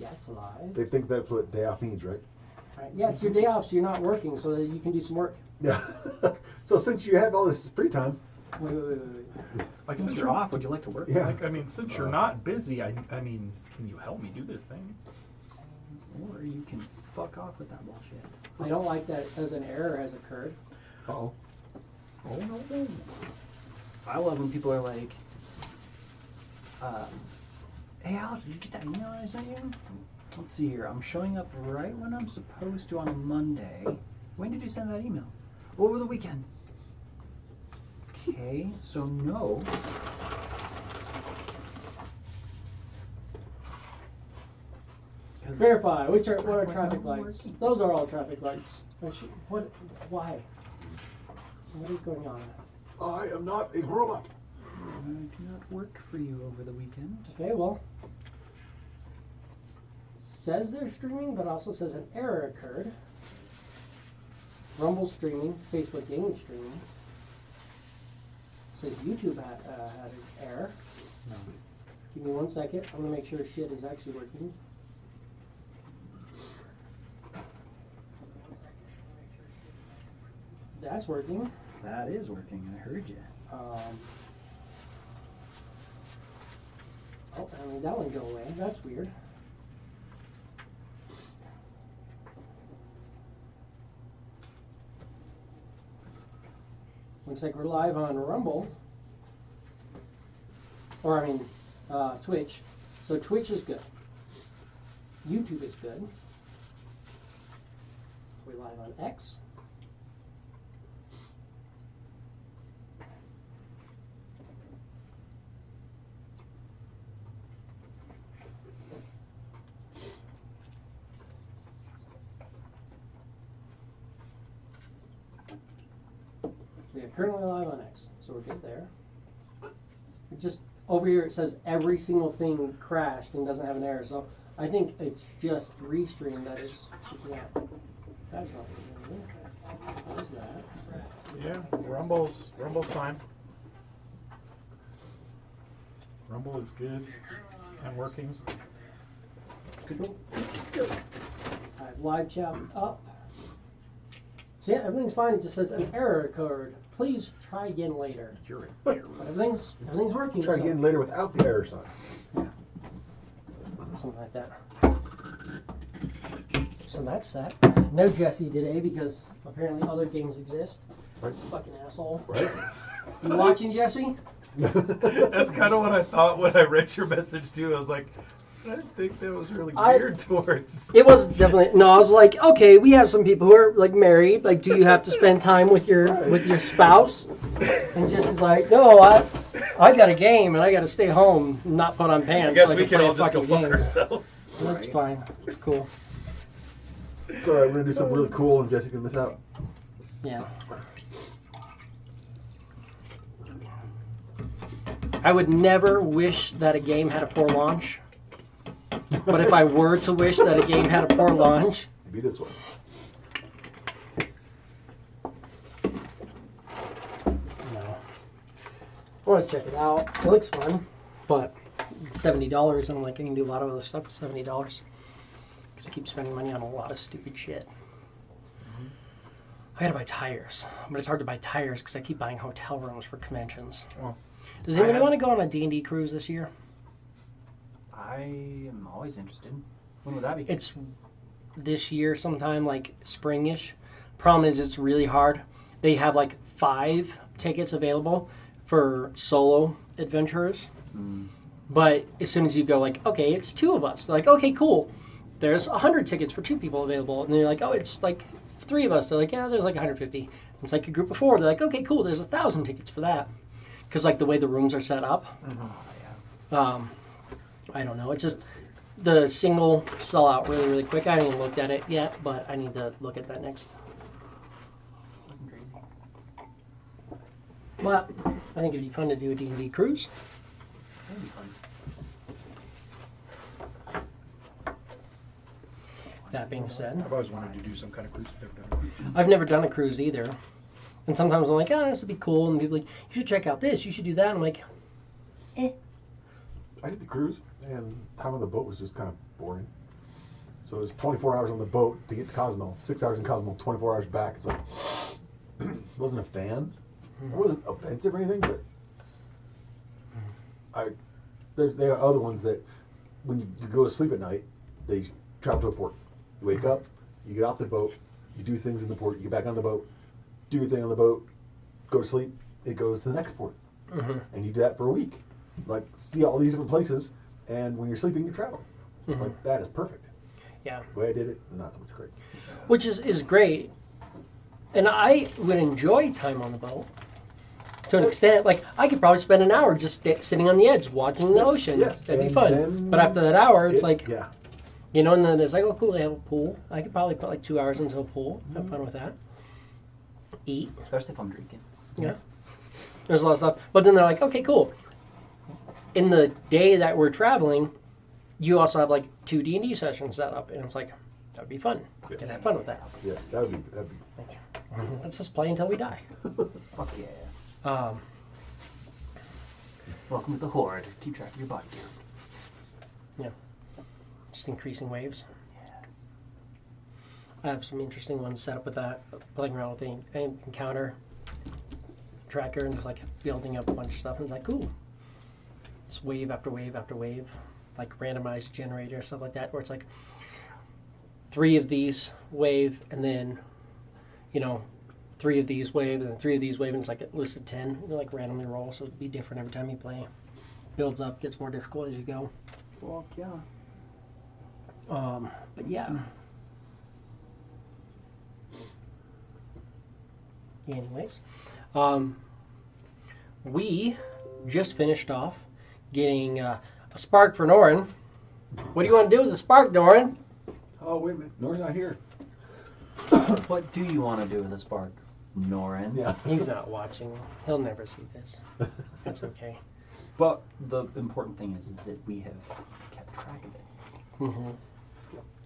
Yeah, it's live. They think that's what day off means, right? Right. Yeah, it's your day off, so you're not working, so that you can do some work. Yeah. So since you have all this free time. Wait. Like Since you're off, would you like to work? Yeah. Like, I mean, since you're not busy, I mean, can you help me do this thing? Or you can fuck off with that bullshit. I don't like that it says an error has occurred. Uh-oh. Oh, no. I love when people are like, hey Alex, did you get that email I sent you? Let's see here. I'm showing up right when I'm supposed to on a Monday. When did you send that email? Over the weekend. Okay, so no. Verify. What are was traffic not lights? working. Those are all traffic lights. What? Why? What is going on? I am not a robot. I do not work for you over the weekend. Okay, well, says they're streaming, but also says an error occurred. Rumble streaming, Facebook gaming streaming. Says YouTube had an error. No. Give me 1 second. I'm gonna make sure shit is actually working. That's working. That is working. I heard you. Oh, I mean, that one go away. That's weird. Looks like we're live on Rumble. Or, I mean, Twitch. So Twitch is good. YouTube is good. We're live on X. We are currently live on X, so we're good there. It just over here it says every single thing crashed and doesn't have an error, so I think it's just Restream that is picking up. That's not good. What is that? Yeah, Rumble's fine. Rumble is good and working. Cool. I have live chat up. So yeah, everything's fine. It just says an error occurred. Please try again later. You're in there. But everything's working. Try again later without the error sign. Yeah. Something like that. So that's that. No Jesse today because apparently other games exist. Right. Fucking asshole. Right. You watching, Jesse? That's kind of what I thought when I read your message too. I was like, I think that was really geared towards. It was definitely no. I was like, okay, we have some people who are like married. Like, do you have to spend time with your spouse? And Jesse's like, no, I got a game and I got to stay home, and not put on pants. I guess so we can play all a just go fucking fuck game. ourselves. That's fine. It's cool. It's alright, we're gonna do something really cool and Jesse can miss out. Yeah. I would never wish that a game had a poor launch. But if I were to wish that a game had a poor launch, Maybe this one. no. I want to check it out. It looks fun, but $70. I'm like, I can do a lot of other stuff for $70 because I keep spending money on a lot of stupid shit. I gotta buy tires, but it's hard to buy tires because I keep buying hotel rooms for conventions. Well, Does anybody want to go on a D&D cruise this year? I am always interested. When would that be? It's this year sometime, like springish. Problem is it's really hard. They have like 5 tickets available for solo adventurers. But as soon as you go like, okay, it's 2 of us. They're like, okay, cool. There's 100 tickets for 2 people available. And they're like, oh, it's like 3 of us. They're like, yeah, there's like 150. It's like a group of 4. They're like, okay, cool. There's 1,000 tickets for that. Because like the way the rooms are set up. I don't know. It's just the single sell out really, really quick. I haven't even looked at it yet, but I need to look at that next. Looking crazy. But I think it'd be fun to do a D&D cruise. That'd be fun. That being said, I've always wanted to do some kind of cruise. Never done it. I've never done a cruise either. And sometimes I'm like, oh, this would be cool. And people are like, you should check out this. You should do that. And I'm like, eh. I did the cruise and time on the boat was just kind of boring. So it's 24 hours on the boat to get to Cosmo, 6 hours in Cosmo, 24 hours back. It's like, wasn't a fan. It wasn't offensive or anything, but there are other ones that when you go to sleep at night, they travel to a port. You wake up, you get off the boat, you do things in the port, you get back on the boat, do your thing on the boat, go to sleep, it goes to the next port. And you do that for a week. Like, see all these different places, and when you're sleeping, you travel. It's like, that is perfect. Yeah. The way I did it, not so much great. Which is great. And I would enjoy time on the boat to an extent. Like, I could probably spend an hour just sitting on the edge watching the ocean. Yes. That'd be And fun. then But after that hour, it's like, yeah. you know, and then it's like, oh, cool, they have a pool. I could probably put like 2 hours into a pool. Have fun with that. Eat. Especially if I'm drinking. Yeah. There's a lot of stuff. But then they're like, okay, cool. In the day that we're traveling, you also have like 2 D&D sessions set up. And it's like, that'd be fun. Yes. Can have fun with that. Yes, that'd be. Let's just play until we die. Fuck yeah. Welcome to the Horde. Keep track of your body count. Just increasing waves. I have some interesting ones set up with that. Playing around with the encounter tracker and just like building up a bunch of stuff. And it's like, cool. It's wave after wave after wave. Like randomized generator, stuff like that. Where it's like 3 of these wave and then, 3 of these wave and then 3 of these wave. And it's like a list of 10. You like randomly roll. So it'd be different every time you play. Builds up, gets more difficult as you go. Fuck yeah. But yeah. Anyways, we just finished off getting a spark for Norin. What do you want to do with the spark, Norin? Oh, wait a minute. Nor's not here. What do you want to do with the spark, Norin? Yeah. He's not watching. He'll never see this. That's okay. But the important thing is that we have kept track of it. Mm-hmm.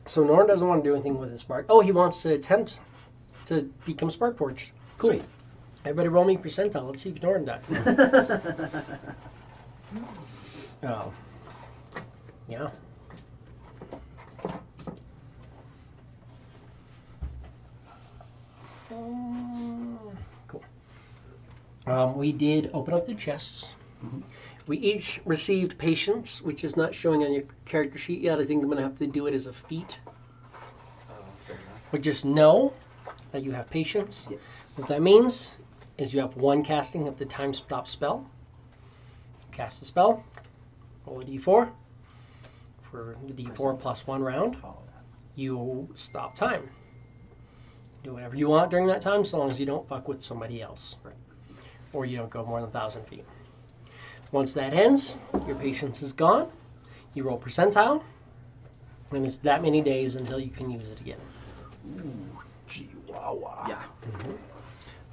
So Norin doesn't want to do anything with his spark. Oh, he wants to attempt to become Sparkforged. Cool. Sweet. Everybody roll me percentile. Let's see if Norin died. Oh. Yeah. Cool. We did open up the chests. Mm-hmm. We each received patience, which is not showing on your character sheet yet. I think I'm going to have to do it as a feat. But just know that you have patience. Yes. What that means is you have 1 casting of the time stop spell. Cast the spell. Roll a d4. For the d4 plus 1 round, you stop time. Do whatever you want during that time, so long as you don't fuck with somebody else. Right. Or you don't go more than 1,000 feet. Once that ends, your patience is gone. You roll percentile, and it's that many days until you can use it again. Ooh, chihuahua. Yeah. Mm-hmm.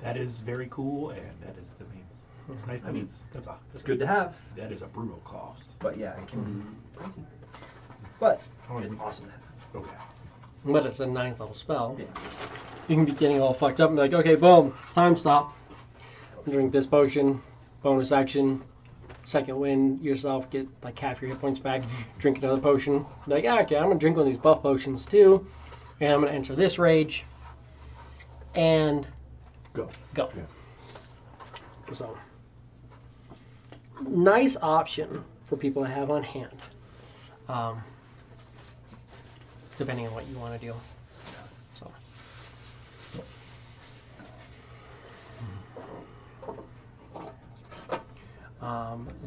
That is very cool, and that is the main. It's nice. I mean, that's It's good to have. That is a brutal cost. But yeah, it can be pricey. But Oh, it's we- awesome to have. Okay. But it's a 9th level spell. Yeah. You can be getting all fucked up and be like, okay, boom, time stop. Drink this potion, bonus action, second win yourself, get like half your hit points back, drink another potion. Be like, okay, I'm gonna drink one of these buff potions too, and I'm gonna enter this rage, and Go. go. Yeah. So, nice option for people to have on hand, depending on what you want to do. So.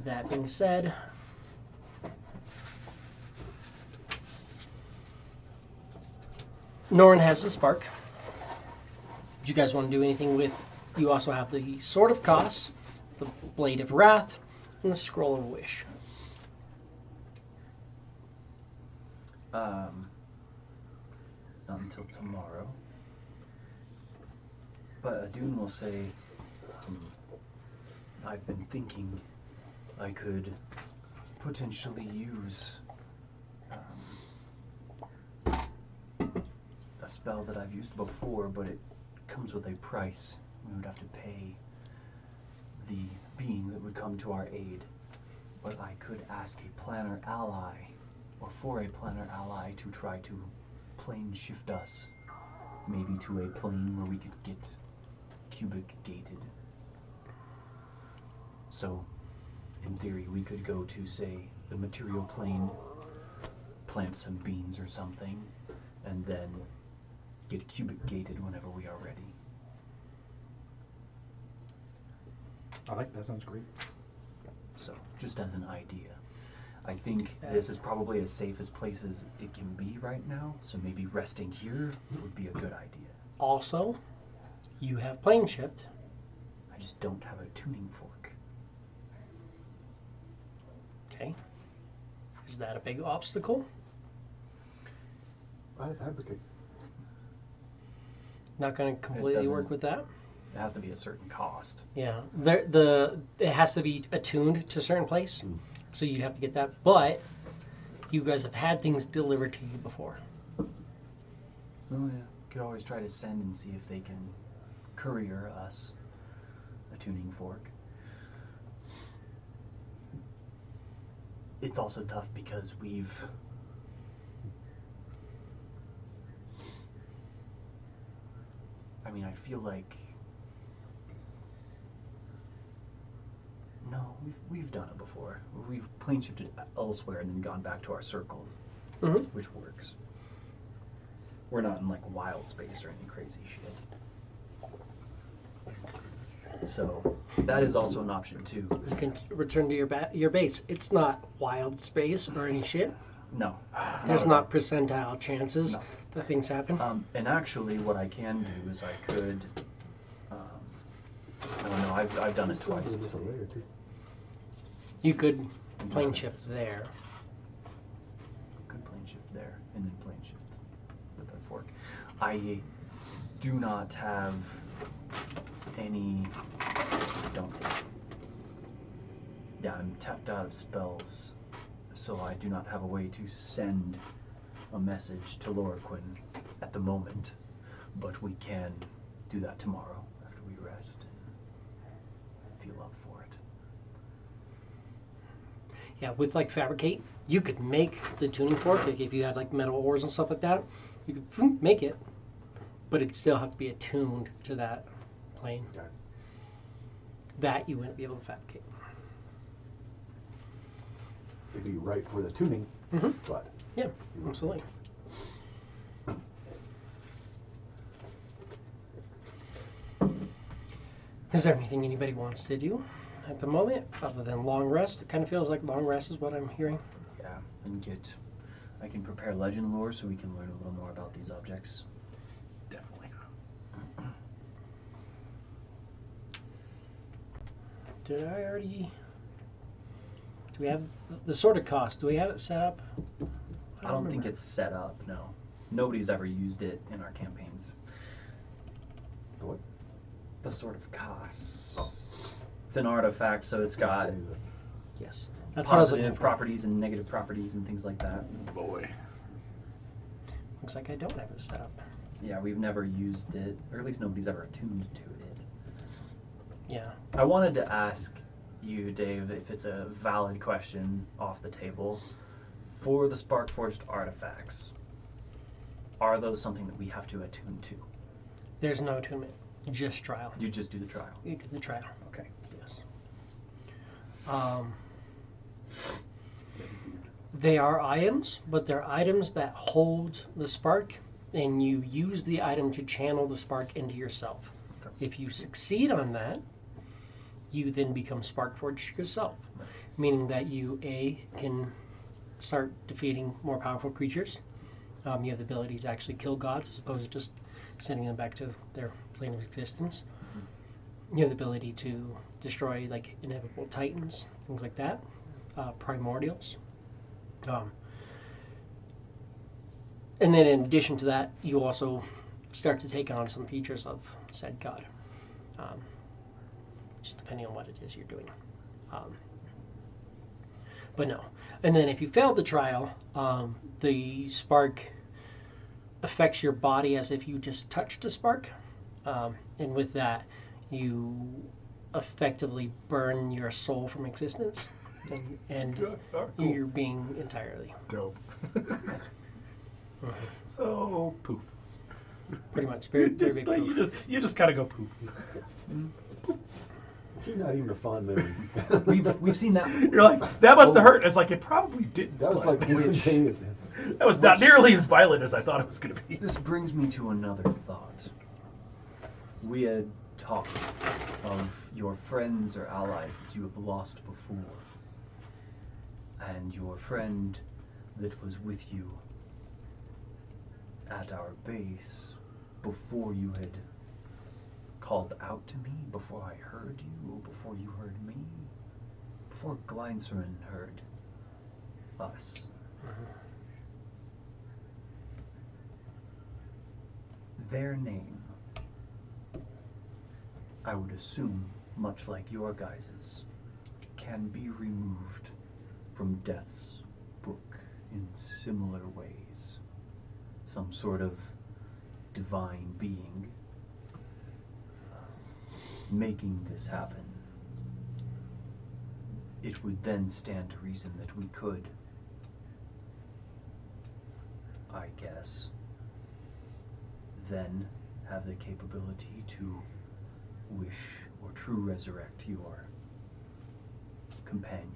That being said, Norin has the spark. Do you guys want to do anything with? You also have the Sword of Kos, the Blade of Wrath, and the Scroll of Wish. Not until tomorrow. But Adun will say, I've been thinking I could potentially use a spell that I've used before, but it comes with a price. We would have to pay the being that would come to our aid. But I could ask a planner ally, or for a planner ally, to try to plane shift us maybe to a plane where we could get cubic gated. So, in theory, we could go to, say, the material plane, plant some beans or something, and then get cubic gated whenever we are ready. I like that. Sounds great. So, just as an idea. I think this is probably as safe as place as it can be right now, so maybe resting here would be a good idea. Also, you have plane shift. I just don't have a tuning fork. Okay. Is that a big obstacle? I fabricate. Not going to completely work doesn't- with that? It has to be a certain cost. Yeah. It has to be attuned to a certain place. So you'd have to get that. But you guys have had things delivered to you before. Oh yeah. Could always try to send and see if they can courier us a tuning fork. It's also tough because I feel like no, we've done it before. We've plane shifted elsewhere and then gone back to our circle, Mm-hmm. which works. We're not in like wild space or any crazy shit. So that is also an option too. You can return to your base. It's not wild space or any shit. No. There's at not percentile chances No. that things happen. And actually, what I can do is I could. I don't know. I've done it twice. Just a layer too. You could plane shift there. Could plane shift there and then plane shift with a fork. I do not have any. Don't think. Yeah, I'm tapped out of spells, so I do not have a way to send a message to Lorquin at the moment. But we can do that tomorrow after we rest and feel up for it. Yeah, with like fabricate, you could make the tuning fork. Like if you had like metal ores and stuff like that, you could make it, but it'd still have to be attuned to that plane. Got it. That you wouldn't be able to fabricate. It'd be right for the tuning, Mm-hmm. but Yeah, absolutely. Is there anything anybody wants to do at the moment other than long rest? It kind of feels like long rest is what I'm hearing. Yeah, and I can prepare legend lore so we can learn a little more about these objects. Definitely. Did I already? Do we have the sort of cost? Do we have it set up? I don't think remember. it's set up, no. Nobody's ever used it in our campaigns. the what? The sort of costs. Oh. It's an artifact, so it's got Yes, that's what I was positive looking for. properties and negative properties and things like that. Boy. Looks like I don't have it set up. Yeah, we've never used it, or at least nobody's ever attuned to it. Yeah. I wanted to ask you, Dave, if it's a valid question off the table. For the Sparkforged artifacts, are those something that we have to attune to? There's no attunement. Just trial. You just do the trial. You do the trial. Okay. Yes. They are items, but they're items that hold the spark, and you use the item to channel the spark into yourself. Okay. If you succeed on that, you then become Sparkforged yourself, Right. meaning that you can start defeating more powerful creatures. You have the ability to actually kill gods as opposed to just sending them back to their plane of existence. You have the ability to destroy like inevitable titans, things like that, primordials. And then in addition to that, you also start to take on some features of said god, just depending on what it is you're doing. But no. And then if you fail the trial, the spark affects your body as if you just touched a spark. And with that, you effectively burn your soul from existence. And you're being entirely. Dope. So poof. Pretty much. Very, very big. Like, Proof. you just gotta go poof. You're not even a fond memory. We've seen that. You're like, that must have hurt. It's like, it probably didn't. That was but like instantaneous. that was not nearly as violent as I thought it was gonna be. This brings me to another thought. We had talked of your friends or allies that you have lost before. And your friend that was with you at our base before you had called out to me, before I heard you, or before you heard me, before Gleinserin heard us. Their name, I would assume, much like your guys's, can be removed from Death's book in similar ways. Some sort of divine being making this happen. It would then stand to reason that we could, I guess, then have the capability to wish or true resurrect your companion,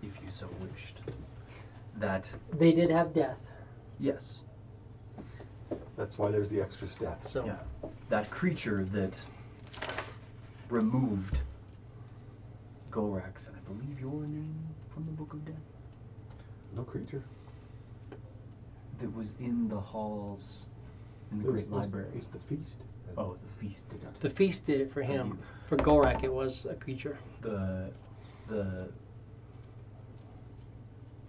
if you so wished. That, They did have death. yes, That's why there's the extra step. So yeah, that creature that removed Gorax, and I believe your name from the Book of Death, No creature. that was in the halls in the It was- Great Library. It's the feast. Oh, the feast did it. the feast did it for him. you. For Gorak, it was a creature. The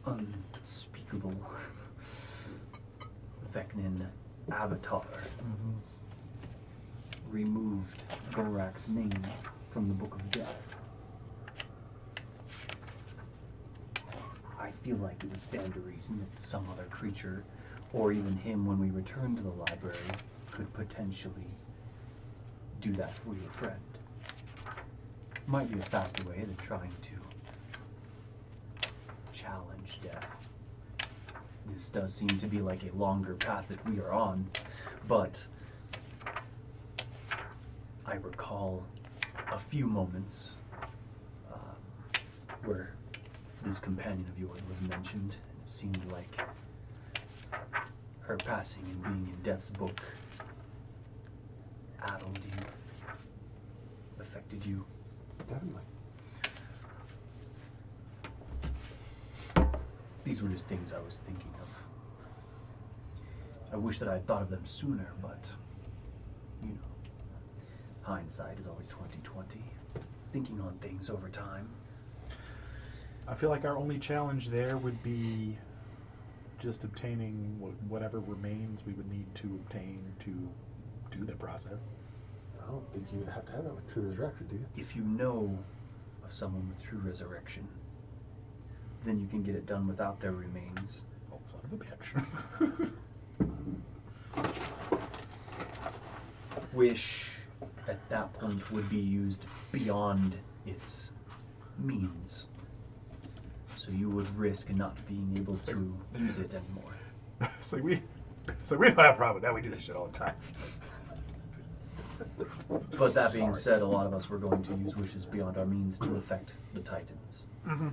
unspeakable Vecnin avatar removed Gorak's name from the Book of Death. I feel like it would stand to reason that some other creature, or even him when we return to the library, could potentially do that for your friend. Might be a faster way than trying to challenge death. This does seem to be like a longer path that we are on, but I recall a few moments where this companion of yours was mentioned, and it seemed like her passing and being in Death's book addled you, affected you. Definitely. These were just things I was thinking of. I wish that I had thought of them sooner, but you know, hindsight is always 20/20. Thinking on things over time. I feel like our only challenge there would be just obtaining whatever remains we would need to obtain to do the process. I don't think you have to have that with true resurrection, do you? If you know of someone with true resurrection, then you can get it done without their remains. Oh, son of a bitch. Wish at that point would be used beyond its means. So you would risk not being able to use it anymore. So we don't have a problem with that. We do this shit all the time. But that being said, a lot of us were going to use wishes beyond our means to affect the Titans. Mm-hmm.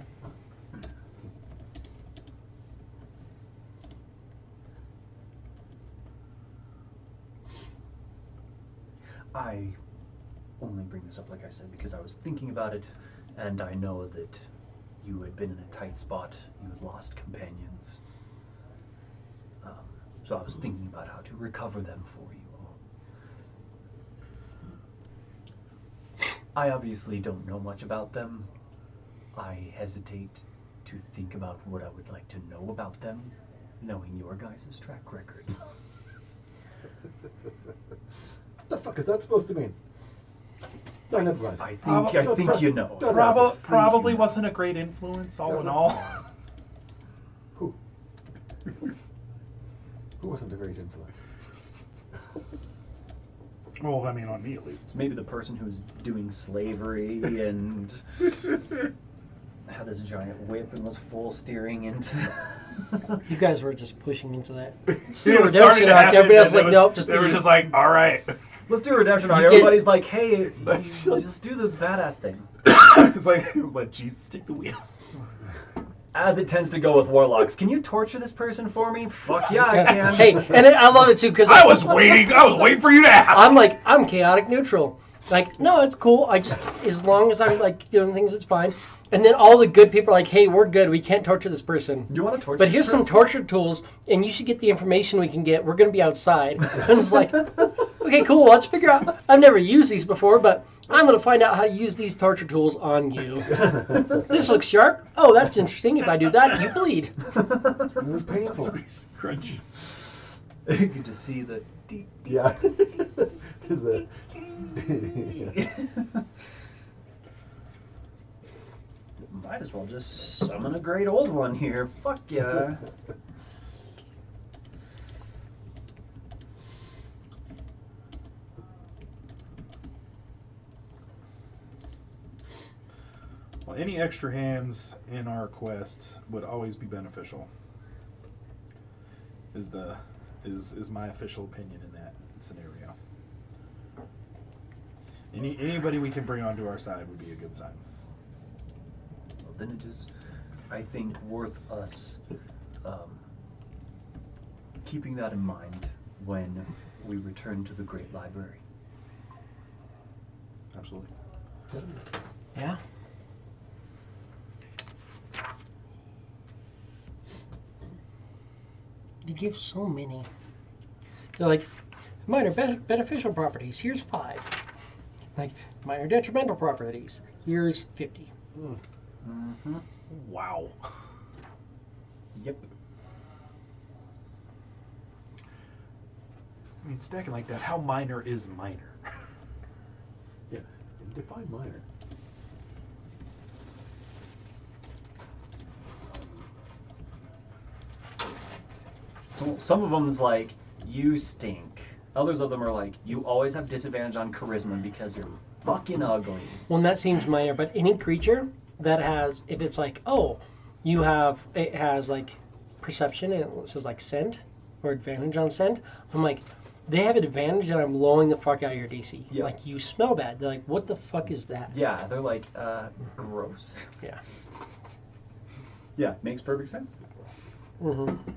I only bring this up, like I said, because I was thinking about it, and I know that you had been in a tight spot. You had lost companions. So I was thinking about how to recover them for you all. I obviously don't know much about them. I hesitate to think about what I would like to know about them, knowing your guys' track record. What the fuck is that supposed to mean? No, never mind. I think you know. Probably wasn't a great influence, all in all. Who? Who wasn't a great influence? Well, I mean, on me at least. Maybe the person who's doing slavery and had this giant whip and was full steering into You guys were just pushing into that. See, it was starting Redemption to arc. happen, Everybody else and like, it nope, was- just they were be- just like, all right. Let's do redemption arc. You get- Everybody's like, hey, Let's just do the badass thing. It's like, let Jesus take the wheel. As it tends to go with warlocks. Can you torture this person for me? Fuck yeah, I can. Hey, and I love it too because I was waiting for you to ask. I'm like, I'm chaotic neutral. Like, no, it's cool. I just, as long as I'm like doing things, it's fine. And then all the good people are like, hey, we're good. We can't torture this person. Do you want to torture But this here's some person? torture tools, and you should get the information we can get. We're going to be outside. And it's like, okay, cool. Let's figure out. I've never used these before, but I'm going to find out how to use these torture tools on you. This looks sharp. Oh, that's interesting. If I do that, you bleed. This is painful. Crunch. You can just see the... Yeah. Is the Might as well just summon a great old one here. Fuck yeah. Well, any extra hands in our quest would always be beneficial. Is my official opinion in that scenario. Anybody we can bring onto our side would be a good sign. Well, then it is, I think, worth us keeping that in mind when we return to the Great Library. Absolutely. Yeah. They give so many. They're like, minor beneficial properties, here's 5. Like, minor detrimental properties, here's 50. Mm-hmm. Wow. Yep. I mean, stacking like that, how minor is minor? yeah. Define minor. Well, some of them's like, you stink. Others of them are like, you always have disadvantage on charisma because you're fucking ugly. Well, and that seems minor, but any creature that has, if it's like, oh, you have, it has like perception and it says like scent or advantage on scent, I'm like, they have advantage and I'm blowing the fuck out of your DC. Yeah. Like, you smell bad. They're like, what the fuck is that? Yeah, they're like, gross. Yeah. Yeah, makes perfect sense. Mm-hmm.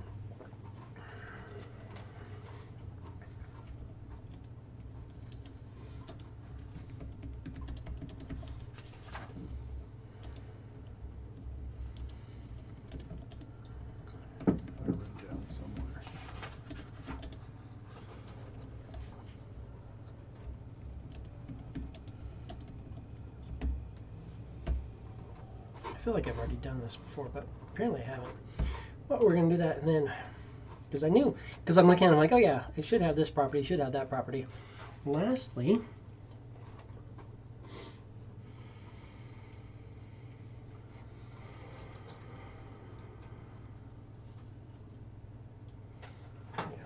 I feel like I've already done this before, but apparently I haven't. Well, we're going to do that, and then, because I knew, because I'm looking at it, I'm like, oh yeah, it should have this property, it should have that property. Lastly,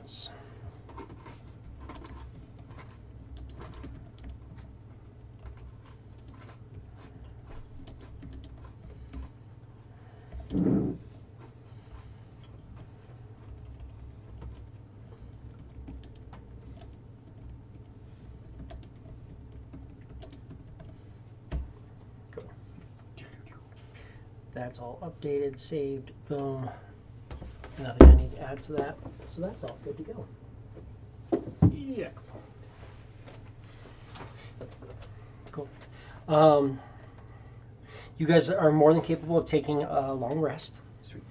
yes. Cool. That's all updated, saved, boom. Nothing I need to add to that. So that's all good to go. Excellent. Cool. You guys are more than capable of taking a long rest. Sweet.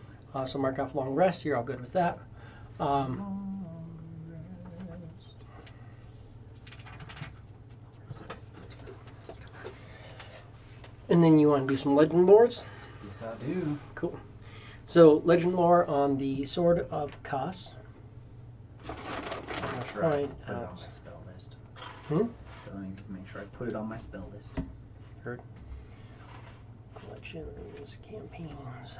So mark off long rest. You're all good with that. And then you want to do some legend lores. Yes, I do. Cool. So legend lore on the Sword of Kas. I'm not sure I Fine. put it on my spell list. Hmm? So I need to make sure I put it on my spell list. Heard. Collections, campaigns,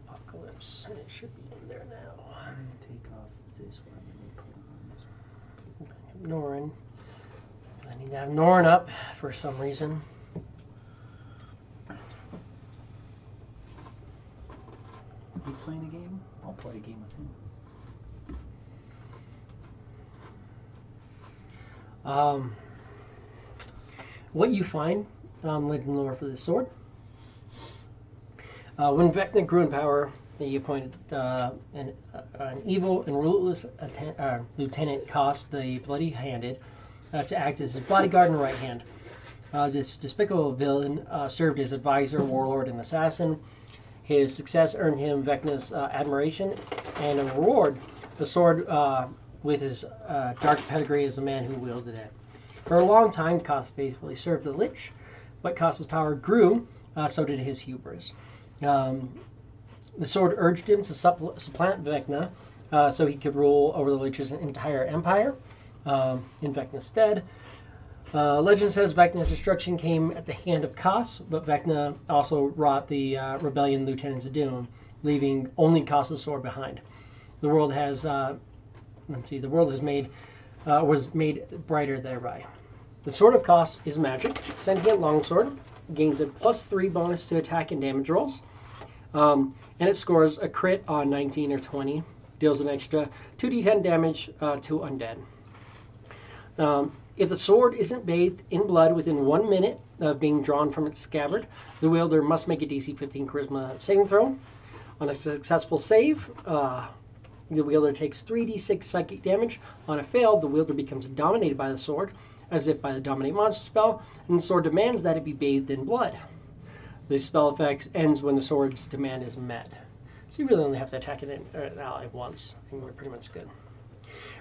Apocalypse. And it should be in there now. I'm going to take off this one and put it on this one. Norin. I need to have Norin up for some reason. He's playing a game. I'll play a game with him. What you find, legend lore for this sword. When Vecna grew in power, he appointed an evil and ruthless Lieutenant Koss the Bloody-Handed to act as his bodyguard and right hand. This despicable villain served as advisor, warlord, and assassin. His success earned him Vecna's admiration, and a reward, the sword with his dark pedigree as the man who wielded it. For a long time, Koss faithfully served the Lich, but Koss's power grew, so did his hubris. The sword urged him to supplant Vecna so he could rule over the Lich's entire empire in Vecna's stead. Legend says Vecna's destruction came at the hand of Koss, but Vecna also wrought the rebellion Lieutenants of Doom, leaving only Koss's sword behind. The world has, was made brighter thereby. The Sword of Koss is magic, sentient longsword, gains a +3 bonus to attack and damage rolls, and it scores a crit on 19 or 20, deals an extra 2d10 damage to undead. If the sword isn't bathed in blood within 1 minute of being drawn from its scabbard, the wielder must make a DC 15 Charisma saving throw. On a successful save, the wielder takes 3d6 psychic damage. On a failed, the wielder becomes dominated by the sword, as if by the Dominate Monster spell, and the sword demands that it be bathed in blood. This spell effect ends when the sword's demand is met. So you really only have to attack an ally once, and we're pretty much good.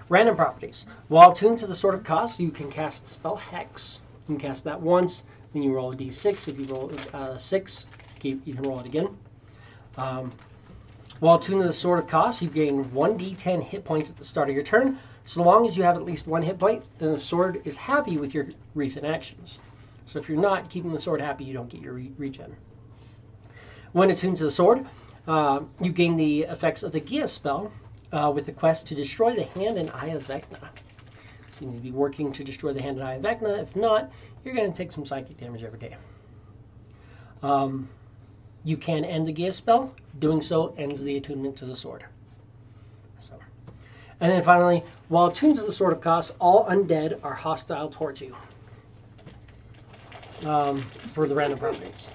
Random properties. While tuned to the Sword of Koss, you can cast the spell Hex. You can cast that once, then you roll a d6. If you roll 6, you can roll it again. While tuned to the Sword of Koss, you gain 1d10 hit points at the start of your turn. So long as you have at least 1 hit point, then the sword is happy with your recent actions. So if you're not keeping the sword happy, you don't get your regen. When attuned to the sword, you gain the effects of the Gia spell with the quest to destroy the hand and eye of Vecna. So you need to be working to destroy the hand and eye of Vecna. If not, you're going to take some psychic damage every day. You can end the Gia spell. Doing so ends the attunement to the sword. And then finally, while attuned to the Sword of Koss, all undead are hostile towards you. For the random properties.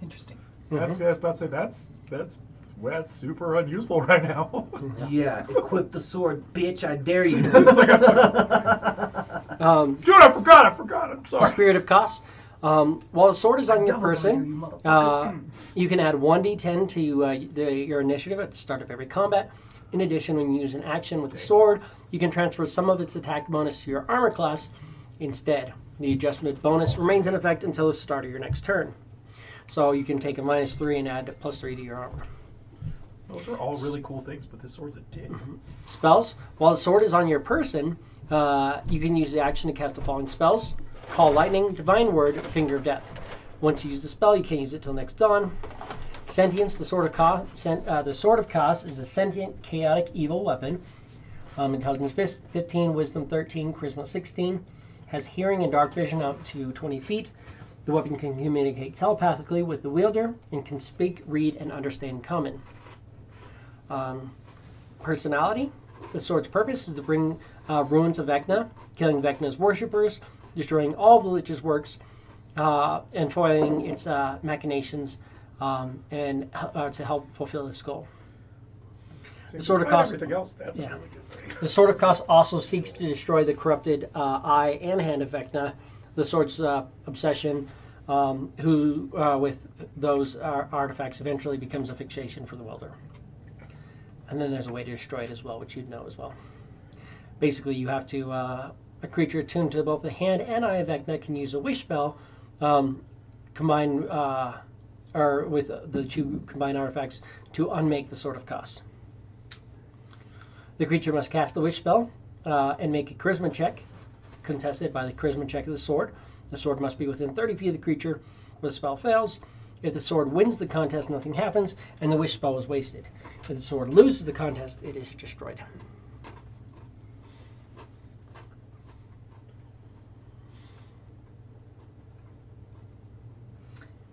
Interesting. That's, I was about to say, that's super unuseful right now. Yeah, equip the sword, bitch, I dare you. Dude, I forgot, I'm sorry. Spirit of Koss. While the sword is on your person, you can add 1d10 to your initiative at the start of every combat. In addition, when you use an action with the sword, you can transfer some of its attack bonus to your armor class instead. The adjustment bonus remains in effect until the start of your next turn. So you can take a -3 and add a +3 to your armor. Those are all really cool things, but this sword's a dick. Spells. While the sword is on your person, you can use the action to cast the following spells. Call Lightning, Divine Word, Finger of Death. Once you use the spell, you can't use it till next dawn. Sentience, the Sword of Koss is a sentient, chaotic, evil weapon. Intelligence 15, Wisdom 13, Charisma 16. Has hearing and dark vision out to 20 feet. The weapon can communicate telepathically with the wielder and can speak, read, and understand common. Personality. The sword's purpose is to bring ruins of Vecna, killing Vecna's worshippers, destroying all of the Lich's works, and foiling its machinations, and to help fulfill its goal. The Sword of Koss. Everything else, that's a really good thing. The Sword of Koss also seeks to destroy the corrupted eye and hand of Vecna. The sword's obsession, who with those artifacts eventually becomes a fixation for the wielder. And then there's a way to destroy it as well, which you'd know as well. Basically, you have to a creature attuned to both the hand and eye of Vecna can use a wish spell, combine or with the two combined artifacts to unmake the Sword of Koss. The creature must cast the wish spell and make a charisma check, contested by the charisma check of the sword. The sword must be within 30 feet of the creature where the spell fails. If the sword wins the contest, nothing happens, and the wish spell is wasted. If the sword loses the contest, it is destroyed.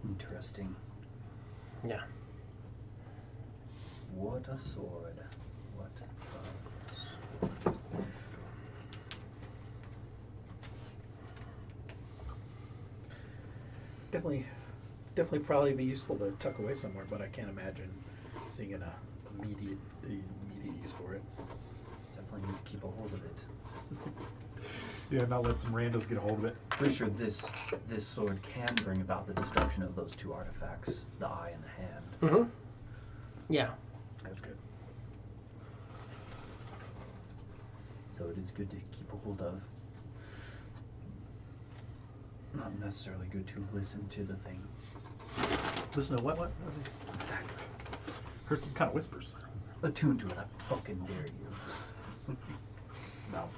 Interesting. Yeah. What a sword. What a sword. Definitely probably be useful to tuck away somewhere, but I can't imagine seeing an immediate use for it. Definitely need to keep a hold of it. Yeah, not let some randos get a hold of it. Pretty sure this sword can bring about the destruction of those two artifacts, the eye and the hand. Mm-hmm. Yeah. That's good. So it is good to keep a hold of. Not necessarily good to listen to the thing. Listen to what? Exactly. Heard some kind of whispers. Attune to it, I fucking dare you. No.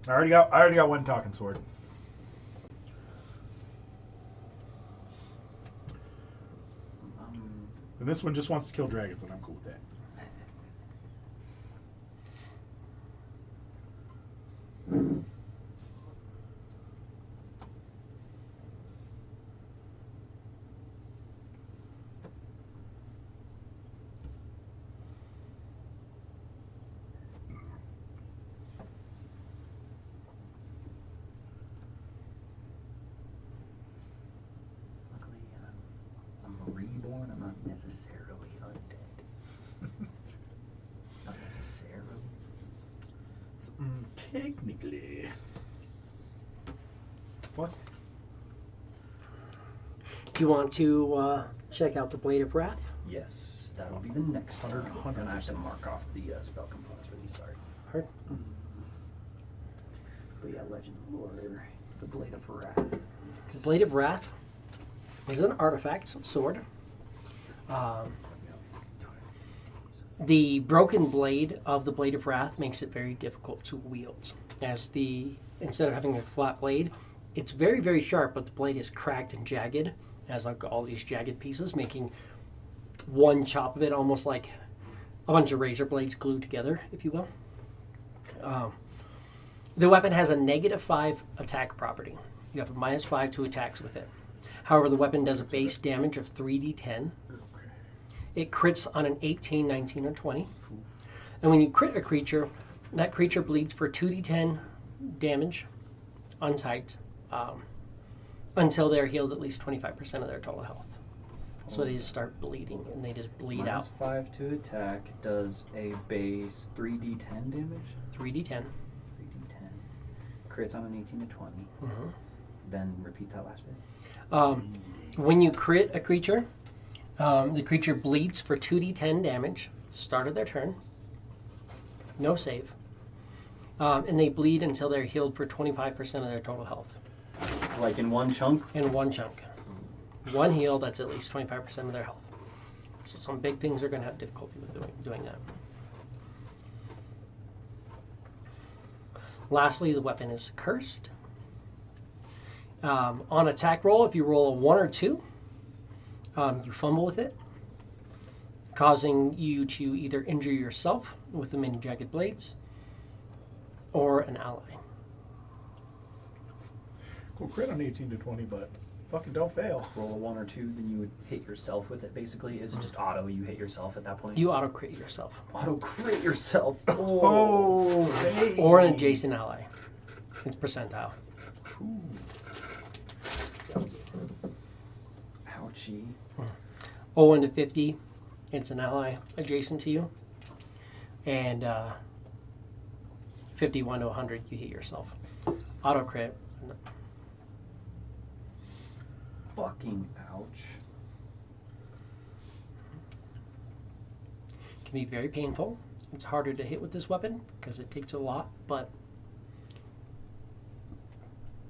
I already got one talking sword. And this one just wants to kill dragons, and I'm cool with that. Luckily, I'm reborn. I'm not necessarily undead. Not necessarily. Technically. What? Do you want to check out the Blade of Wrath? Yes, that'll be the next one. 100%. And I have to mark off the spell components for these. Sorry. Heard. But yeah, Legend Lore, the Blade of Wrath. The Blade of Wrath is an artifact sword. The broken blade of the Blade of Wrath makes it very difficult to wield. Instead of having a flat blade, it's very, very sharp, but the blade is cracked and jagged. It has like all these jagged pieces, making one chop of it almost like a bunch of razor blades glued together, if you will. The weapon has a -5 attack property. You have a -5 to attacks with it. However, the weapon does a base damage of 3d10. It crits on an 18, 19, or 20. And when you crit a creature, that creature bleeds for 2d10 damage untyped until they're healed at least 25% of their total health. So they just start bleeding and they just bleed out. -5 to attack does a base 3d10 damage. 3d10. 3d10. Crits on an 18 to 20. Mm-hmm. Then repeat that last bit. When you crit a creature, the creature bleeds for 2d10 damage, start of their turn, no save, and they bleed until they're healed for 25% of their total health. Like in one chunk? In one chunk. One heal, that's at least 25% of their health. So some big things are going to have difficulty with doing that. Lastly, the weapon is cursed. On attack roll, if you roll a 1 or 2, you fumble with it, causing you to either injure yourself with the many jagged blades or an ally. Cool crit on 18 to 20, but fucking don't fail. Roll a 1 or 2, then you would hit yourself with it basically. Is it just auto? You hit yourself at that point? You auto crit yourself. Auto crit yourself. Oh, hey. Or an adjacent ally. It's percentile. Ooh. Ouchie. 01 to 50, it's an ally adjacent to you. And 51 to 100, you hit yourself. Auto crit. Fucking ouch. Can be very painful. It's harder to hit with this weapon because it takes a lot, but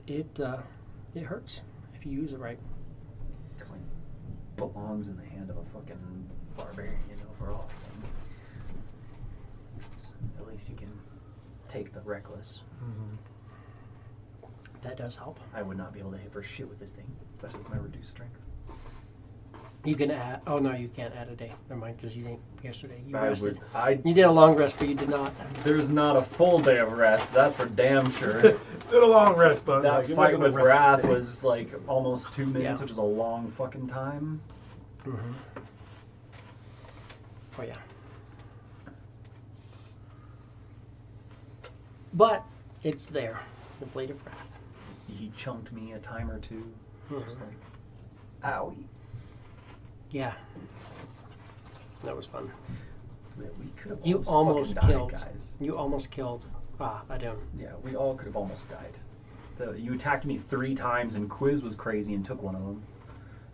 it hurts if you use it right. Definitely belongs in the hand of a fucking barbarian, overall. So at least you can take the reckless. Mm-hmm. That does help. I would not be able to hit for shit with this thing, especially with my reduced strength. You can add. Oh no, you can't add a day. Never mind, because you didn't yesterday. You I rested. would. You did a long rest, but you did not. There's not a full day of rest. That's for damn sure. Did a long rest, but That like, it fight wasn't a with rest Wrath day. was like almost 2 minutes, Yeah. which is a long fucking time. Mm-hmm. Oh yeah. But it's there. The Blade of Wrath. He chunked me a time or two. Just Mhm. like, owie. Yeah. That was fun. We could have You almost fucking killed. died, guys. You almost killed. Adun. Yeah, we all could have almost died. You attacked me 3 times, and Quiz was crazy and took one of them.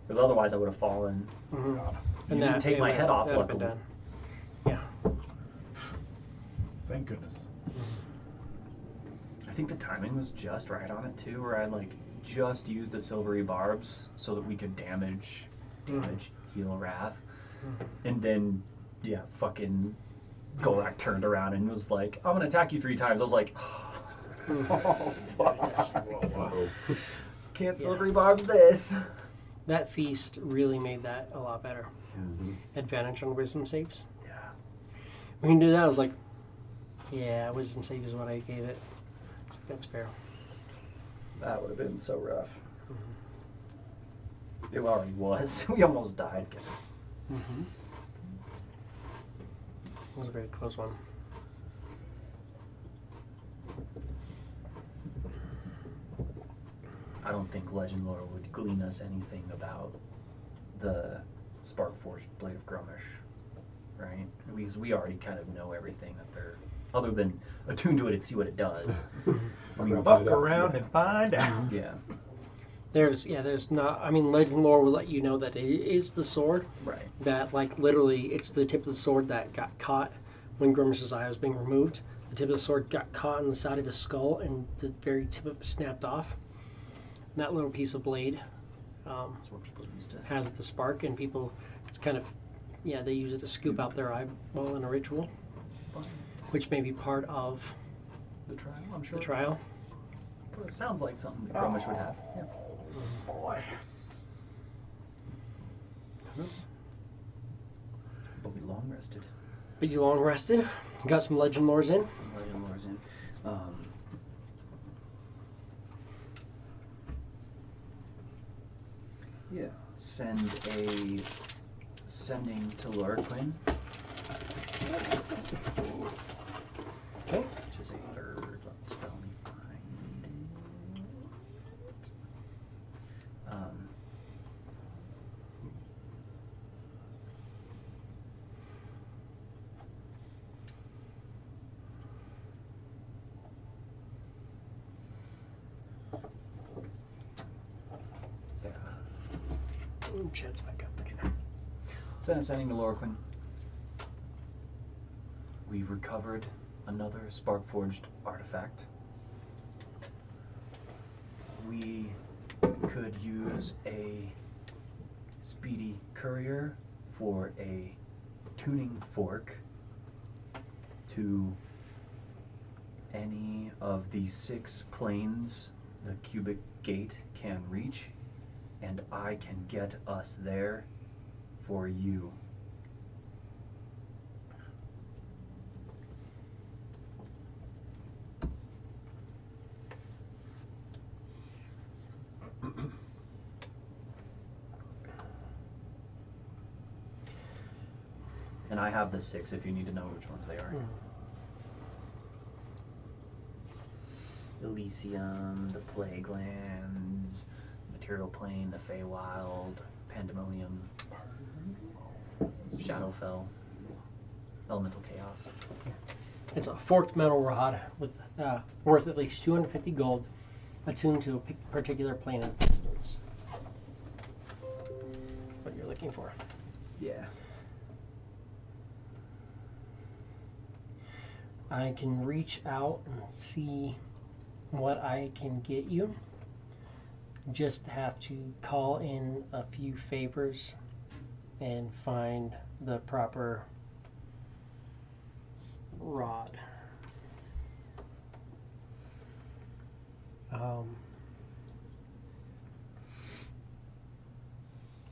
Because otherwise I would have fallen. Mm-hmm. You didn't take my head off, that'd been luckily. done. Yeah. Thank goodness. I think the timing was just right on it too, where I like just used the silvery barbs so that we could damage, heal Wrath, and then fucking Golak turned around and was like, "I'm gonna attack you 3 times." I was like, "Oh fuck! Can't silvery barbs this." That feast really made that a lot better. Advantage on wisdom saves. Yeah. We can do that. I was like, yeah, wisdom save is what I gave it. It's like, that's fair. That would have been so rough. It already was. We almost died, guys. Mm-hmm. It was a very close one. I don't think Legend Lore would glean us anything about the Sparkforged Blade of Grumish, right? We already kind of know everything that they're, other than attune to it and see what it does. Fuck around and find out. Yeah. There's not. I mean, Legend Lore will let you know that it is the sword. Right. That like literally, it's the tip of the sword that got caught when Grimish's eye was being removed. The tip of the sword got caught in the side of his skull, and the very tip of it snapped off. And that little piece of blade That's what people used to. has the spark, and people, it's kind of, they use it to scoop out their eyeball in a ritual, which may be part of The trial, I'm sure. the trial. Well, it sounds like something that Grumish would have. Yeah. Boy. But we long rested. But you long rested, got some legend lores in. Some Legend Lore's in. Yeah. Sending to Lorquin. Okay. Which is a third. Let's spell me find it. Ooh, chat's back up. Okay. Sending to Lorquin. We've recovered another Sparkforged artifact. We could use a speedy courier for a tuning fork to any of the 6 planes the cubic gate can reach, and I can get us there for you. And I have the 6 if you need to know which ones they are. Elysium, the Plague Lands, Material Plane, the Feywild, Pandemonium, Shadowfell, Elemental Chaos. It's a forked metal rod with worth at least 250 gold, attuned to a particular plane of distance. What you're looking for. Yeah. I can reach out and see what I can get you. Just have to call in a few favors and find the proper rod.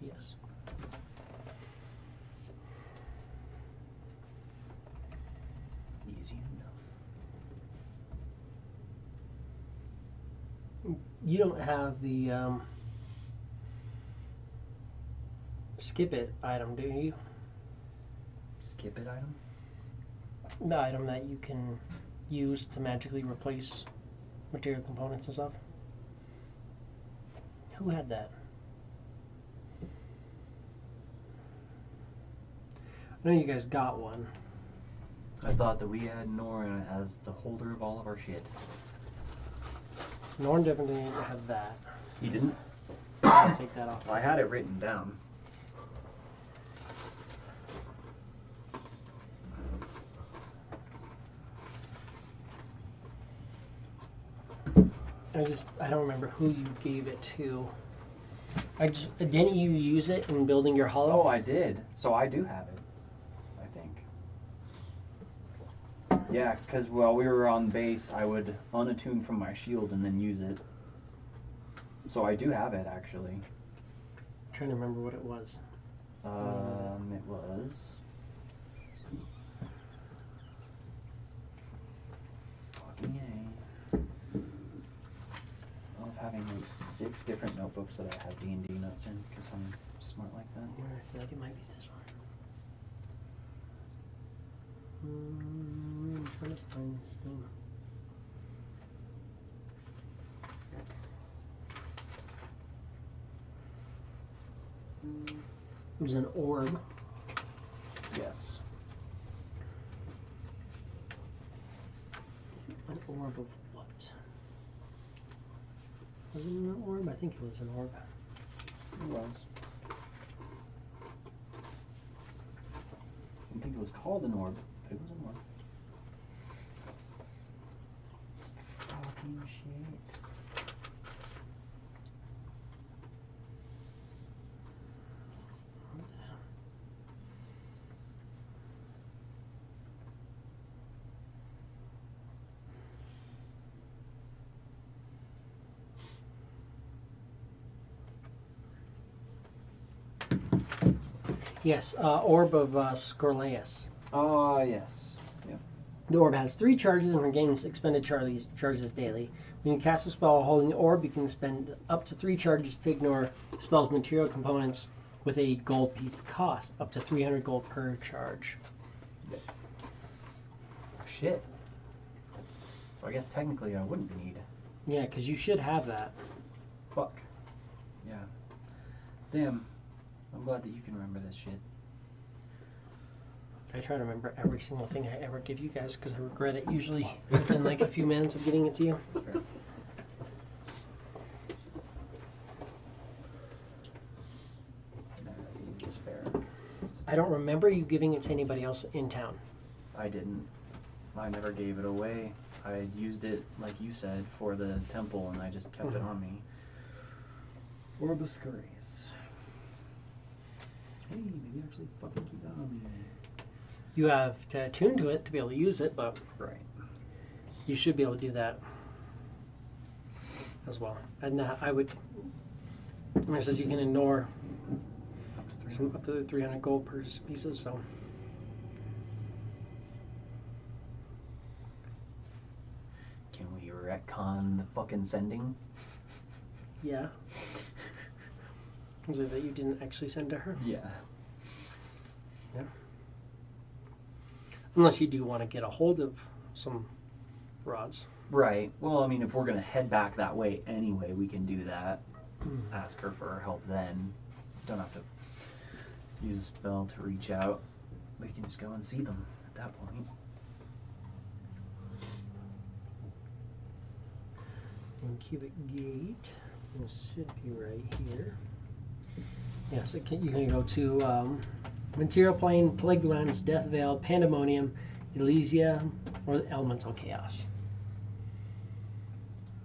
Yes. You don't have the skip it item, do you? Skip it item? The item that you can use to magically replace material components and stuff. Who had that? I know you guys got one. I thought that we had Nora as the holder of all of our shit. Norn definitely had that. He didn't? I'll take that off. Well, I had it written down. I don't remember who you gave it to. Didn't you use it in building your hollow? Oh, I did. So I do have it, I think. Yeah, because while we were on base, I would unattune from my shield and then use it. So I do have it, actually. I'm trying to remember what it was. It was... Fucking A. I love having like 6 different notebooks that I have D&D notes in, because I'm smart like that. I feel like it might be this one. I'm trying to find this thing. It was an orb. Yes. An orb of what? Was it an orb? I think it was an orb. It was. I don't think it was called an orb, but it was an orb. Fucking shit. Yes, Orb of Scorleus. Yes. Yep. The orb has 3 charges and regains expended charges daily. When you cast a spell holding the orb, you can spend up to 3 charges to ignore spell's material components with a gold piece cost, up to 300 gold per charge. Shit. So I guess technically I wouldn't need. Yeah, because you should have that. Fuck. Yeah. Damn. I'm glad that you can remember this shit. I try to remember every single thing I ever give you guys because I regret it usually within like a few minutes of getting it to you. That's fair. That is fair. I don't remember you giving it to anybody else in town. I didn't. I never gave it away. I had used it, like you said, for the temple, and I just kept it on me. Orbiscurious. Hey, maybe actually fucking keep that on me. You have to attune to it to be able to use it, but Right. you should be able to do that as well. And I would. It says you can ignore up to 300 gold per pieces. So Can we retcon the fucking sending? yeah. Is it that you didn't actually send to her? Yeah. Yeah. Unless you do want to get a hold of some rods. Right. Well, I mean, if we're gonna head back that way anyway, we can do that. Ask her for help then. Don't have to use a spell to reach out. We can just go and see them at that point. And cubic gate. This should be right here. Yes, you can go to Material Plane, Plague Lands, Death Veil, Pandemonium, Elysia, or Elemental Chaos.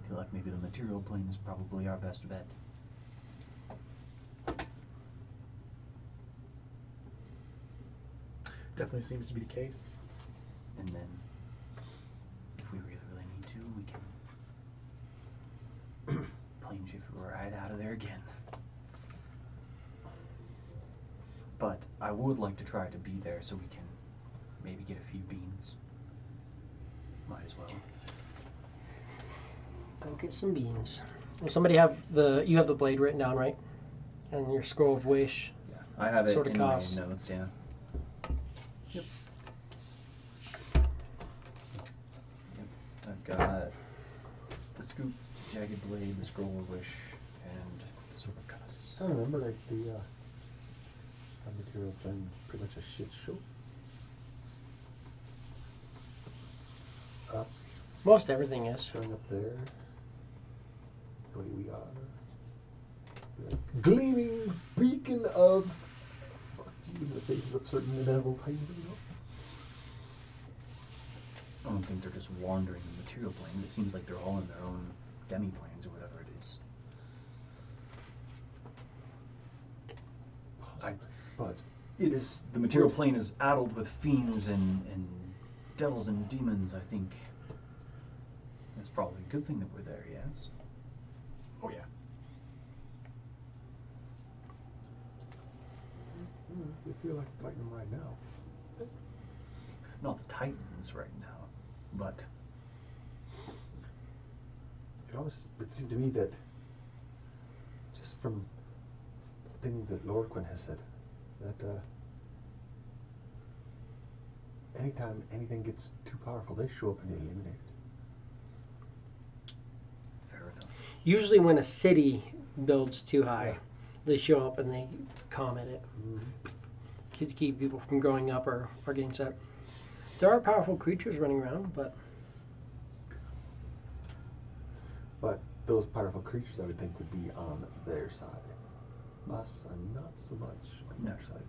I feel like maybe the material plane is probably our best bet. Definitely seems to be the case. And then, if we really, really need to, we can plane shift right out of there again. But I would like to try to be there so we can maybe get a few beans. Might as well. Go get some beans. Does somebody have you have the blade written down, right? And your scroll of wish. Yeah, I have it Sort of in costs. my notes, yeah. Yep. I've got the scoop, jagged blade, the scroll of wish, and the sword of cuss. I remember like the material thing's pretty much a shit show. Us Most everything is. showing up there, the way we are, the gleaming beacon of fuck you in the faces of certain inedible things, you know. I don't think they're just wandering the material plane. It seems like they're all in their own demi-planes or whatever it is. But It's the material plane is addled with fiends and devils and demons. I think it's probably a good thing that we're there. Yes. Oh yeah. we feel like fighting them right now. Not the Titans right now, but It seemed to me that just from things that Lord Quinn has said, that anytime anything gets too powerful, they show up and eliminate it. fair enough. Usually, when a city builds too high, they show up and they comment it to keep people from growing up or getting set. There are powerful creatures running around, but those powerful creatures, I would think, would be on their side. Us are not so much on their side.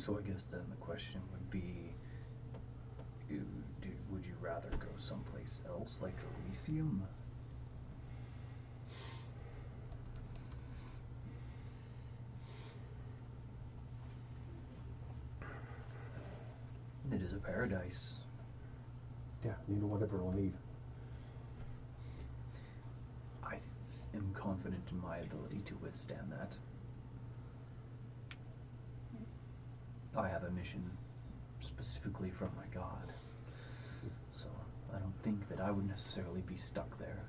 So I guess then the question would be, would you rather go someplace else, like Elysium? It is a paradise. Yeah, you know, whatever will leave. I am confident in my ability to withstand that. I have a mission specifically from my god, so I don't think that I would necessarily be stuck there.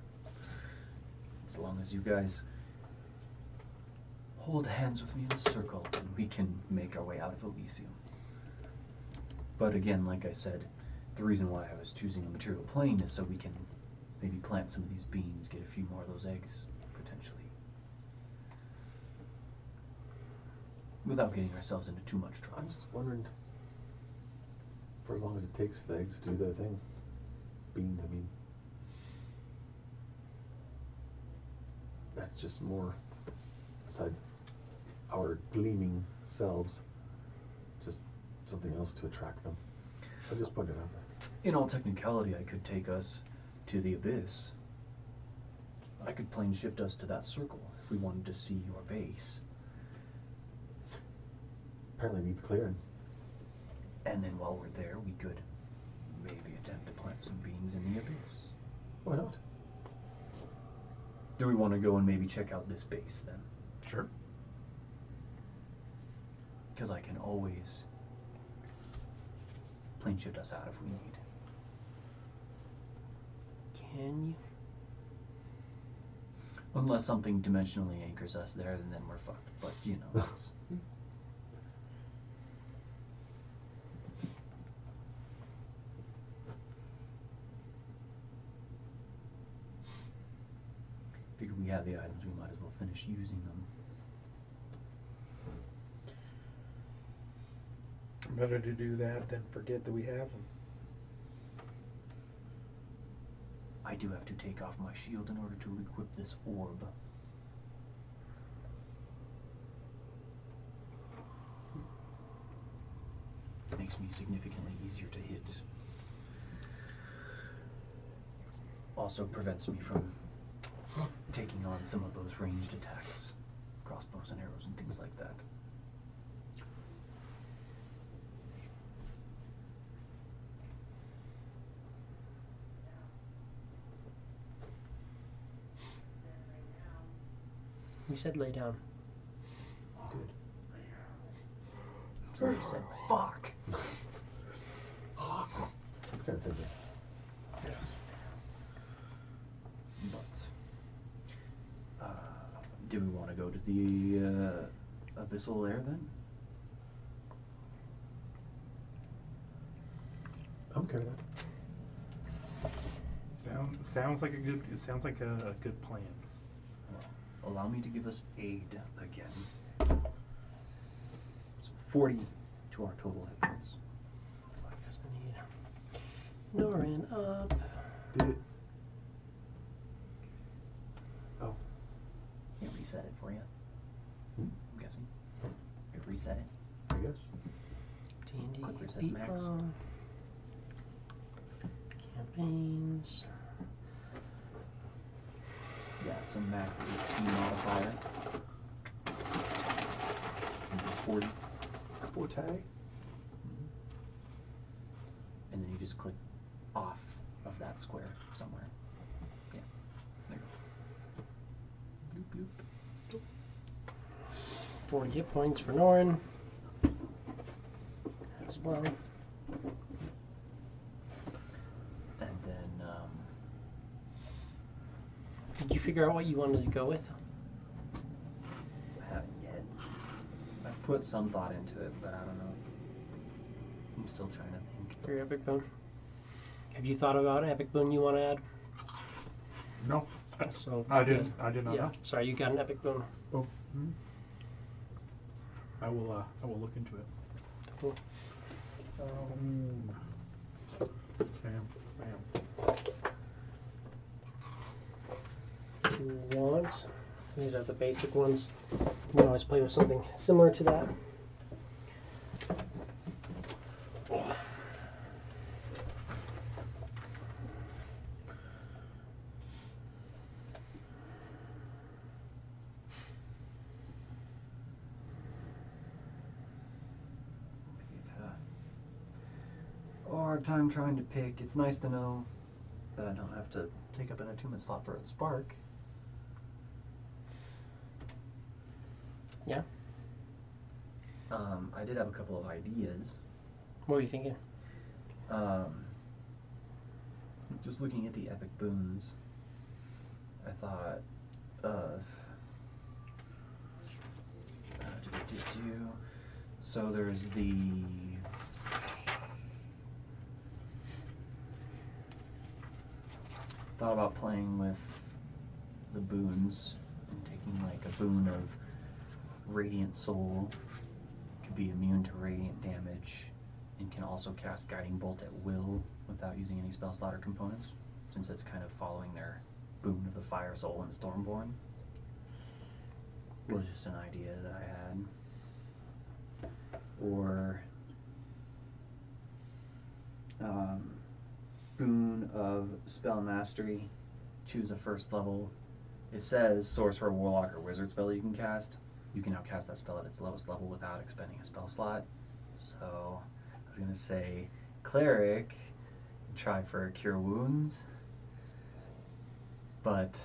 As long as you guys hold hands with me in a circle, and we can make our way out of Elysium. But again, like I said, the reason why I was choosing a material plane is so we can maybe plant some of these beans, get a few more of those eggs, potentially. Without getting ourselves into too much trouble. I'm just wondering, for as long as it takes for the eggs to do their thing. Beans, I mean. That's just more, besides our gleaming selves, just something else to attract them. I just put it out there. In all technicality, I could take us to the abyss. I could plane shift us to that circle if we wanted to see your base. Apparently needs clearing. And then while we're there, we could maybe attempt to plant some beans in the abyss. Why not? Do we want to go and maybe check out this base then? Sure. Because I can always plane shift us out if we need. can you? Unless something dimensionally anchors us there, and then we're fucked. But, you know, that's... Figure we have the items, we might as well finish using them. Better to do that than forget that we have them. I do have to take off my shield in order to equip this orb. It makes me significantly easier to hit. Also prevents me from taking on some of those ranged attacks. Crossbows and arrows and things like that. He said lay down. He did. So he said, fuck! Kind of same thing. Yes. But do we want to go to the abyssal lair then? I'm okay with that. Sounds like a good. It sounds like a good plan. Well, allow me to give us aid again. It's 40 to our total hit points. I guess I need Norin up. Did it? Oh. It reset it for you. Hmm? I'm guessing. It reset it. I guess. D&D Quick reset beat max. bomb. Campaigns. Yeah, so max is a key modifier. 40. Forte. And then you just click off of that square somewhere. Yeah. There you go. Bloop, bloop. 40 hit points for Norin. As well. And then, Did you figure out what you wanted to go with? I haven't yet. I've put some thought into it, but I don't know. I'm still trying to think. For your epic boon? Have you thought about epic boon you want to add? No, So I didn't. I did not Yeah. know. Sorry, you got an epic boon. Oh. I will. I will look into it. Cool. Bam. If you want, these are the basic ones. You can always play with something similar to that. We've had a hard time trying to pick. It's nice to know that I don't have to take up an attunement slot for a spark. Yeah. I did have a couple of ideas. What were you thinking? Just looking at the epic boons, I thought of so there's the thought about playing with the boons and taking like a boon of Radiant Soul. Could be immune to radiant damage and can also cast Guiding Bolt at will without using any spell slot or components, since it's kind of following their boon of the Fire Soul and Stormborn. Was just an idea that I had. Or boon of Spell Mastery. Choose a first level. It says Sorcerer, Warlock, or Wizard spell you can cast. You can now cast that spell at its lowest level without expending a spell slot. So I was gonna say Cleric, try for Cure Wounds. But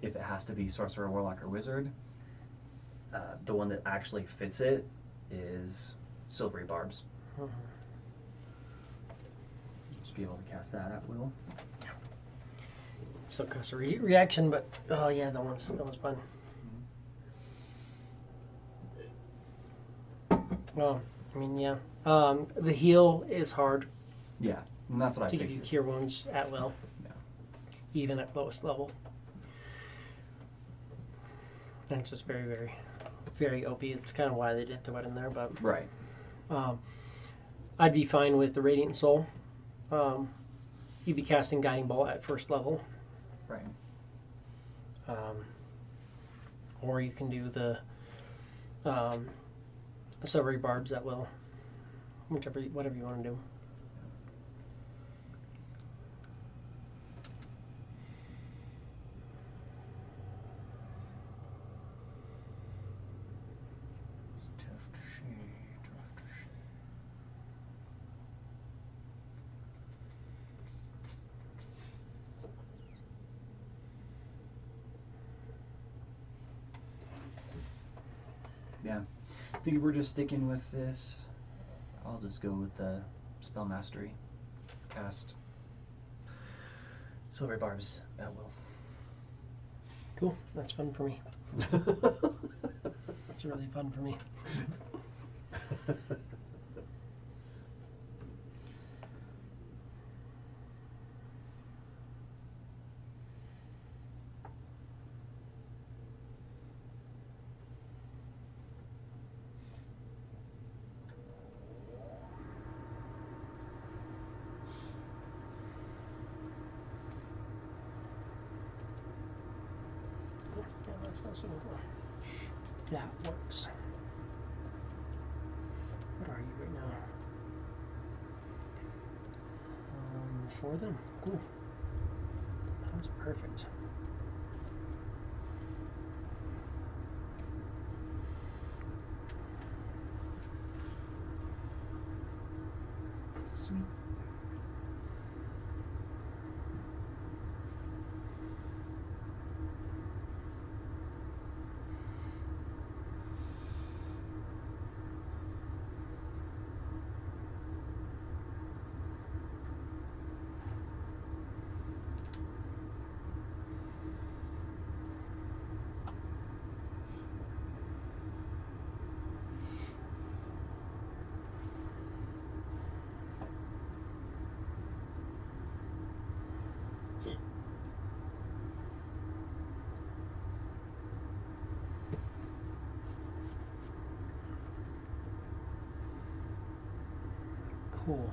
if it has to be Sorcerer, Warlock, or Wizard, the one that actually fits it is Silvery Barbs. Just be able to cast that at will. Still costs a reaction, but oh yeah, that one's fun. Well, I mean, yeah. The heal is hard Yeah, and that's what I to give you figured. cure wounds at will, Yeah. even at lowest level. And it's just very, very, very OP. It's kind of why they did throw it in there, but Right. I'd be fine with the Radiant Soul. You'd be casting Guiding Bolt at first level. Right. Or you can do the Silvery Barbs at will. Whatever you want to do. Yeah. I think if we're just sticking with this, I'll just go with the Spell Mastery. cast Silver Barbs at will. Cool. That's fun for me. That's really fun for me. Yeah, that's also that works. What are you right now? 4 then. Cool. That's perfect. Sweet. Cool.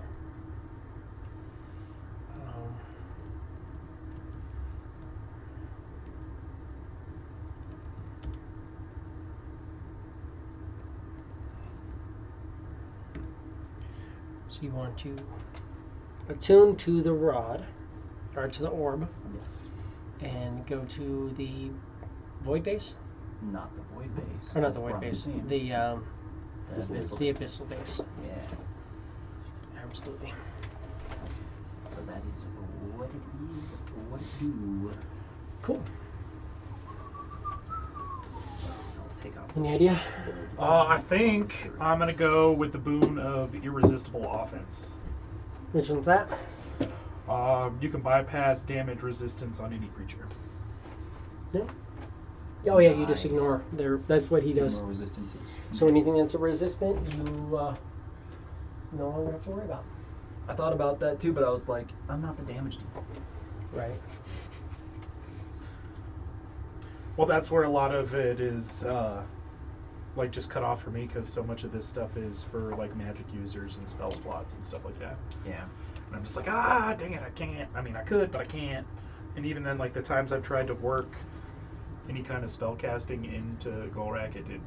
So you want to attune to the rod, or to the orb, Yes. and go to the void base? Not the void base. Or not the That's void what I'm base, saying. the abyssal abyssal base. Yeah. Absolutely. So that is what it is, what it do. Cool. I'll take off. Any idea? I think I'm gonna go with the boon of irresistible offense. Which one's that? You can bypass damage resistance on any creature. Yeah. Oh yeah, you just Nice. ignore their. That's what he does. More resistances. So anything that's a resistant, you no longer have to worry about. I thought about that too, but I was like, I'm not the damage dealer. Right. Well, that's where a lot of it is, like, just cut off for me, because so much of this stuff is for, like, magic users and spell slots and stuff like that. Yeah. And I'm just like, dang it, I can't. I mean, I could, but I can't. And even then, like, the times I've tried to work any kind of spell casting into Golrak, it didn't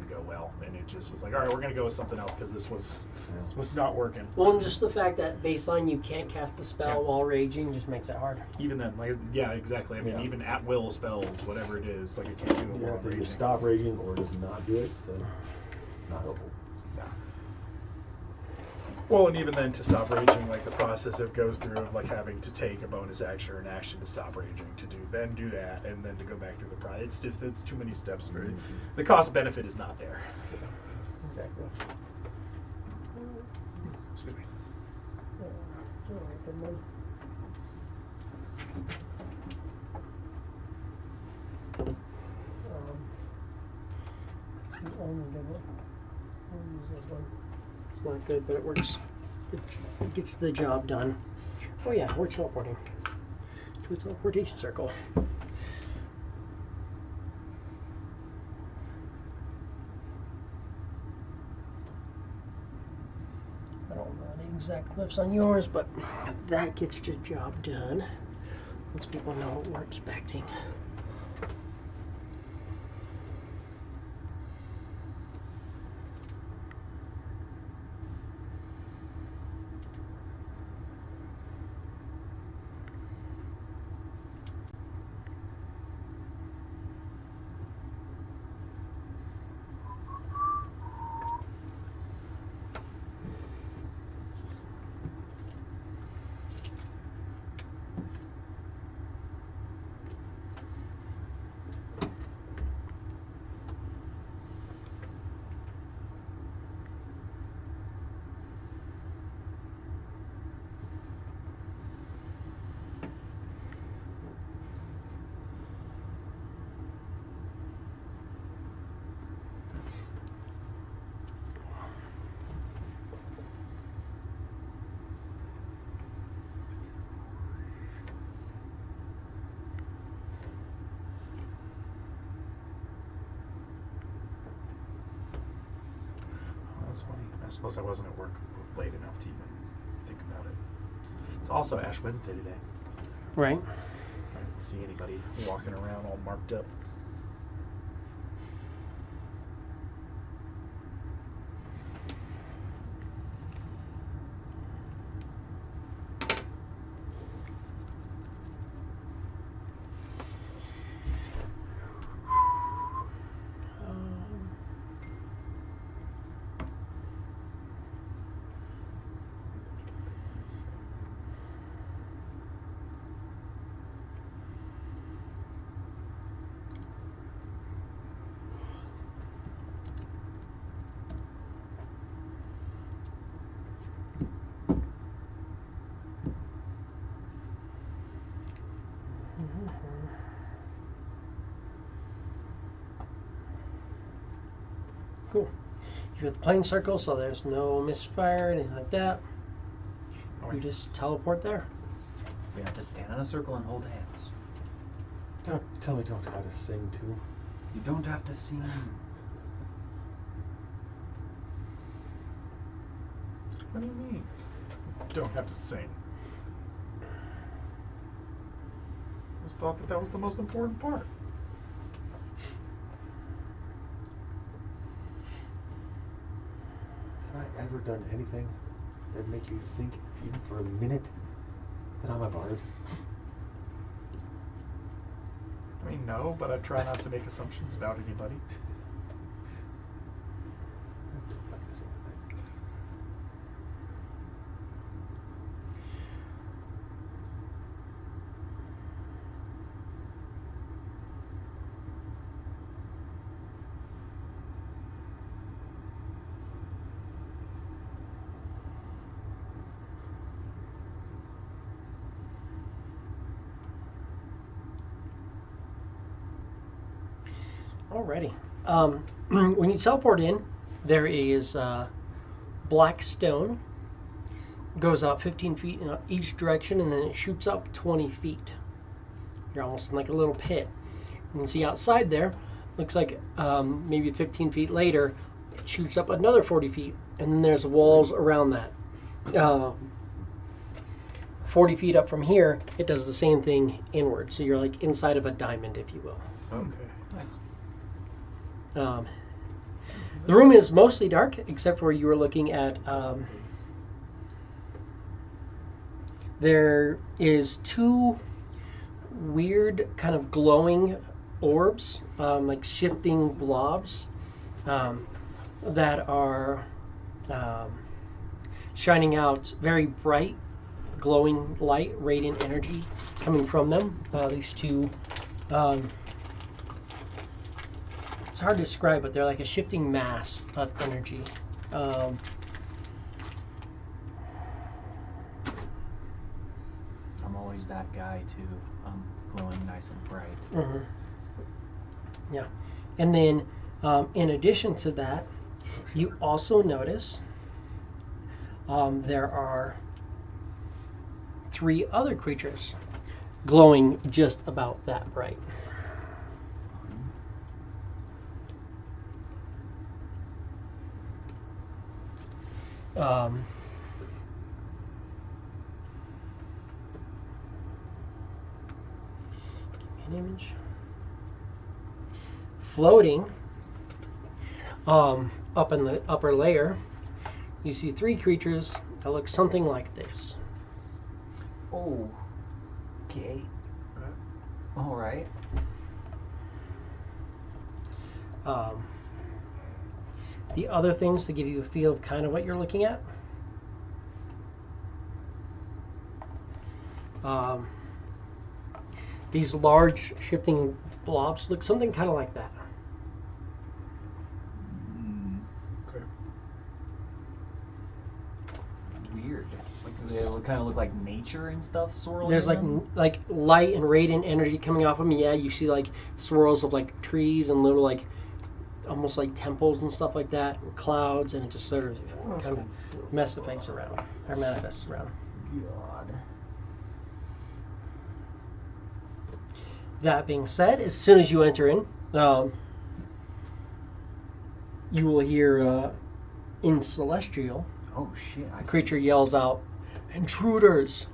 go well. And it just was like, all right, we're going to go with something else, because this was not working. Well, and just the fact that baseline you can't cast a spell Yeah. while raging just makes it hard. Even then, like, yeah, exactly. I mean, Yeah. even at will spells, whatever it is, like, I can't do it You while have to I'm either raging. stop raging or just not do it to not helpful. Yeah. Well, and even then, to stop raging, like the process it goes through of like having to take a bonus action or an action to stop raging, to do that, and then to go back through the process. It's too many steps for it. The cost benefit is not there. Exactly. Excuse me. Alright, good one. It's the only good one. I'll use this one. It's not good, but it works. It gets the job done. Oh yeah, we're teleporting to a teleportation circle. I don't know the exact glyphs on yours, but that gets the job done. Once people know what we're expecting. I suppose I wasn't at work late enough to even think about it. It's also Ash Wednesday today. Right. I didn't see anybody walking around all marked up. Cool. You're at the plane circle, so there's no misfire, anything like that. You just teleport there. We have to stand in a circle and hold hands. Tell me don't how to sing too. You don't have to sing. What do you mean? Don't have to sing. I just thought that was the most important part. Have I ever done anything that make you think, even for a minute, that I'm a bard? I mean, no, but I try not to make assumptions about anybody. I don't like this thing. Alrighty. When you teleport in, there is black stone. Goes up 15 feet in each direction, and then it shoots up 20 feet. You're almost in like a little pit. You can see outside there, looks like maybe 15 feet later, it shoots up another 40 feet, and then there's walls around that. 40 feet up from here, it does the same thing inward. So you're like inside of a diamond, if you will. Okay. Nice. The room is mostly dark, except where you were looking at. There is two weird kind of glowing orbs, like shifting blobs, that are shining out very bright, glowing light, radiant energy coming from them. These two. It's hard to describe, but they're like a shifting mass of energy. I'm always that guy too. I'm glowing nice and bright. Mm-hmm. Yeah. And then, in addition to that, you also notice there are 3 other creatures glowing just about that bright. Give me an image. Floating up in the upper layer, you see 3 creatures that look something like this. Oh. Okay. All right. The other things to give you a feel of kind of what you're looking at. These large shifting blobs look something kind of like that. Okay. Weird. Like they kind of look like nature and stuff swirling. There's in like them? light and radiant energy coming off them. Yeah, you see like swirls of like trees and little like almost like temples and stuff like that, and clouds, and it just sort of kind of manifests around. God. That being said, as soon as you enter in, you will hear In Celestial, Oh shit! I see creature this. yells out, "Intruders!"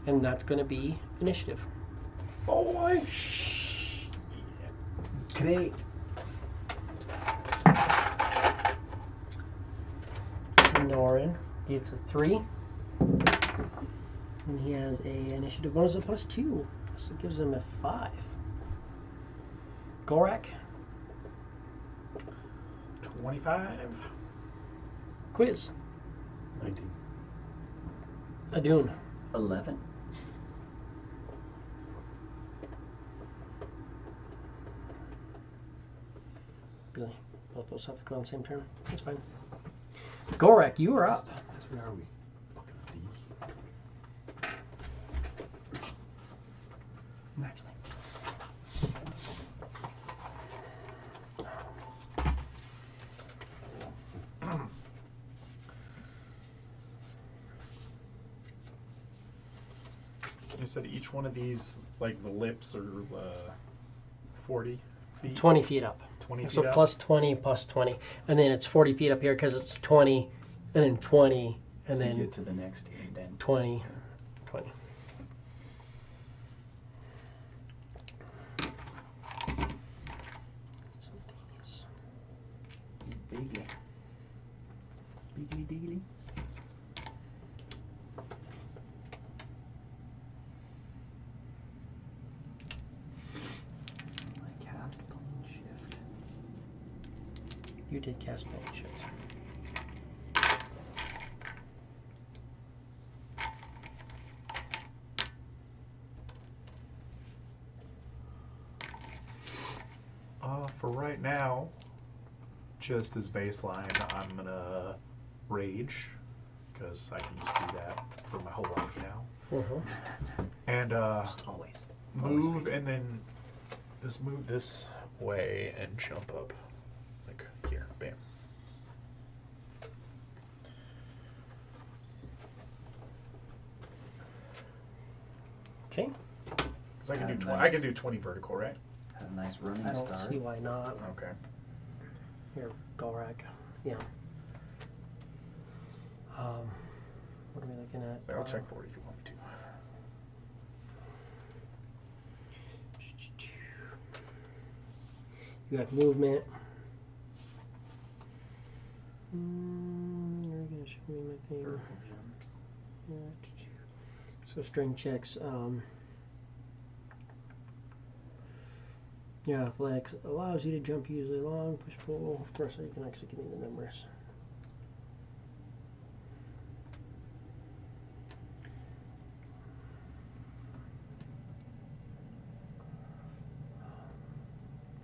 And that's going to be initiative. Boy. Great. Norin gets a 3. And he has a initiative bonus of +2. So it gives him a 5. Gorak, 25. Quiz, 19. Adun, 11. Billy. Both those have to go on the same turn. That's fine. Gorak, you are up. That's where are we? Fucking D. Naturally. You said each one of these, like the lips, are 40 feet. 20 feet up. 20 feet So up. plus 20, plus 20. And then it's 40 feet up here because it's 20, and then 20, and So then you get to the next indent. 20, 20. Some things. Bigly. Bigly diggly. I cast plane shift. You did cast plane shift. For right now, just as baseline, I'm gonna rage because I can just do that for my whole life now. Uh-huh. And Just always. Always move rage. and then just move this way and jump up, like here, bam. Okay. 'Cause I can do Nice. 20. I can do 20 vertical, right? Had a nice running I don't start. see why not. Okay. Here, Gorak. Yeah. What are we looking at? So I'll check 40 if you want me to. You have movement. You're gonna show me my thing. Vertical jumps. Yeah. So string checks. Yeah, athletics allows you to jump usually long, push, pull. Of course, so you can actually give me the numbers.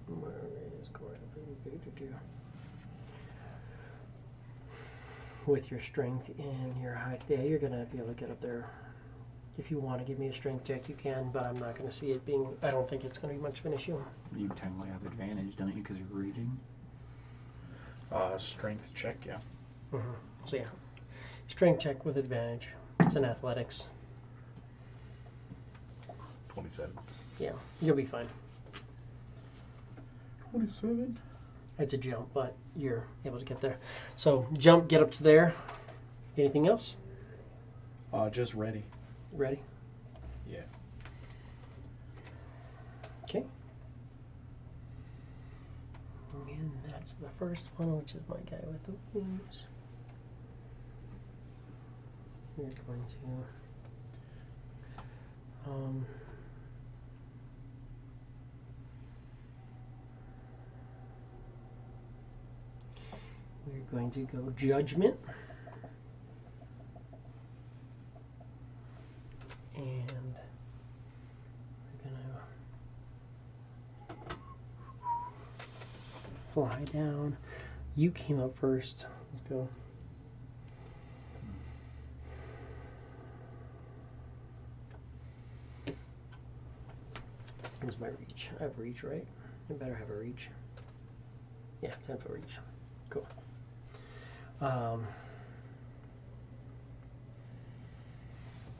Where is Gorak? With your strength and your height, yeah, you're gonna be able to get up there. If you want to give me a strength check, you can, but I'm not going to see it being. I don't think it's going to be much of an issue. You technically have advantage, don't you, because you're raging? Strength check, yeah. Mm-hmm. So yeah, strength check with advantage. It's an athletics. 27. Yeah, you'll be fine. 27? It's a jump, but you're able to get there. So jump, get up to there. Anything else? Just ready. Ready? Yeah. Okay. And that's the first one, which is my guy with the wings. We're going to we're going to go judgment. And we're gonna fly down. You came up first. Let's go. Where's my reach? I have reach, right? I better have a reach. Yeah, 10-foot reach. Cool.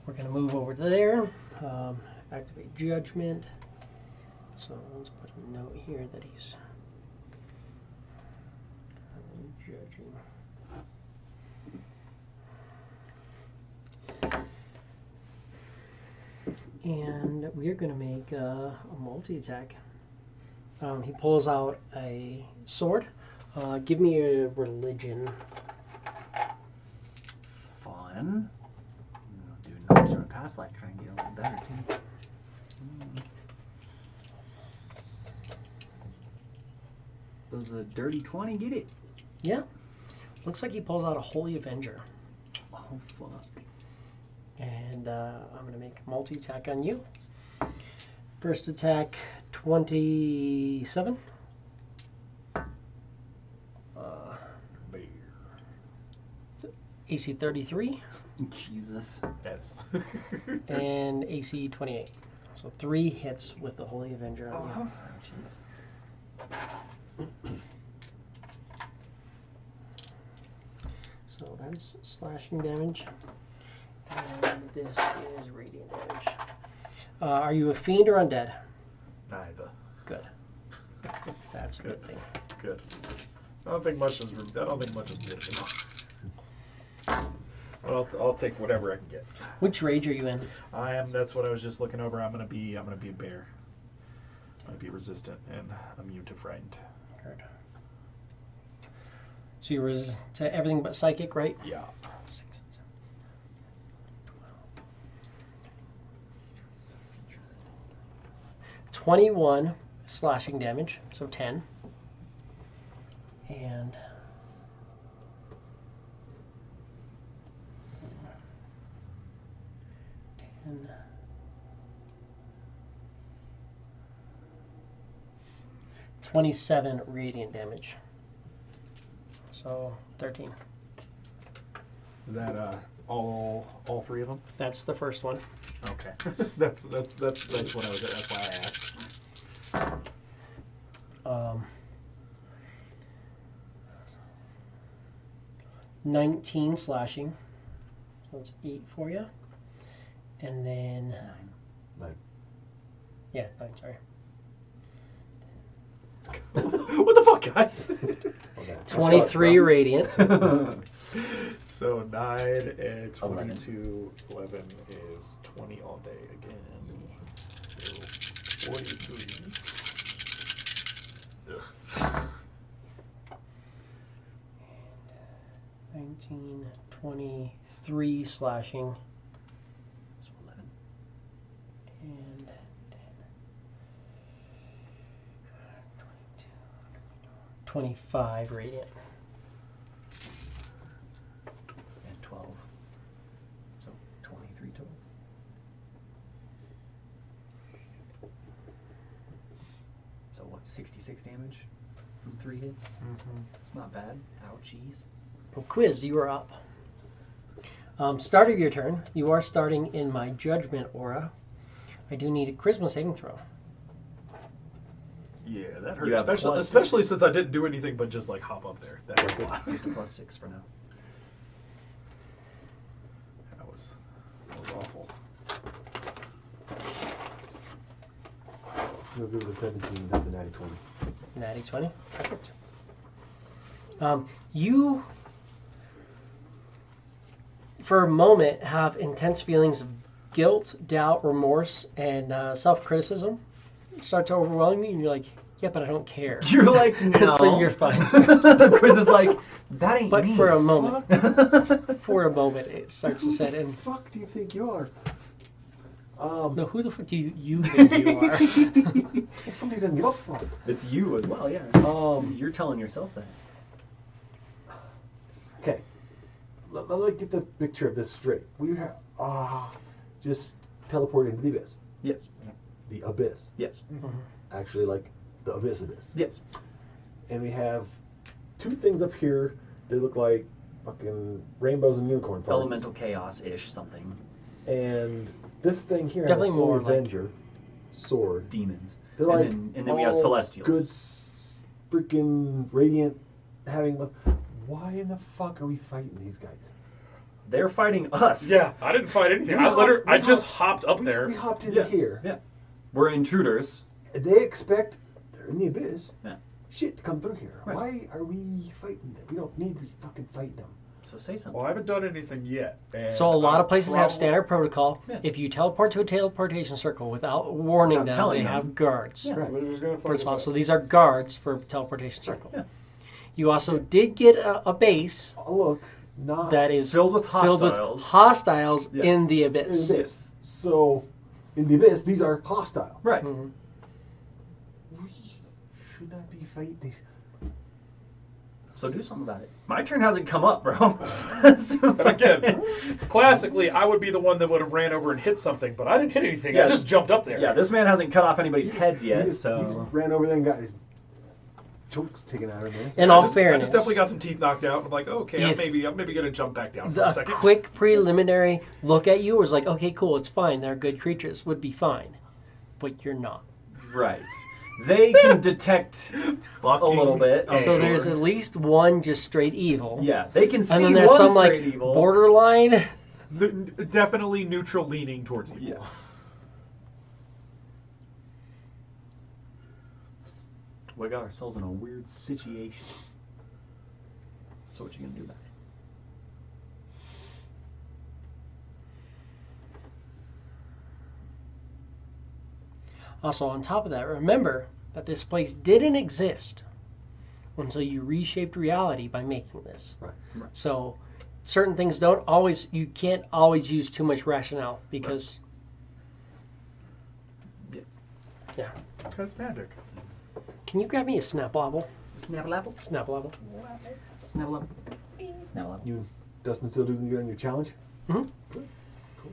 We're going to move over to there. Activate judgment. So let's put a note here that he's judging. And we're going to make a multi-attack. He pulls out a sword. Give me a religion. Fun. Do numbers from a past life, try and get a little better too. Those a dirty 20, get it? Yeah. Looks like he pulls out a Holy Avenger. Oh fuck. And I'm going to make a multi-attack on you. First attack, 27. AC 33. Jesus. Yes. And AC 28. So 3 hits with the Holy Avenger on you. Jeez. So that is slashing damage. And this is radiant damage. Are you a fiend or undead? Neither. Good. That's a good thing. Good. I don't think much is good anymore. Well, I'll take whatever I can get. Which rage are you in? That's what I was just looking over. I'm gonna be a bear. I'm gonna be resistant and immune to frightened. Good. So you're to everything but psychic, right? Yeah. 6, 7, 12. 21 slashing damage, so 10. And 10. 27 radiant damage. So 13. Is that all 3 of them? That's the first one. Okay. that's what I was. That's why I asked. 19 slashing. So that's 8 for you. And then 9. yeah, 9, sorry. What the fuck, guys? Okay. 23 radiant. So 9 and 22, 11 is 20 all day again. So 43. Ugh. 19, 23 slashing. So 11. And 10, 25 radiant. And 12. So 23 total. So what, 66 damage from 3 hits? Mm-hmm. It's not bad. Ouchies. Well, Quiz, you are up. Start of your turn. You are starting in my judgment aura. I do need a charisma saving throw. Yeah, that You hurt. have Especially +6. since I didn't do anything but just like hop up there. That hurt a lot. Just a +6 for now. That was awful. You'll go with a 17. That's a natty 20. Natty 20. Perfect. You, for a moment, have intense feelings of guilt, doubt, remorse, and self-criticism start to overwhelm you, and you're like, yeah, but I don't care. You're like, no. So you're fine. Quiz is like, that ain't But me. for a moment, it starts to set in. Who the fuck do you think you are? No, who the fuck do you think you are? Somebody doesn't give a fuck. It's you as well, yeah. You're telling yourself that. Okay. Let me get the picture of this straight. We have just teleport into the abyss. Yes. The abyss. Yes. Actually, like the abyss. Yes. And we have 2 things up here that look like fucking rainbows and unicorn farts. Elemental chaos-ish something. And this thing here, Definitely has a Holy more like- Avenger sword. Demons. They're and like then we have all Celestials. Good, freaking radiant, having. Why in the fuck are we fighting these guys? They're fighting us. Yeah, I didn't fight anything. I just hopped up there. We hopped into here. Yeah. We're intruders. They expect they're in the abyss. Yeah. Shit to come through here. Right. Why are we fighting them? We don't need to be fucking fighting them. So say something. Well, I haven't done anything yet. And So a lot of places have probably- standard protocol. Yeah. If you teleport to a teleportation circle without warning Without them, telling they them. have guards. Yeah. Right. Who's gonna find First of all, us so out? these are guards for teleportation circle. Yeah. You also did get a base Oh, look, not that is Filled with hostiles. hostiles Yeah. in the in abyss. this. So, in the abyss, these are hostile. Right. Mhm. We should not be fighting these. So do something about it. My turn hasn't come up, bro. So- And again, classically, I would be the one that would have ran over and hit something, but I didn't hit anything. Yeah. I just jumped up there. Yeah, this man hasn't cut off anybody's heads He yet, just so. ran over there and got his chokes taken out of him. In I all just fairness, definitely got some teeth knocked out. I'm like, okay, I'm If- maybe gonna jump back down for a a second. quick preliminary look at you was like, okay, cool, it's fine. They're good creatures, would be fine, but you're not. Right. They can detect a Fucking little bit. I'm So sure. there's at least one just straight evil. Yeah, they can see And then there's one some like straight evil. borderline. Definitely neutral leaning towards evil. Yeah. We got ourselves in a weird situation. So what you gonna do about it? Also, on top of that, remember that this place didn't exist until you reshaped reality by making this. Right. Right. So, certain things don't always, you can't always use too much rationale because, Because magic. can you grab me a snap level? Snap level. Snap level. Snap level. Snap level. You, Dustin, still doing good on your challenge? Mhm. Good. Cool.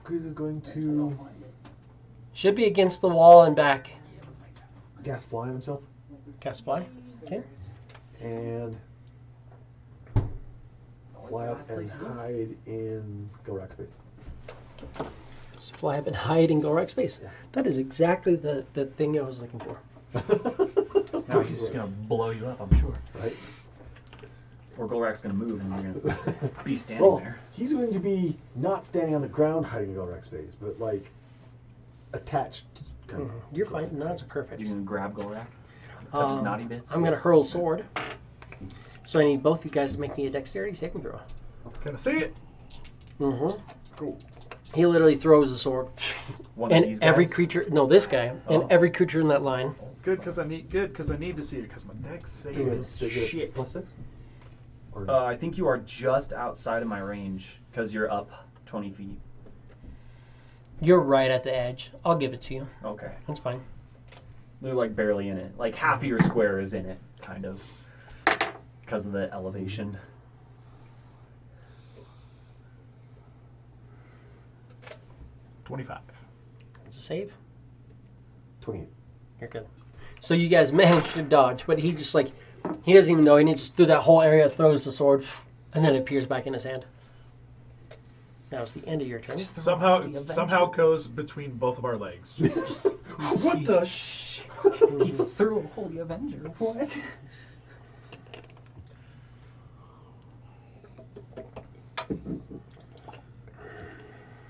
Chris is going to Should be against the wall and back. gas fly himself Cast fly. Okay. and fly up and hide in Gorak space. So fly up and hide and go right space. Yeah. That is exactly the thing I was looking for. Now he's just gonna blow you up, I'm sure. Right? Or Golrak's gonna move and you're gonna be standing Well, there. he's going to be not standing on the ground hiding in Gorak space, but like attached. Kind of. You're fine. No, that's perfect. You gonna grab Golrak? Touch his naughty bits? I'm going to hurl sword. So I need both you guys to make me a dexterity saving throw. Can I see it? Mm-hmm. Cool. He literally throws the sword. One of And these every guys? creature, no, this guy, Oh. and every creature in that line. Good, because I need to see it, because my next save Do is they get a shit. +6? Or I think you are just outside of my range because you're up 20 feet. You're right at the edge. I'll give it to you. Okay. That's fine. They're like barely in it. Like half of your square is in it, kind of. Because of the elevation. $25. It's a save. 28. You're good. So you guys managed to dodge, but he just like, he doesn't even know, and he just through that whole area throws the sword, and then it appears back in his hand. That was the end of your turn. Somehow goes between both of our legs. Just, What the shit? He threw a Holy Avenger. What?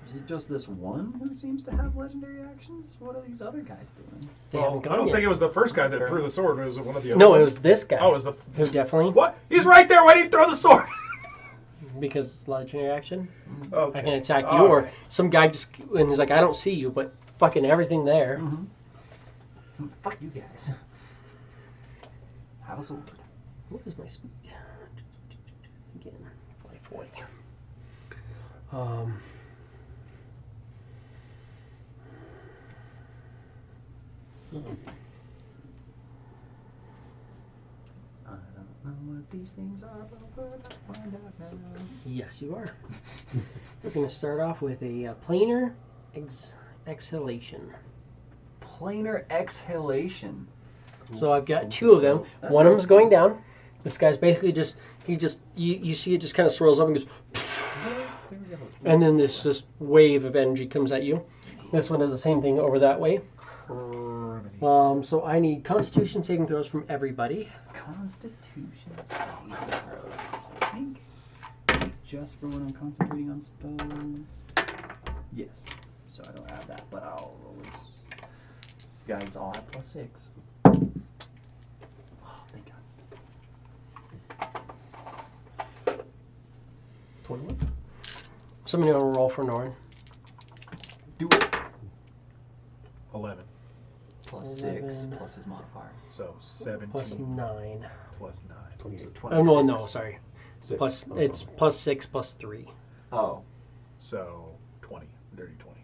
Is it just this one who seems to have legendary actions? What are these other guys doing? They well, haven't I gone don't yet. think it was the first guy that threw the sword. It was one of the other No, it ones. was this guy. Oh, it was the... There's definitely, What? He's right there. Why did he throw the sword? because it's legendary action. Okay. I can attack you, All or right. some guy just, and he's like, I don't see you, but fucking everything there. Fuck you guys. Have a sword. What is my speed? Again, 540. I don't know what these things are, but we'll find out now. Yes, you are. We're going to start off with a planar exhalation. Planar exhalation. So I've got two of them. That One of sounds them's going down. This guy's basically just, you see it just kind of swirls up and goes, and then this wave of energy comes at you. This one does the same thing over that way. harmony. So I need Constitution saving throws from everybody. Constitution saving throws. I think it's just for when I'm concentrating on spells. Yes. So I don't have that, but I'll roll this. You guys all have +6. Oh, thank God. 21. Somebody want to roll for Norn. Do it. 11. +6 11. plus his modifier. So 17 Plus 9. plus 9. 28. So Oh, no, 26. no, sorry. Six. Plus, Oh, it's +6 plus 3. Oh. So 20. Dirty 20.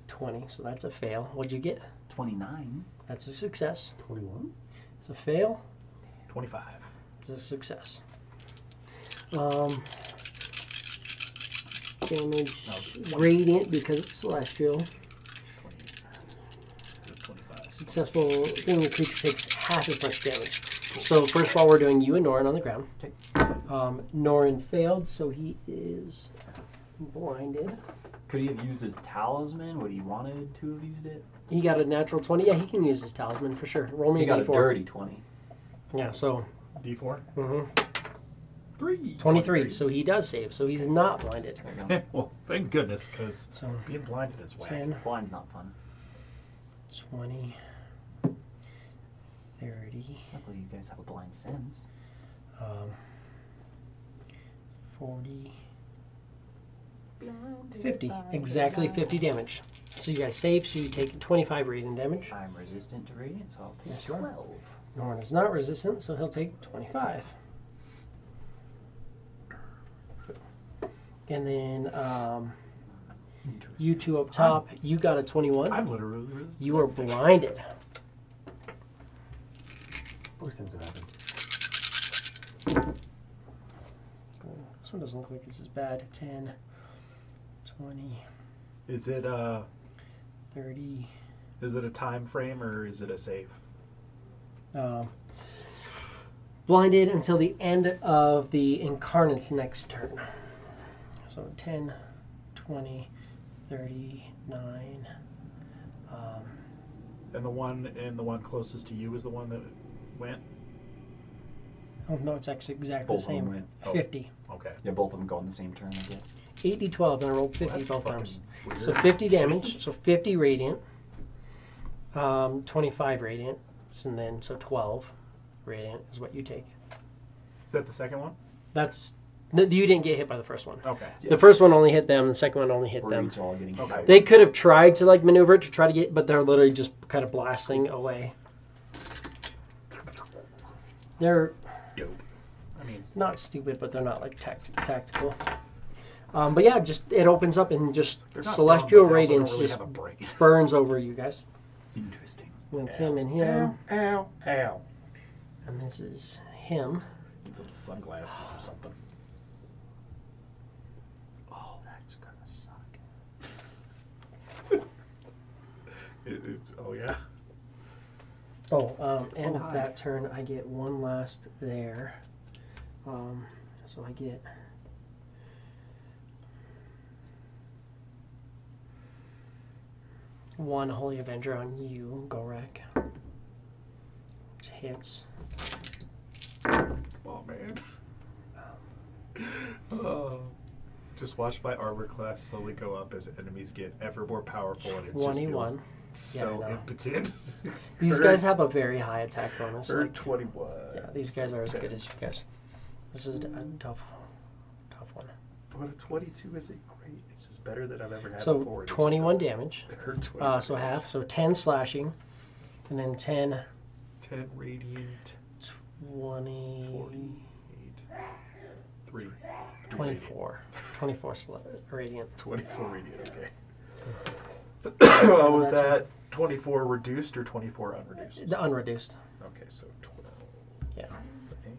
20, so that's a fail. What'd you get? 29. That's a success. 21. It's a fail. 25. It's a success. Damage radiant because it's celestial. 20. 25. Successful thing, the creature takes half as much damage. So first of all, we're doing you and Norin on the ground. Okay. Norin failed, so he is blinded. Could he have used his talisman? Would he wanted to have used it? He got a natural 20. Yeah, he can use his talisman for sure. Roll me He a got a d4. dirty 20. Yeah, so D4? 3. 23. So he does save. So he's not blinded. There you go. Well, thank goodness, because So being blinded is whack. 10, Blind's not fun. 20, 30, Luckily, you guys have a blind sense. 40, 50. Exactly 50 damage. So you guys save, so you take 25 radiant damage. I'm resistant to radiant, so I'll take Yes, you are. 12. Norn is not resistant, so he'll take 25. And then you two up top, you got a 21. I'm literally resistant. You are blinded. Worst things have happened. This one doesn't look like it's as bad. 10, 20, Is it 30. a time frame or is it a save? Blinded until the end of the incarnate's next turn. So 10, 20, 39. And the one closest to you is the one that went? Oh no, it's actually exactly Both the of them same. went. Oh. 50. Okay. Yeah, both of them go on the same turn, I guess. 8d12, and I rolled 50 Well, that's both fucking times. weird. So 50 damage, so 50 radiant, 25 radiant, and then so 12 radiant is what you take. Is that the second one? That's you didn't get hit by the first one. Okay. The first one only hit them, the second one only hit We're them. each all getting Okay. hit. They could have tried to like maneuver it to try to get, but they're literally just kind of blasting away. They're Dope. I mean, not stupid, but they're not like tactical. But yeah, just it opens up and just they're not celestial dumb, but they also radiance don't really just have a brain. burns over you guys. Interesting. And it's him and him, Ow. Ow. and this is him. Need some sunglasses or something. Oh, that's gonna suck. Oh, yeah? Oh, end hi. of that turn, I get one last there. So I get one Holy Avenger on you, Gorak. Which hits. Oh, man. Oh. Just watch my armor class slowly go up as enemies get ever more powerful and it 21. just feels so Yeah, I know. impotent. These Hurt- guys have a very high attack bonus. Hurt Like, 21. yeah, these guys are as good as you guys. This is a tough one. But a 22 isn't great. It's just better than I've ever had So before. It just 21 doesn't- damage. It hurt 20. So half. So 10 slashing. And then 10, 10 radiant, 20, 48, 3. 24. 24 radiant. 24 radiant, okay. That's Was what- that 24 reduced or 24 unreduced? The unreduced. Okay, so 12. Yeah. And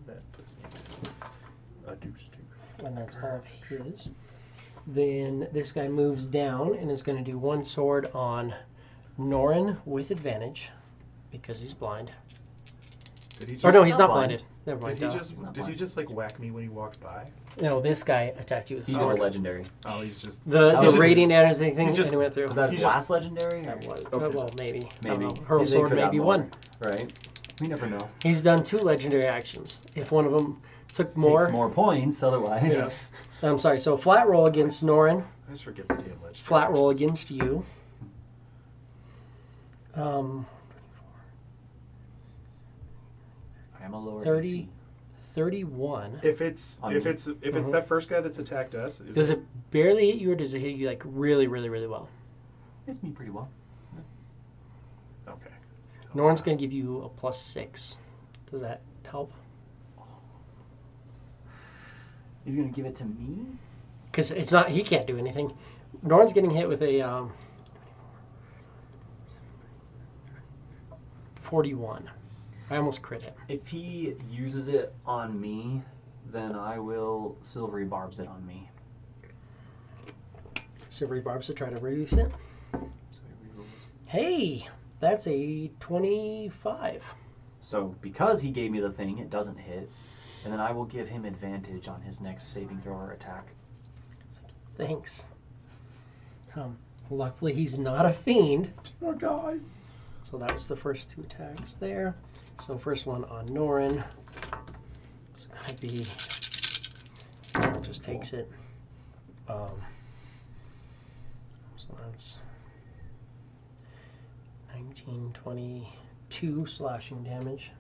that puts me to a deuce 2. And that's all of his. Then this guy moves down and is going to do one sword on Norin with advantage because he's blind. Did he Or no, he's not not blind. blinded. Never mind. Did he just like whack me when he walked by? No, this guy attacked you with a He did a sword. legendary. Oh, he's just The That was radiant just- energy thing, he just- and he went through. Was that his He just- last legendary? That was, Okay. well, maybe. I Maybe. don't know. Hurl They sword, could have maybe more, one. Right? We never know. He's done 2 legendary actions. If one of them took more. Takes more points otherwise. Yes. I'm sorry. So flat roll against Norin. I just forget the damn legend. Flat roll against you. 24. I am a lower 30. AC. 31. If it's On if me. it's if Mhm. it's that first guy that's attacked us, is Does it barely hit you, or does it hit you like really, really, really well? Hits me pretty well. okay? Norin's going to give you a +6. Does that help? He's gonna give it to me? Because it's not. He can't do anything. Norin's getting hit with a 41. I almost crit it. If he uses it on me, then I will silvery barbs it on me. Silvery barbs to try to reduce it. So he rerolls. Hey, that's a 25. So because he gave me the thing, it doesn't hit, and then I will give him advantage on his next saving throw or attack. Thanks. Luckily, he's not a fiend. More guys. So that was the first 2 attacks there. So first one on Norin. It's going to be... Norin just takes it. So that's 19, 22 slashing damage.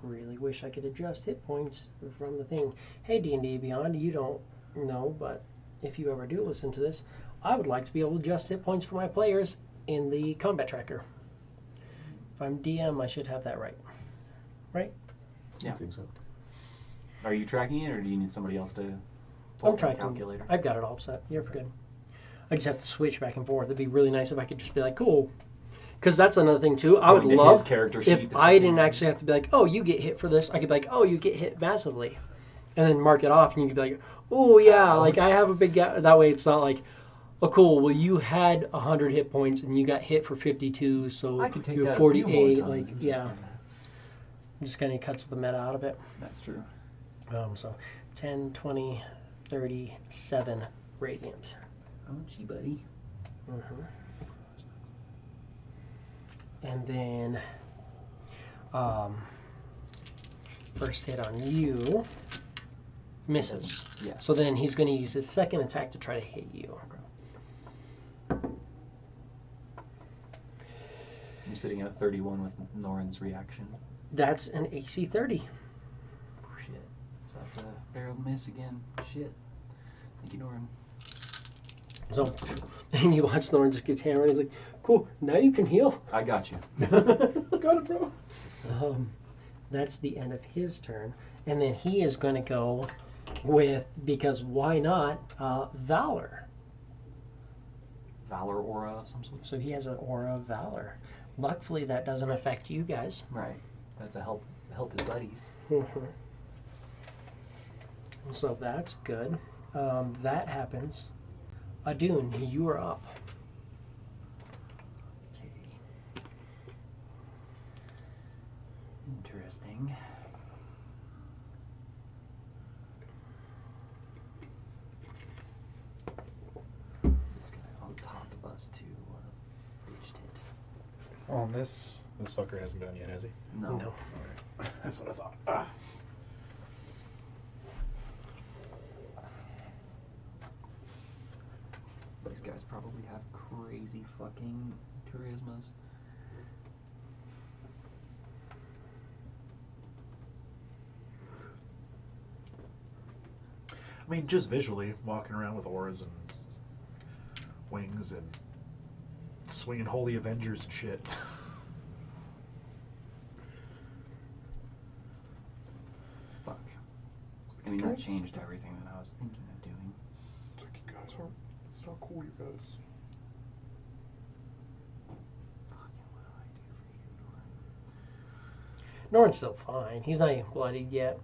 Really wish I could adjust hit points from the thing. Hey, D&D Beyond, you don't know, but if you ever do listen to this, I would like to be able to adjust hit points for my players in the combat tracker. If I'm DM, I should have that right. Right? Yeah. I think so. Are you tracking it, or do you need somebody else to I'm pull up the tracking. calculator? I've got it all set. You're good. I just have to switch back and forth. It'd be really nice if I could just be like, cool. Because that's another thing, too. I would Going to love his character sheet if to I didn't fucking- actually have to be like, oh, you get hit for this. I could be like, oh, you get hit massively. And then mark it off, and you could be like, oh, yeah, like I have a big gap. That way it's not like, oh, cool, well, you had 100 hit points, and you got hit for 52, so I can take you're that a few more 48. times. Like, yeah. Just kind of cuts the meta out of it. That's true. So 10, 20, 30, 7 radiant. Oh, gee, buddy. And then first hit on you misses. Yeah. So then he's going to use his second attack to try to hit you. I'm sitting at a 31 with Norin's reaction. That's an AC 30. Oh, shit. So that's a barrel miss again. Shit. Thank you, Norin. So, and you watch Lauren just gets hammered. He's like, cool, now you can heal. I got you. Got it, bro. That's the end of his turn. And then he is going to go with, because why not, Valor. Valor aura of some sort. So he has an aura of Valor. Luckily, that doesn't affect you guys. Right. That's a help his buddies. So that's good. That happens. Adun, you are up. Okay. Interesting. This guy on top of us too. Bitched it. Oh, and this fucker hasn't gone yet, has he? No. No. That's what I thought. Ah. These guys probably have crazy fucking charismas. I mean, just visually, walking around with auras and wings and swinging holy avengers and shit. Fuck. I mean, that changed everything that I was thinking of doing. It's like, you guys aren't. It's not cool, you guys. Fucking what do I do for you, Norin? Norrin's still fine. He's not even bloodied yet.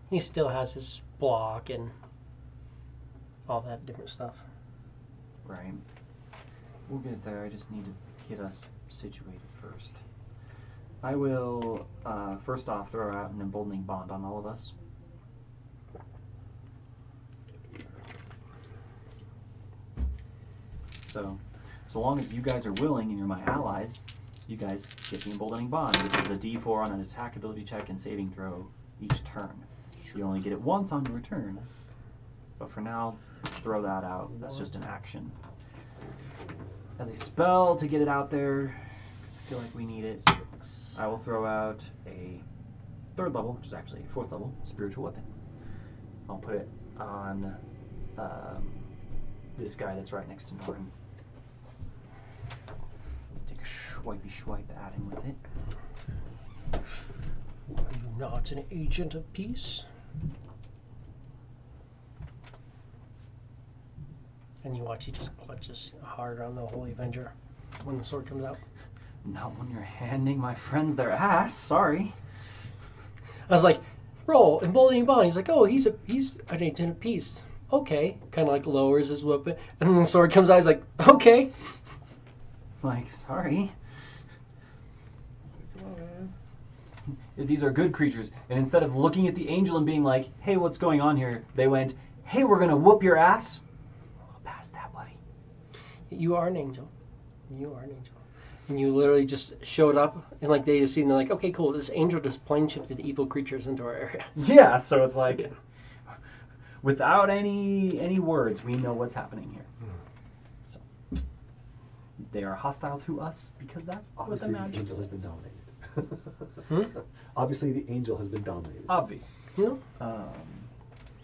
He still has his block and all that different stuff. Right. We'll get there. I just need to get us situated first. I will first off throw out an emboldening bond on all of us. So long as you guys are willing and you're my allies, you guys get the emboldening bond. This is the D4 on an attack ability check and saving throw each turn. You only get it once on your turn, but for now, throw that out. That's just an action. As a spell to get it out there, because I feel like we need it, I will throw out a 3rd level, which is actually a 4th level, spiritual weapon. I'll put it on this guy that's right next to Norton. Take a swipey swipe at him with it. Are you not an agent of peace? And you watch he just clutches hard on the Holy Avenger when the sword comes out. Not when you're handing my friends their ass, sorry. I was like, roll, emboldening bond. He's like, oh, he's an agent of peace. Okay. Kind of like lowers his weapon. And then the sword comes out, he's like, okay. Like, sorry. These are good creatures. And instead of looking at the angel and being like, hey, what's going on here? They went, hey, we're going to whoop your ass. A little past that, buddy. You are an angel. You are an angel. And you literally just showed up, and like they just seen, they're like, okay, cool, this angel just plane shifted evil creatures into our area. Yeah, so it's like, without any words, we know what's happening here. So, they are hostile to us because that's Obviously, what the magic angel has been says. dominated. Obviously, the angel has been dominated. Obvi. Yeah.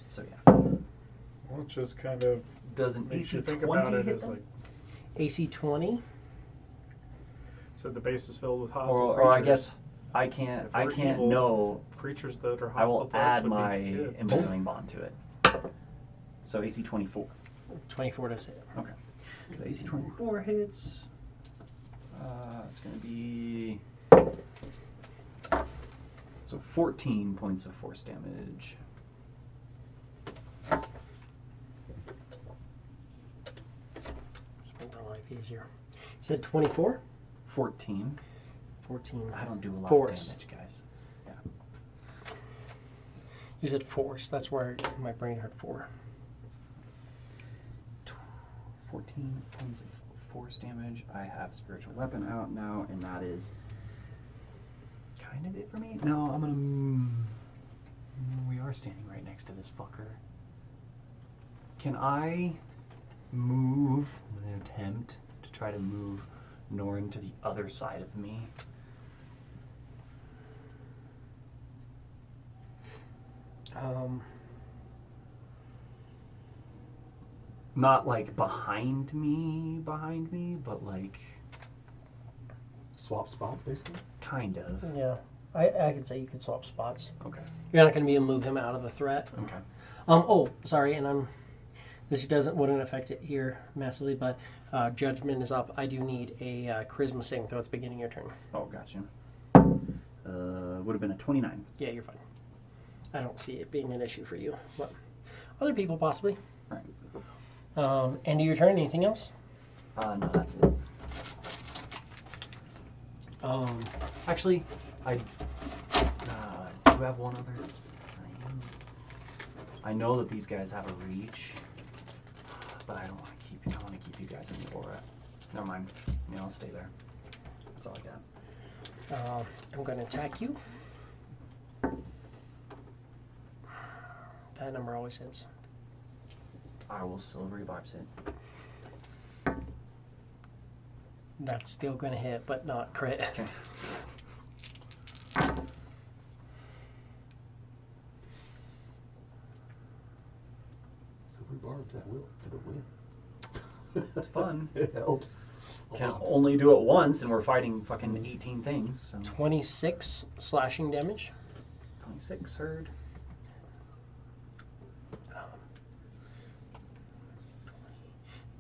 So yeah. Well, it just kind of Does an makes AC you think 20 about it hit as them? like, AC 20. said the base is filled with hostile Or I creatures. guess I can't If we're know. evil, creatures that are hostile I will to us add would be my good. emboldening bond to it. So AC 24. 24 does hit. Okay. So AC 24 hits. It's going to be so 14 points of force damage. Just make my life easier. You said 24? 14. 14. I don't do a lot Force. of damage, guys. Yeah. You said force. That's where my brain heard 4. 14 points of force damage. I have spiritual weapon out now, and that is kind of it for me. No, I'm gonna. We are standing right next to this fucker. Can I move? I'm gonna attempt to try to move Norin to the other side of me. Not like behind me, but like Swap spots, basically. kind of. Yeah. I could say you could swap spots. Okay. You're not going to be able to move him out of the threat. Okay. Oh, sorry, and this wouldn't affect it here massively, but judgment is up. I do need a charisma saving throw at the beginning of your turn. Oh, gotcha. Would have been a 29. Yeah, you're fine. I don't see it being an issue for you, but other people possibly. Right. End of your turn. Anything else? No, that's it. Actually, I do have one other thing. I know that these guys have a reach, but I don't want to keep. I want to keep you guys in the aura. Never mind. I'll stay there. That's all I got. I'm going to attack you. That number always hits. I will silvery vibes it. That's still going to hit, but not crit. Okay. Silver barbs at will for the win. It's fun. It helps. Can only do it once, and we're fighting fucking 18 things. So. 26 slashing damage. 26 heard.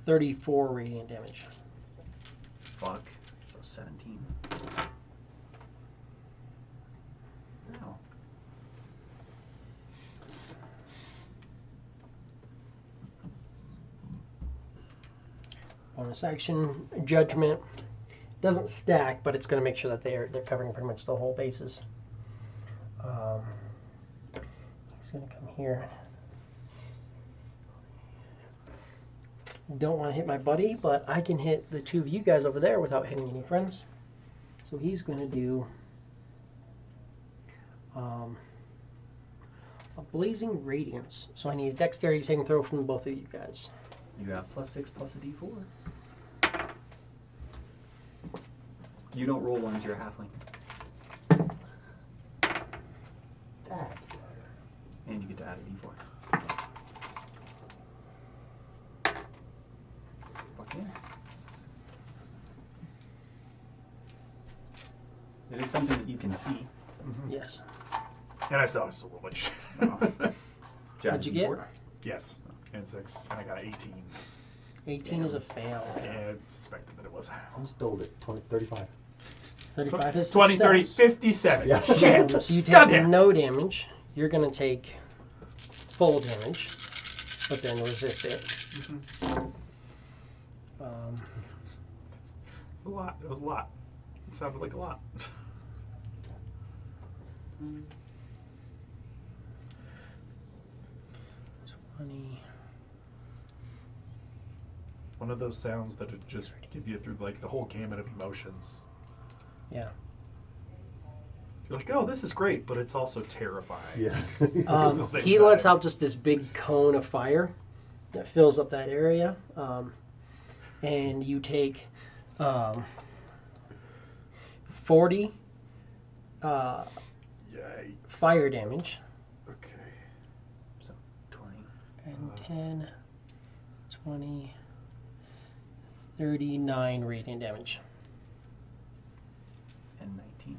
34 radiant damage. Fuck. So 17. Wow. Bonus action, judgment. doesn't stack, but it's going to make sure that they're covering pretty much the whole bases. He's going to come here. Don't want to hit my buddy, but I can hit the two of you guys over there without hitting any friends. So he's going to do a Blazing Radiance. So I need a dexterity saving throw from both of you guys. You have +6 plus a d4. You don't roll ones, you're a halfling. That's And you get to add a d4. Fuck yeah. It is something that you can see. Yes. And I still have to roll it. What'd you get? Yes. And 6. And I got 18. 18 is a fail. And suspected that it was. I stole it. 20, 35. 35 is 20, 30, success. 57. Yeah. Shit. So you take Goddamn. no damage. You're going to take full damage, but then resist it. A lot. It was a lot. It sounded like a lot. One of those sounds that would just give you through like the whole gamut of emotions. Yeah. You're like, oh, this is great, but it's also terrifying. Yeah. the same He lets time. out just this big cone of fire that fills up that area, and you take 40 Yikes. fire damage Okay. So 20. and 10, 20, 39 radiant damage. And 19.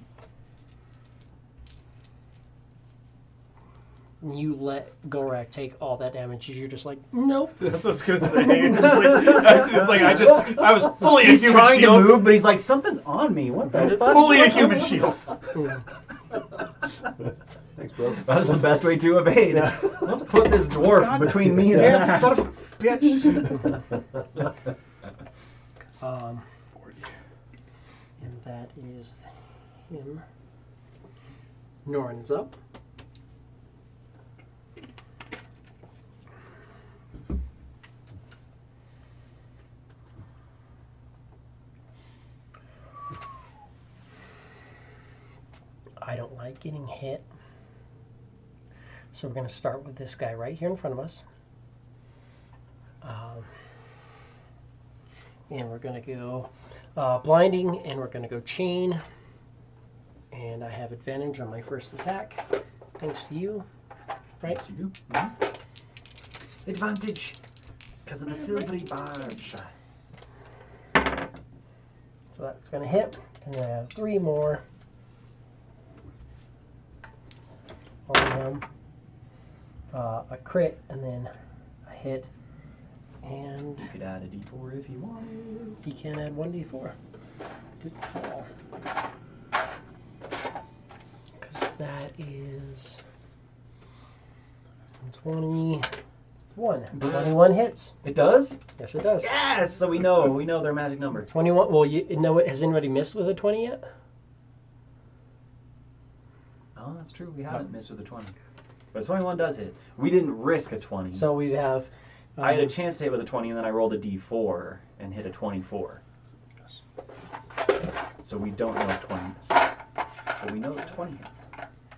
And you let Gorak take all that damage. You're just like, nope. That's what I was gonna say. It's like I was fully He's a human trying shield. to move, but he's like, something's on me. What the fuck? Fully a human shield. Thanks, bro. That's the best way to evade. Let's put this dwarf between me and Damn that. son of a bitch. 40. And that is him. Norin's up. I don't like getting hit. So we're going to start with this guy right here in front of us. And we're going to go blinding, and we're going to go chain. And I have advantage on my first attack, thanks to you. Right? Yes, you do. Advantage. Because of the silvery barge. So that's going to hit. And then I have 3 more on him. A crit, and then a hit. And You could add a d4 if you wanted. he can add 1d4. Good call. Because that is 21. 21 hits. It does? Yes, it does. Yes! So we know their magic number. 21. Well, you know what? Has anybody missed with a 20 yet? Oh, that's true. We haven't missed with a 20. But 21 does hit. We didn't risk a 20. So we have. I had a chance to hit with a 20, and then I rolled a d4 and hit a 24. So we don't know if 20 misses. But we know that 20 hits.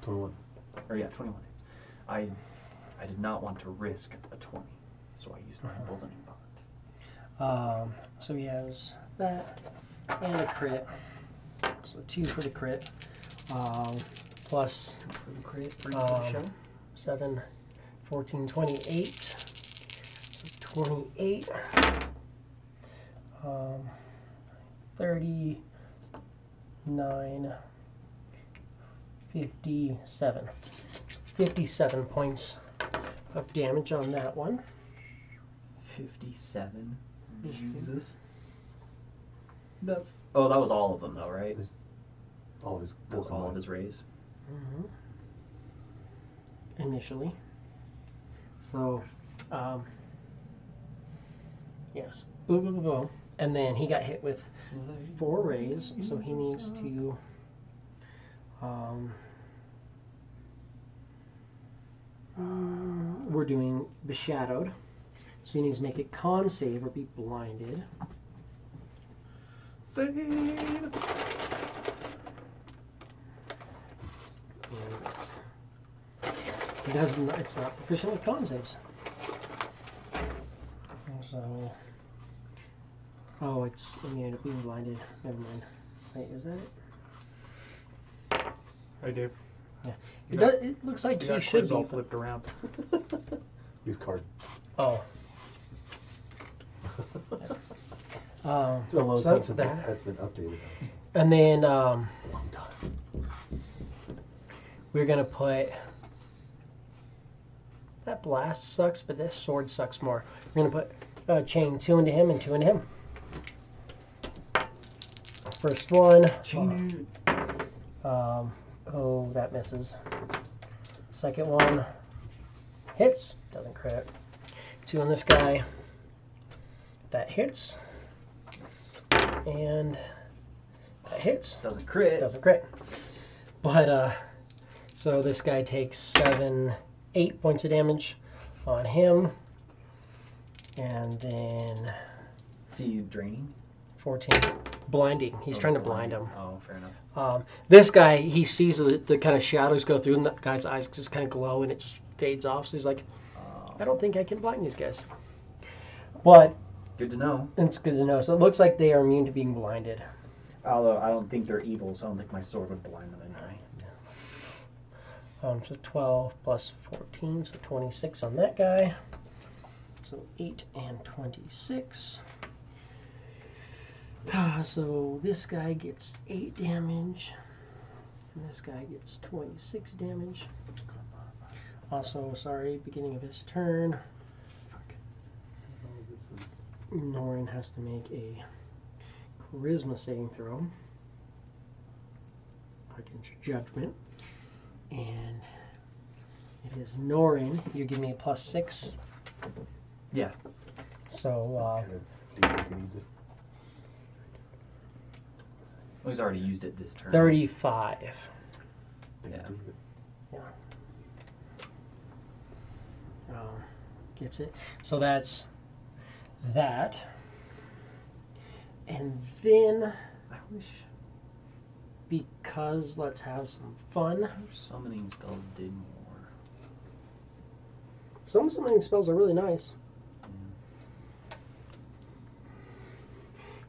21. Or yeah, 21 hits. I did not want to risk a 20, so I used my emboldening bond. So he has that and a crit. So 2 for the crit. Plus 2 for the crit, 3 for the show. 7, 14, 28. So 28. 39, 57. 57 points of damage on that one. 57. Jesus. That was all of them though, right? All of his. That was all of his raise. Initially. So, yes. Boom, boom, boom, boom. And then he got hit with 4 rays, so he needs to we're doing Beshadowed, so he needs to make a con save or be blinded. Save. He doesn't. It's not proficient with con saves. So, it's immune to being blinded. Never mind. Wait, is that it? I do. Yeah. You It looks like You he got should quiz be. all flipped around. His card. Oh. So So that's that. that's been updated. And then Long time. we're gonna put that blast sucks, but this sword sucks more. We're gonna put chain 2 into him and 2 into him. First one. Chain Oh, that misses. Second one hits, doesn't crit. 2 on this guy. That hits. And that hits. doesn't crit. Doesn't crit. But so this guy takes 8 points of damage on him. And then See you draining. 14. Blinding. He's Oh, trying to blind him. Oh, fair enough. This guy, he sees the kind of shadows go through, and the guy's eyes just kind of glow, and it just fades off. So he's like, I don't think I can blind these guys. But Good to know. it's good to know. So it looks like they are immune to being blinded. Although I don't think they're evil, so I don't think my sword would blind them anyway. So 12 plus 14, so 26 on that guy. So 8 and 26. So this guy gets 8 damage. And this guy gets 26 damage. Also, sorry, beginning of his turn. Norin has to make a charisma saving throw against judgment. And it is Norin. You give me a +6. Yeah. So, Do you think he needs it? Well, he's already used it this turn. 35. Think he's Yeah. doing it? Gets it. So that's that. And then, I wish because let's have some fun. summoning spells did more. Some summoning spells are really nice.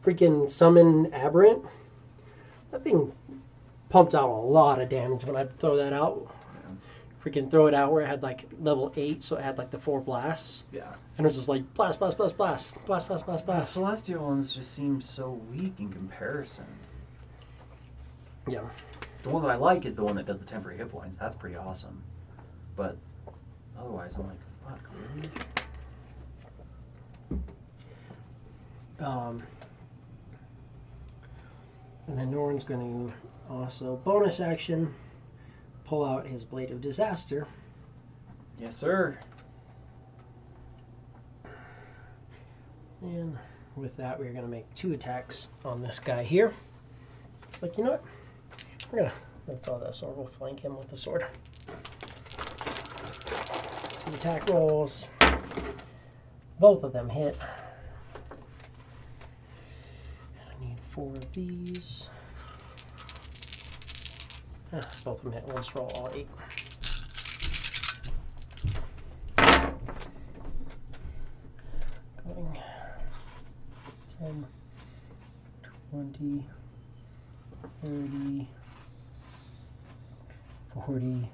Freaking summon aberrant. That thing pumped out a lot of damage when I throw that out. Freaking throw it out where it had like level 8, so it had like the 4 blasts. Yeah. And it was just like blast, blast, blast, blast, blast, blast, blast, The blast. celestial ones just seem so weak in comparison. Yeah. The one that I like is the one that does the temporary hit points. That's pretty awesome. But otherwise, I'm like, fuck, really? And then Norin's going to also bonus action pull out his Blade of Disaster. Yes, sir. And with that, we're going to make 2 attacks on this guy here. It's like, you know what? We're going to throw that sword. We'll flank him with the sword. 2 attack rolls. Both of them hit. I need 4 of these. Both of them hit. We'll just roll all 8. Going 10, 20, 30, 40,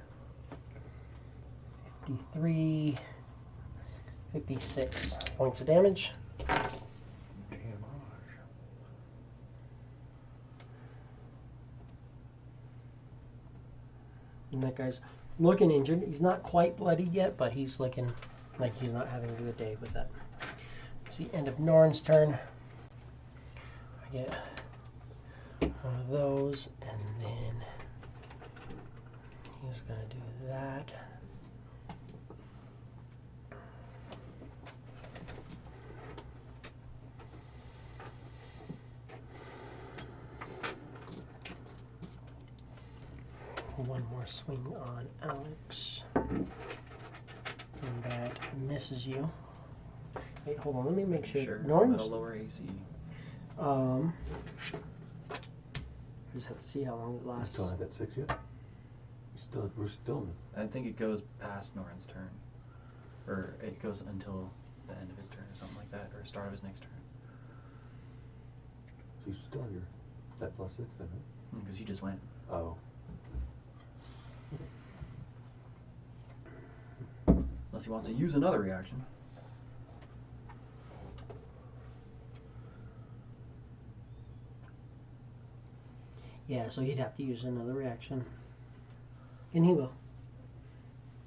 53, 56 points of damage. And that guy's looking injured. He's not quite bloodied yet, but he's looking like he's not having a good day with that. It's the end of Norin's turn. I get one of those, and then he's going to do that. One more swing on Alex. And that misses you. Wait, hold on. Let me make sure. Norm, lower AC. Just have to see how long it You lasts. still have that 6 yet? We're still in. I think it goes past Norin's turn. Or it goes until the end of his turn or something like that, or start of his next turn. So you still have your that +6 then, right? Because he just went. Oh. Unless he wants to use another reaction. Yeah, so he'd have to use another reaction. And he will.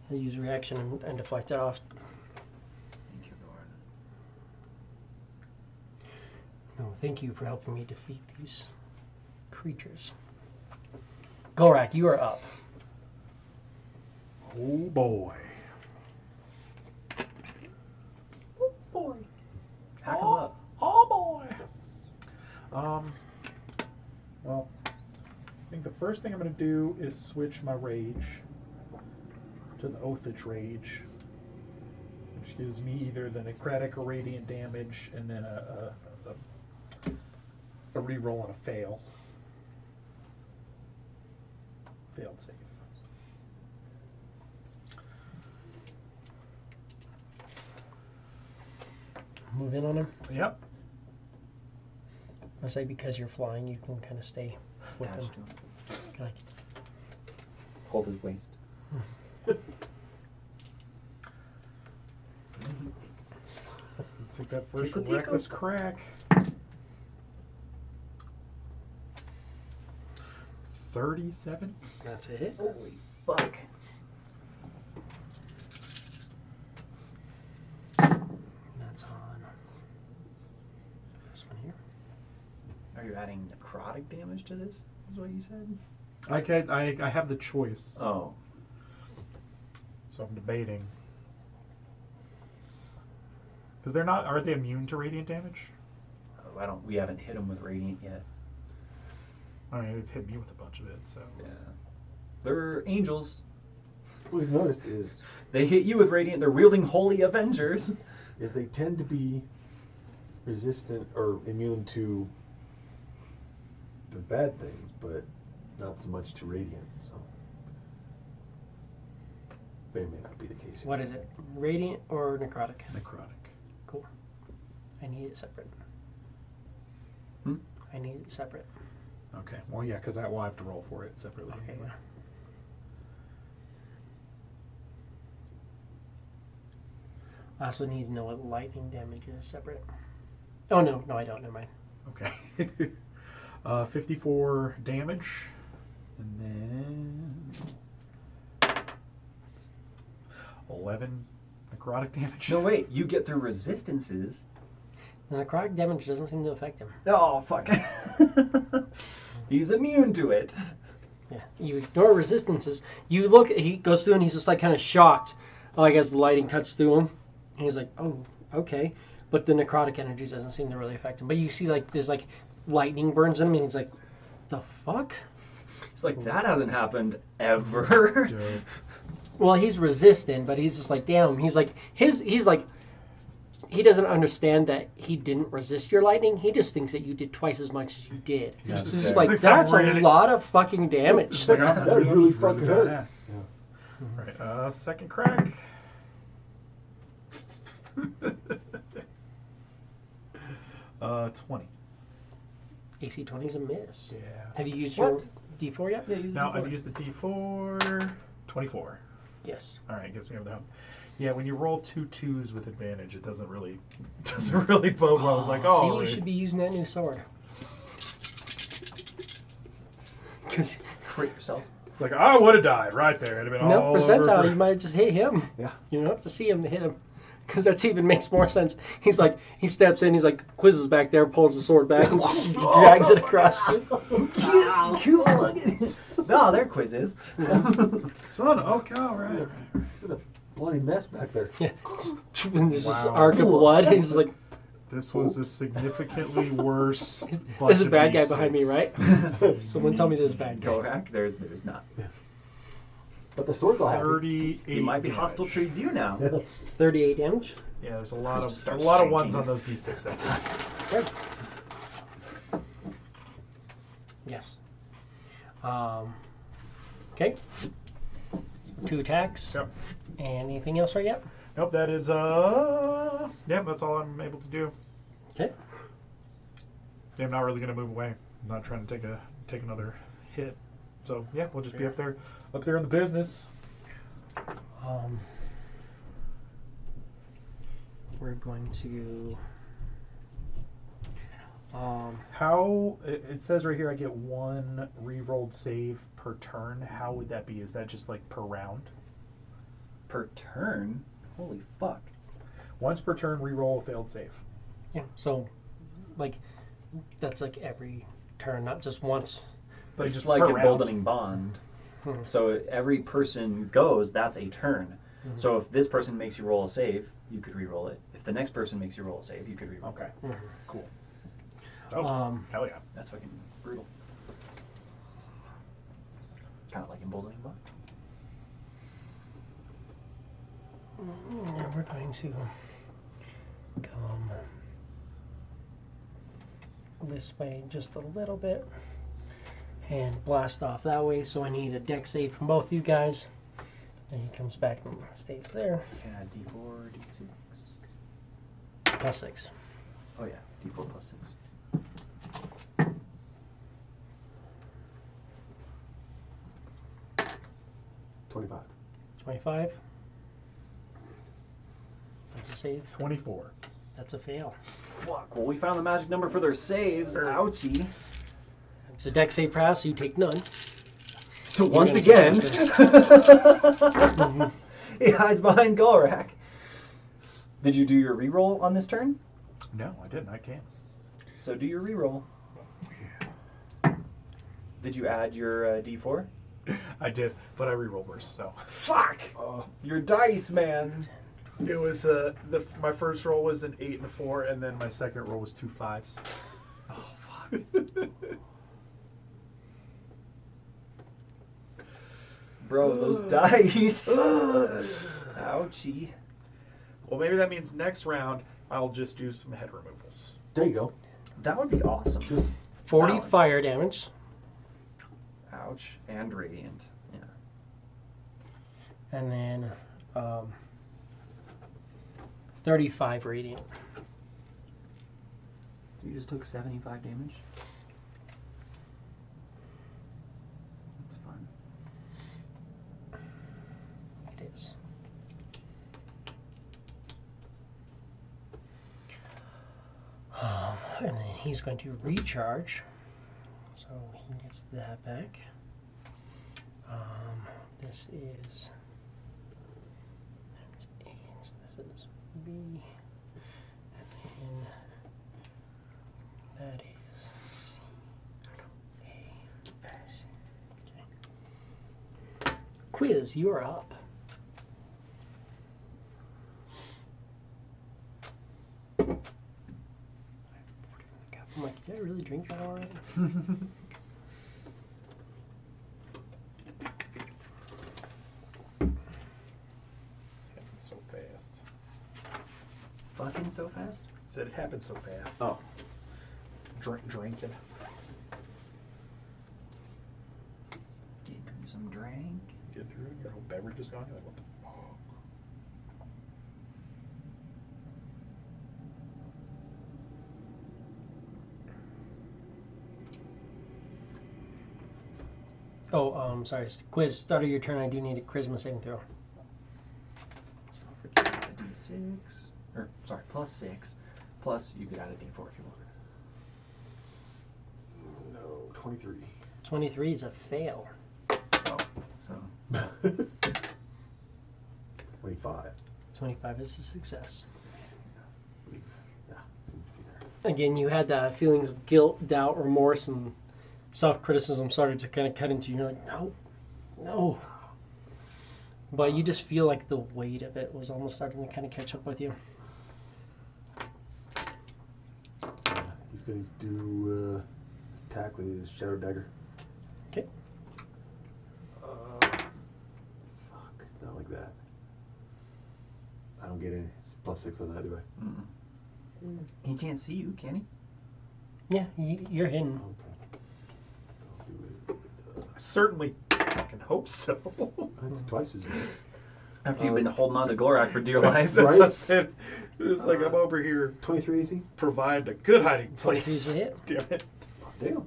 He'll use a reaction and deflect it off. Thank you, Lord. No, thank you for helping me defeat these creatures. Gorak, you are up. Oh boy. Oh boy. Hack him up. Oh boy. Well, I think the first thing I'm going to do is switch my rage to the Oathage Rage, which gives me either the necrotic or radiant damage, and then a reroll and a fail. Failed save. Move in on him. Yep. I say because you're flying, you can kind of stay with him. Attached to him. Like, Hold his waist. Let's take that first Tickle, tickle. reckless crack. 37. that's it. Holy fuck. That's on this one here. Are you adding necrotic damage to this? Is what you said? I have the choice, Oh. so I'm debating. Because they're not. Are they immune to radiant damage? Oh, we haven't hit him with radiant yet. I mean, they've hit me with a bunch of it, so. Yeah. They're angels. What we've noticed is They hit you with radiant. They're wielding holy avengers. they tend to be resistant or immune to the bad things, but not so much to radiant. So may or may not be the case. What is it? Radiant or necrotic? Necrotic. Cool. I need it separate. Hmm? I need it separate. Okay. Well, yeah, because I will have to roll for it separately. Okay. Anyway. I also need to know what lightning damage is separate. Oh no, I don't. Never mind. Okay. 54 damage, and then 11 necrotic damage. No, wait. You get through resistances. The necrotic damage doesn't seem to affect him. Oh, fuck. He's immune to it. Yeah, you ignore resistances. You look. He goes through and he's just like kind of shocked. Like as the lighting cuts through him, and he's like, "Oh, okay." But the necrotic energy doesn't seem to really affect him. But you see, like this, like lightning burns him, and he's like, "The fuck?" It's like, that hasn't happened ever. Dope. Well, he's resistant, but he's just like, damn. He's like, he's like, he doesn't understand that he didn't resist your lightning. He just thinks that you did twice as much as you did. Yeah, It's okay. just like, Thinks that's I'm a really- lot of fucking damage. It's like, I'm That really fucking hurt. badass. Yeah. Right. Second crack. 20. AC 20 is a miss. Yeah. Have you used What? your D4 yet? Yeah, use Now the I've used the D4. 24. Yes. All right, gets me over the hump. Yeah, when you roll 2 2s with advantage, it doesn't really bode well. It's like, oh, See, you should be using that new sword. Because Crit yourself. it's like I would have died right there. It'd have been no all percentile, over. you might just hit him. Yeah. You don't have to see him to hit him. Because that even makes more sense. He's like, he steps in, he's like, quizzes back there, pulls the sword back, and drags it across you. No, they're quizzes. Son, okay, all right. What a bloody mess back there. Yeah. And there's this Wow. arc of blood. He's like, This was a significantly worse. there's a bad guy D6. behind me, right? Someone tell me there's a bad guy. Gorak, there's not. But the sword's all happy. 38. He might be damage. hostile towards you now. 38 damage. Yeah, there's a lot Just of start ones shaking. on those d6 that time. Okay. Yes. Okay. So 2 attacks. Yep. And anything else right yet? Nope, that is yeah, that's all I'm able to do. Okay. Yeah, I'm not really gonna move away. I'm not trying to take another hit. So yeah, we'll just be up there in the business. We're going to. How it says right here, I get 1 re-rolled save per turn. How would that be? Is that just like per round? Per turn? Holy fuck. Once per turn, re-roll a failed save. Yeah. So, like, that's like every turn, not just once. Like It's just like per a round. Boldening Bond. Mhm. So every person goes, that's a turn. Mhm. So if this person makes you roll a save, you could re-roll it. If the next person makes you roll a save, you could re-roll Okay, it. cool. Oh, hell yeah. That's fucking brutal. Kind of like Emboldening Bond. We're going to come this way just a little bit and blast off that way. So I need a dex save from both you guys. And he comes back and stays there. Can add D4, D6. +6. Oh yeah, D4 plus 6. 25. 25. That's a save. 24. That's a fail. Fuck. Well, we found the magic number for their saves. Ouchie. It's a dex save pass, so you take none. So You're once gonna again, take he hides behind Golrak. Did you do your reroll on this turn? No, I didn't. I can't. So do your reroll. Did you add your D4? I did, but I re-rolled worse. So Fuck! Your dice, man. it was my first roll was an 8 and a 4, and then my second roll was 2 5s. Oh, fuck. Bro, those dice. Ouchie. Well, maybe that means next round I'll just do some head removals. There you go. That would be awesome. Just 40 Balance. fire damage. Ouch. And radiant. Yeah. And then 35 radiant. So you just took 75 damage? That's fun. It is. And then he's going to recharge. So he gets that back. This is. That's A. So this is B. And then that is C. A. Okay. Quiz, you are up. I'm like, did I really drink that already? Happened so fast. Fucking so fast? Said it happened so fast. oh, Drinking. Getting some drink. Get through it. Your whole beverage is gone. You're like, what the fuck? Oh, sorry. Quiz, start of your turn. I do need a charisma saving throw. So forget a D6. Or, sorry, plus 6. Plus, you could add a D4 if you wanted. no, 23. 23 is a fail. Oh, so. 25. 25 is a success. Yeah, seems to be there. Again, you had the feelings of guilt, doubt, remorse, and self-criticism started to kind of cut into you. You're like, no. But you just feel like the weight of it was almost starting to kind of catch up with you. He's going to do attack with his Shadow Dagger. Okay. +6 on that, do I? Mm-mm. He can't see you, can he? Yeah, you're hidden. Okay. I'll do it with, Certainly fucking hope so. that's twice as good. After you've been holding on to Gorak for dear life. That's Right? what I'm saying. It's like I'm over here 23 AC? providing a good hiding 23 place. is a hit. Damn it. Oh, damn.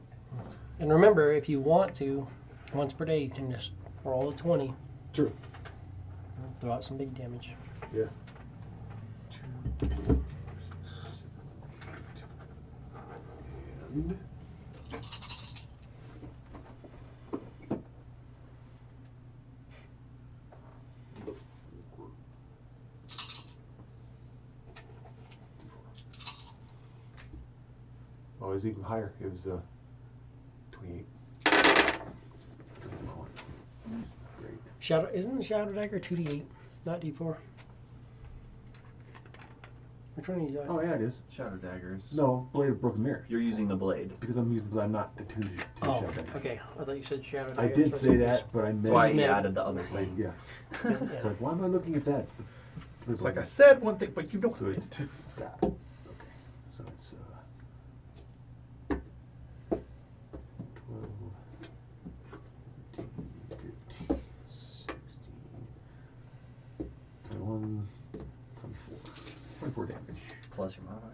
And remember, if you want to, once per day, you can just roll a 20. True. Throw out some big damage. Yeah. And oh, it was even higher. It was 28. That's a good one. Great. Shadow isn't the Shadow Dagger 2d8, not d4? Which one are you doing? Oh yeah, it is. Shadow daggers. No, Blade of Broken Mirror. You're using the blade. Because I'm using, I'm not the two Oh, Shadow Dagger. okay. I thought you said Shadow Dagger. I did for say some that, but I meant. That's why he meant- added the other It's like, thing. yeah. reason. It's Yeah. like, why am I looking at that? It's like I said one thing, but you don't. So it's that. Okay. So it's 12, 15, 16, 21, 24. 24 damage. Plus your modifier.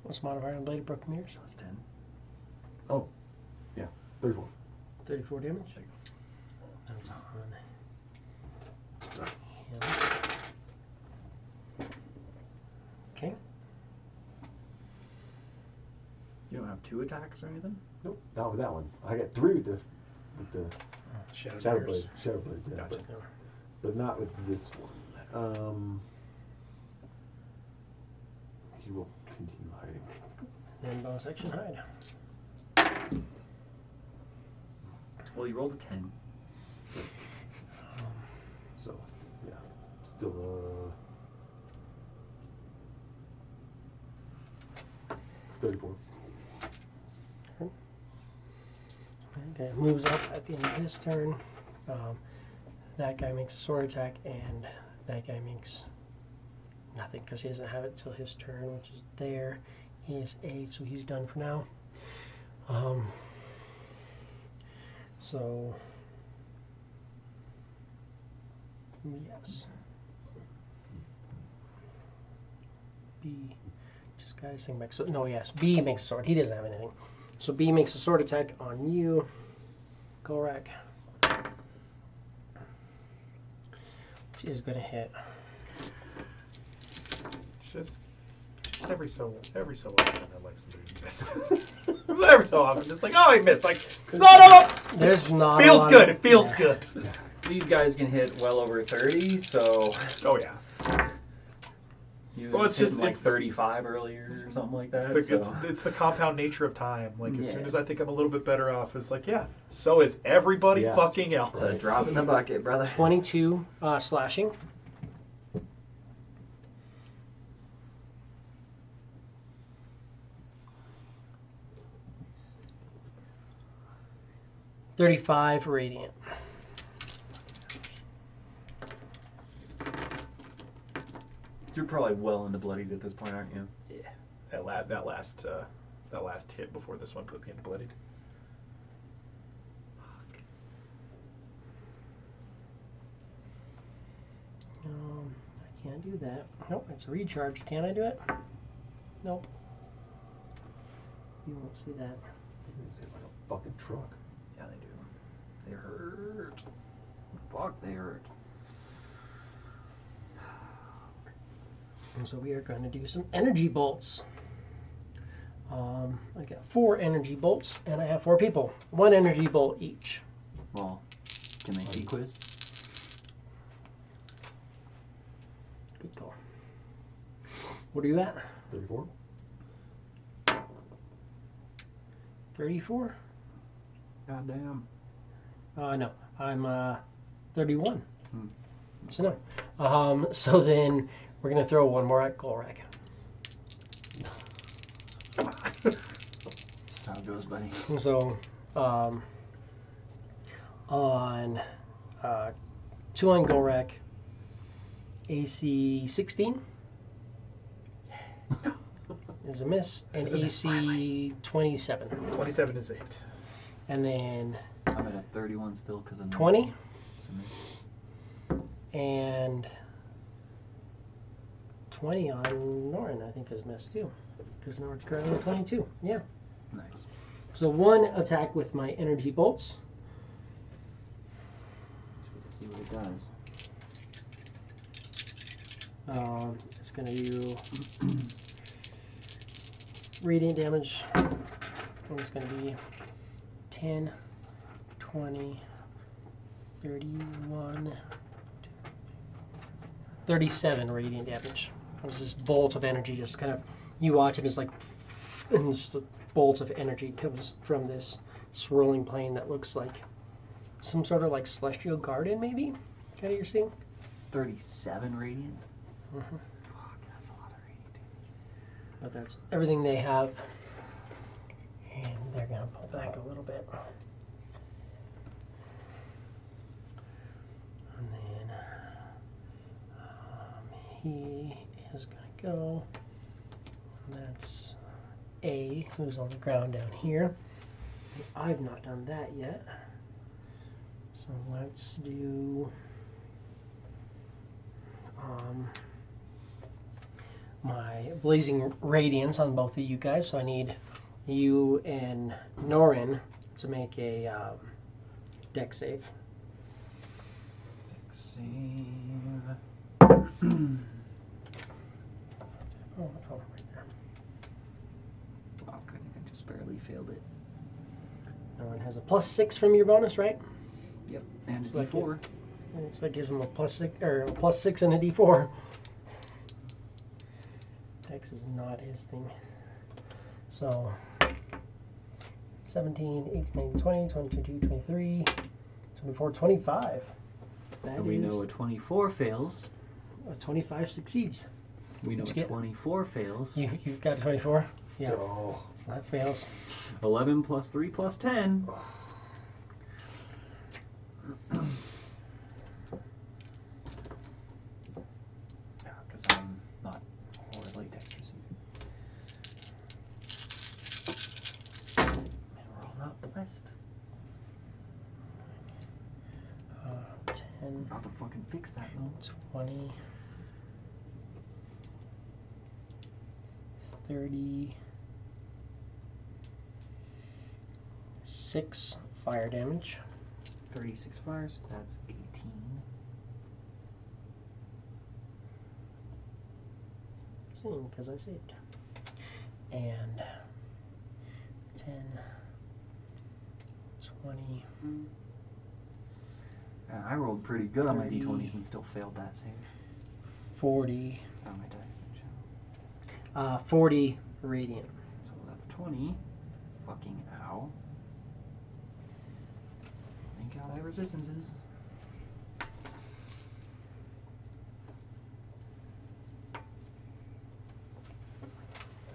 What's modifier on Blade of Broken Mirrors? Plus 10. Oh, yeah, 34. 34 damage. That's on him. Okay. You don't have 2 attacks or anything? Nope, not with that one. I got 3 with the Shadow Shadow daggers. Blade. Shadow Blade, yeah, Gotcha. but not with this one. He will continue hiding. Then bonus action hide. Well, you rolled a 10. So, yeah, still 34. Okay, moves up at the end of this turn. That guy makes a sword attack, and that guy makes nothing because he doesn't have it till his turn, which is there. He is 8, so he's done for now. So, yes. B just got his thing back. So no, yes, B makes a sword. He doesn't have anything. So B makes a sword attack on you, Gorak. Which is gonna hit. Just every so often I like somebody to miss. Every so often, it's like, oh, he missed. Like, son of a. There's not. a Feels lot good. of- It feels yeah. good. These guys can hit well over 30, so Oh yeah. you Well, were it's just- hitting like it's- 35 earlier or something like that. It's the, so. it's the compound nature of time. Like as soon Yeah. as I think I'm a little bit better off, it's like, yeah, so is everybody Yeah. fucking else. It's a drop in the bucket, brother. 22 slashing. $35 radiant. You're probably well into bloodied at this point, aren't you? Yeah. That last hit before this one put me in bloodied. I can't do that. Nope, it's a recharge. Can I do it? Nope. You won't see that. It's like a fucking truck. Yeah, they do. They hurt. Fuck, they hurt. And so we are going to do some energy bolts. I got 4 energy bolts, and I have 4 people. 1 energy bolt each. Well, can they see quiz? Good call. What are you at? 34? 34? Goddamn. No, I'm 31. Hmm. So no. So then we're going to throw one more at Gorak. Come on. That's how it goes, buddy. And so on 2 on Gorak, AC 16 is a miss, and Is a miss, AC 27. 27 is it. And then I'm at a 31 still because I'm 20 It's a miss. and 20 on Norin, I think, is missed too. Because Norin's currently at 22. Yeah. Nice. So one attack with my energy bolts. Let's see what it does. It's going to do radiant damage. It's going to be 10, 20, 31, 37 radiant damage. It's this bolt of energy just kind of, you watch it, it's like, and just a bolt of energy comes from this swirling plane that looks like some sort of like celestial garden, maybe? Kind of you're seeing? 37 radiant? Mm-hmm. Fuck, that's a lot of radiant damage. But that's everything they have. And they're going to pull back a little bit. And then he is going to go. That's A, who's on the ground down here. I've not done that yet. So let's do my Blazing Radiance on both of you guys. So I need you and Norin to make a deck save. Deck save. Oh, right there. Fuck, I think I just barely failed it. Norin has a +6 from your bonus, right? Yep, and a So that D4. So that gives him a +6 or a +6 and a D4. Dex is not his thing. So 17, 18, 19, 20, 22, 23, 24, 25. That And we is know a 24 fails. a 25 succeeds. We know What'd a you get? 24 fails. You've got a 24? Yeah. Oh. So that fails. 11 plus 3 plus 10. Yeah, because I'm not horribly dexterous. And we're all not blessed. 10, I'm about to fucking fix that though. 20, 36 fire damage. 36 fires. That's 18. Seeing because I saved. And 10, 20. I rolled pretty good on my 30. d20s and still failed that save. 40, Oh, my dice. actually. 40 radiant. So that's 20. Fucking ow. Thank God I have resistances.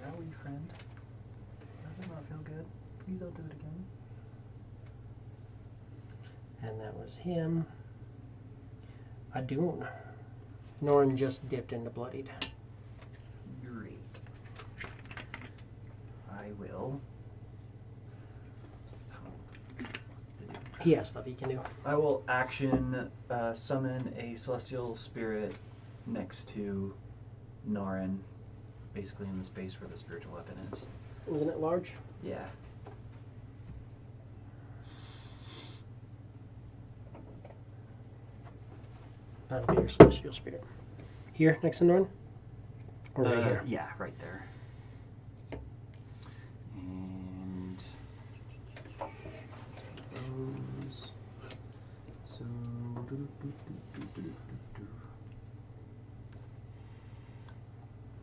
Owie, friend. That did not feel good. Please don't do it again. And that was him. Adun. Norn just dipped into bloodied. Great. I will. He has stuff he can do. I will action summon a celestial spirit next to Norin, basically in the space where the spiritual weapon is. Isn't it large? Yeah. That'll be your celestial spirit. Here, next to Norn? Or right here? Yeah, right there. And those. So.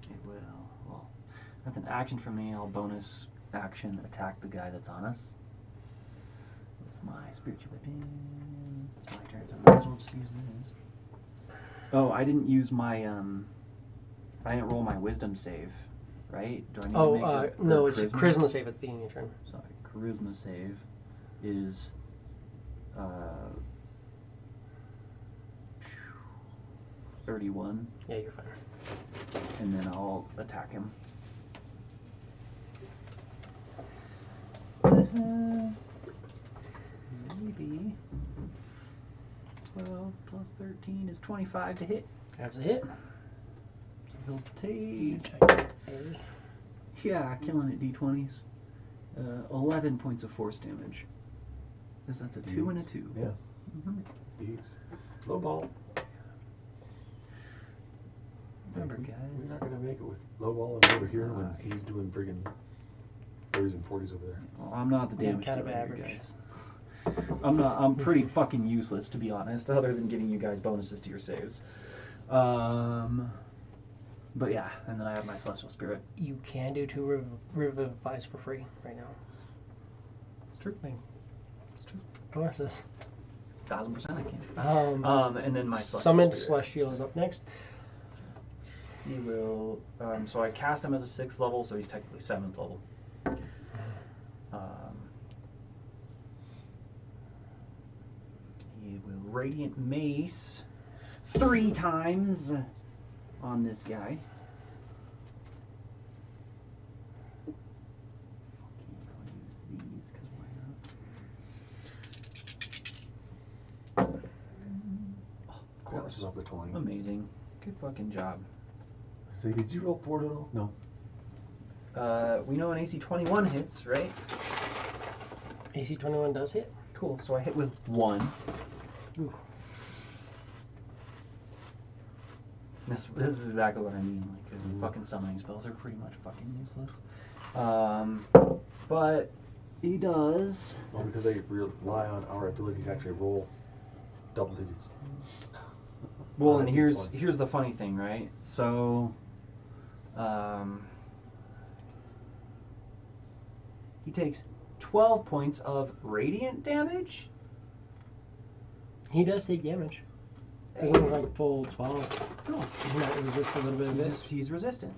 It will. Well, that's an action for me. I'll bonus action attack the guy that's on us with my spiritual weapon. It's my turn, so I might as well just use this. Oh, I didn't use my I didn't roll my wisdom save, right? Do I need to make no, it's a charisma save at the beginning of your turn. Sorry, charisma save is 31, Yeah, you're fine. and then I'll attack him. Maybe 12 plus 13 is 25 to hit. That's a hit. So he'll take, A. yeah, killing it, d20s. 11 points of force damage. Because that's a 2 and a 2. Yeah. Mm-hmm. Deeds. Low ball. Remember, We're guys. not going to make it with low ball and over here when he's doing friggin' 30s and 40s over there. Well, I'm not the Yeah, damage kind of dealer here, average. guys. I'm pretty fucking useless, to be honest, other than getting you guys bonuses to your saves. But yeah, and then I have my Celestial Spirit. You can do 2 revivifies for free right now. It's true. It's true. Bonuses. 1000% I can. And then my Celestial Summoned Spirit. Celestial is up next. He will. So I cast him as a 6th level, so he's technically 7th level. He will Radiant Mace 3 times on this guy. I'll use these because why not? Oh, of Yeah, this course. is up to 20. Amazing. Good fucking job. Say, did you roll 4 at all? No. We know an AC 21 hits, right? AC 21 does hit. Cool. So I hit with 1. Ooh. This is exactly what I mean. Like, fucking summoning spells are pretty much fucking useless. But he does. Well, because they rely on our ability to actually roll double digits. Well, on and a here's D20. the funny thing, right? So, he takes 12 points of radiant damage. He does take damage. Isn't like full 12. Cool. He might resist a little bit of it. He's resistant.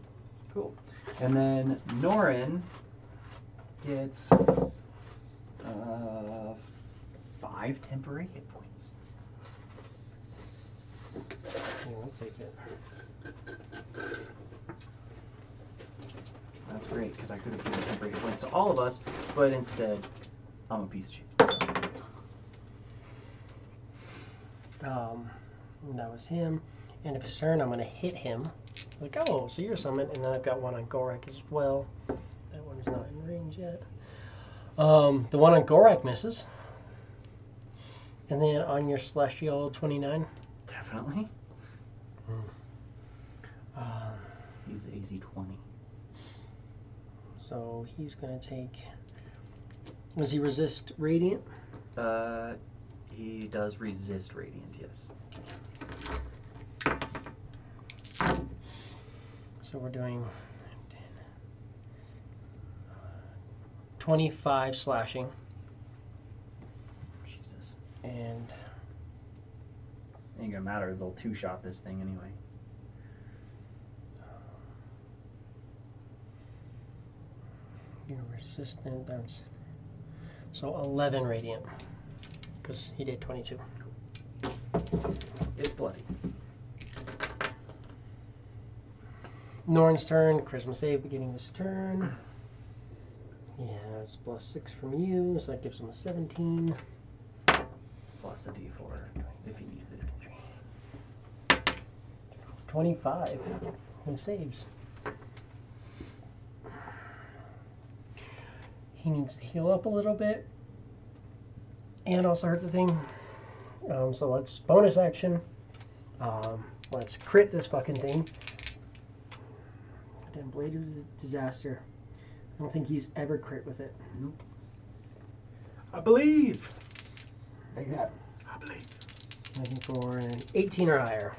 Cool. And then Norin gets 5 temporary hit points. Yeah, we'll take it. That's great, because I could have given temporary hit points to all of us, but instead, I'm a piece of shit. So. That was him. And if his turn, I'm going to hit him. Like, oh, so you're summoned. And then I've got one on Gorak as well. That one's not in range yet. The one on Gorak misses. And then on your Celestial 29. Definitely. He's AC 20. So he's going to take... Does he resist Radiant? He does resist radiant, yes. So we're doing 25 slashing. Jesus. And Ain't gonna matter, they'll 2-shot this thing anyway. you're resistant. That's so 11 radiant because he did 22. It's bloody. Norn's turn. Charisma save beginning of his turn. He has +6 from you, so that gives him a 17. Plus a d4 if he needs it. 25. He saves. He needs to heal up a little bit and also hurt the thing. So let's bonus action. Let's crit this fucking thing. Damn blade is a disaster. I don't think he's ever crit with it. Nope. I believe. Make it happen. I believe. Looking for an 18 or higher.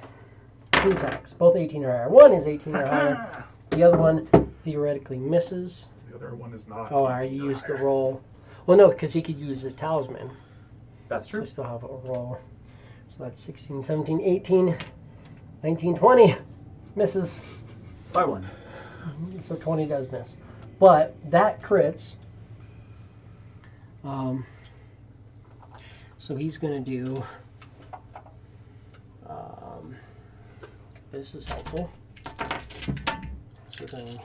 2 attacks, both 18 or higher. One is 18 or higher. The other one theoretically misses. The other one is not. Oh, I used to roll. Well, no, because he could use his talisman. That's So true. I still have a roll. So that's 16, 17, 18, 19, 20. Misses. By 1. So 20 does miss. But that crits. So he's going to do this is helpful. So we're going 10.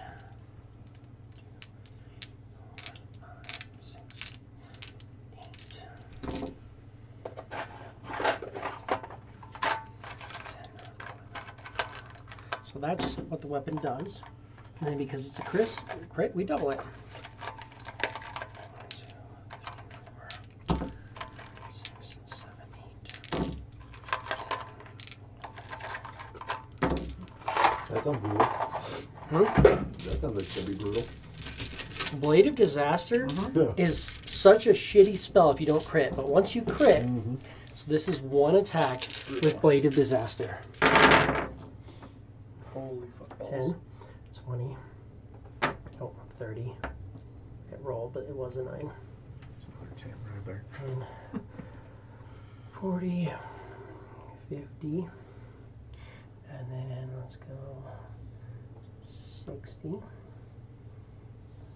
So that's what the weapon does. And then because it's a crit, we double it. 1, 2, 3, 4, 6, 7, 8. That sounds brutal. That sounds like it's gonna be brutal. Blade of Disaster Yeah. is such a shitty spell if you don't crit, but once you crit, so this is one attack with Blade of Disaster. Holy fuck balls. 10, 20, oh, 30. It rolled, but it was a 9. It's another 10 right there. 10, 40, 50, and then let's go 60,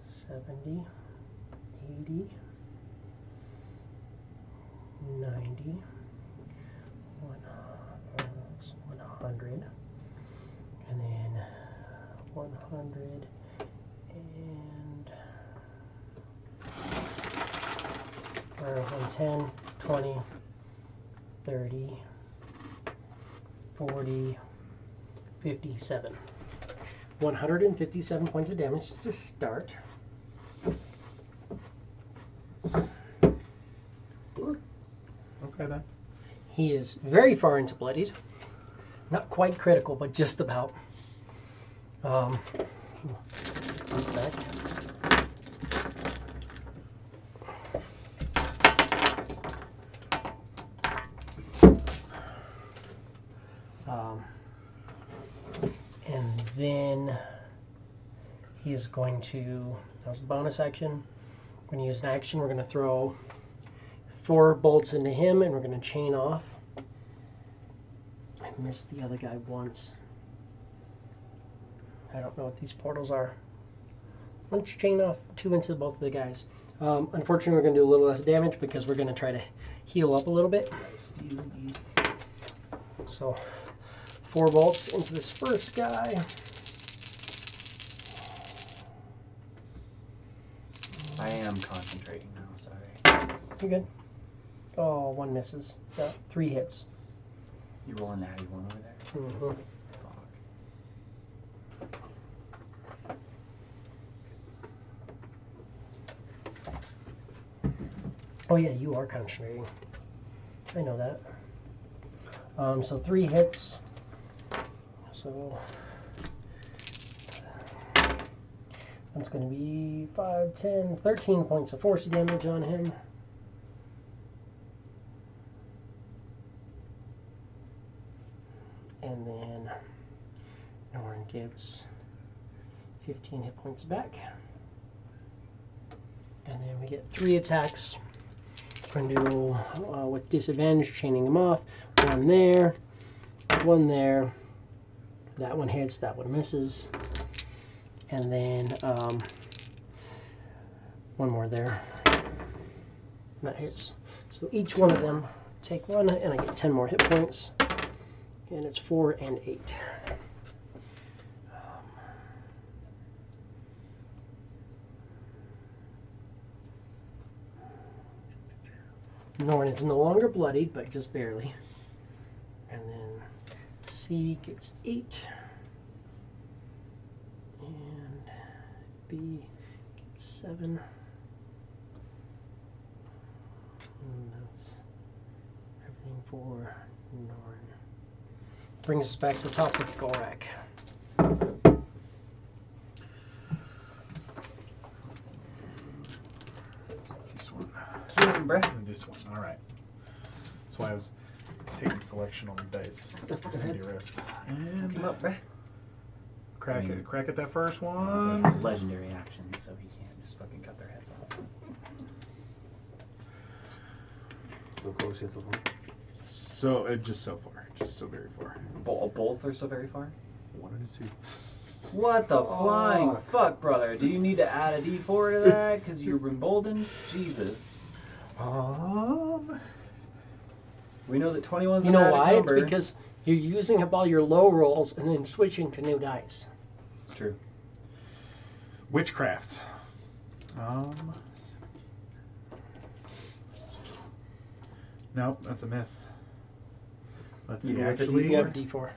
70, 80, 90, 100, and then 100 and 10, 20, 30, 40, 57. 157 points of damage to start. Okay then. He is very far into bloodied. Not quite critical, but just about. Back. And then he is going to, that was the bonus action. We're going to use an action. We're going to throw 4 bolts into him, and we're going to chain off. I missed the other guy once. I don't know what these portals are. Let's chain off 2 into both of the guys. Unfortunately, we're going to do a little less damage because we're going to try to heal up a little bit. So 4 bolts into this first guy. I am concentrating now, sorry. You're good. Oh, 1 misses. Yeah, 3 hits. You rolling the heavy one over there? Mm-hmm. Oh yeah, you are concentrating. I know that. So 3 hits. So that's going to be 5, 10, 13 points of force damage on him. And then Norn gets 15 hit points back. And then we get 3 attacks. We're going to do with disadvantage, chaining them off. 1 there, 1 there. That one hits, that one misses. And then 1 more there. That hits. So each one of them take 1, and I get 10 more hit points. And it's 4 and 8. Norn is no longer bloodied, but just barely. And then C gets 8. And B gets 7. And that's everything for Norn. Brings us back to the top with Gorak. This one. Bruh. And this one. All right. That's why I was taking selection on the dice. CDRS. And Come up, bruh. crack it. Crack at that first one. Legendary action, so he can't just fucking cut their heads off. So close yet so far. So just so far, just so very far. Both are so very far? 1 and 2. What the flying fuck, brother? Do you need to add a D4 to that because you're emboldened? Jesus. Um. We know that 21 is You the know magic why? number. It's because You're using up all your low rolls and then switching to new dice. It's true. Witchcraft. Nope, that's a miss. Let's see. Even with a Actually, You have a D4.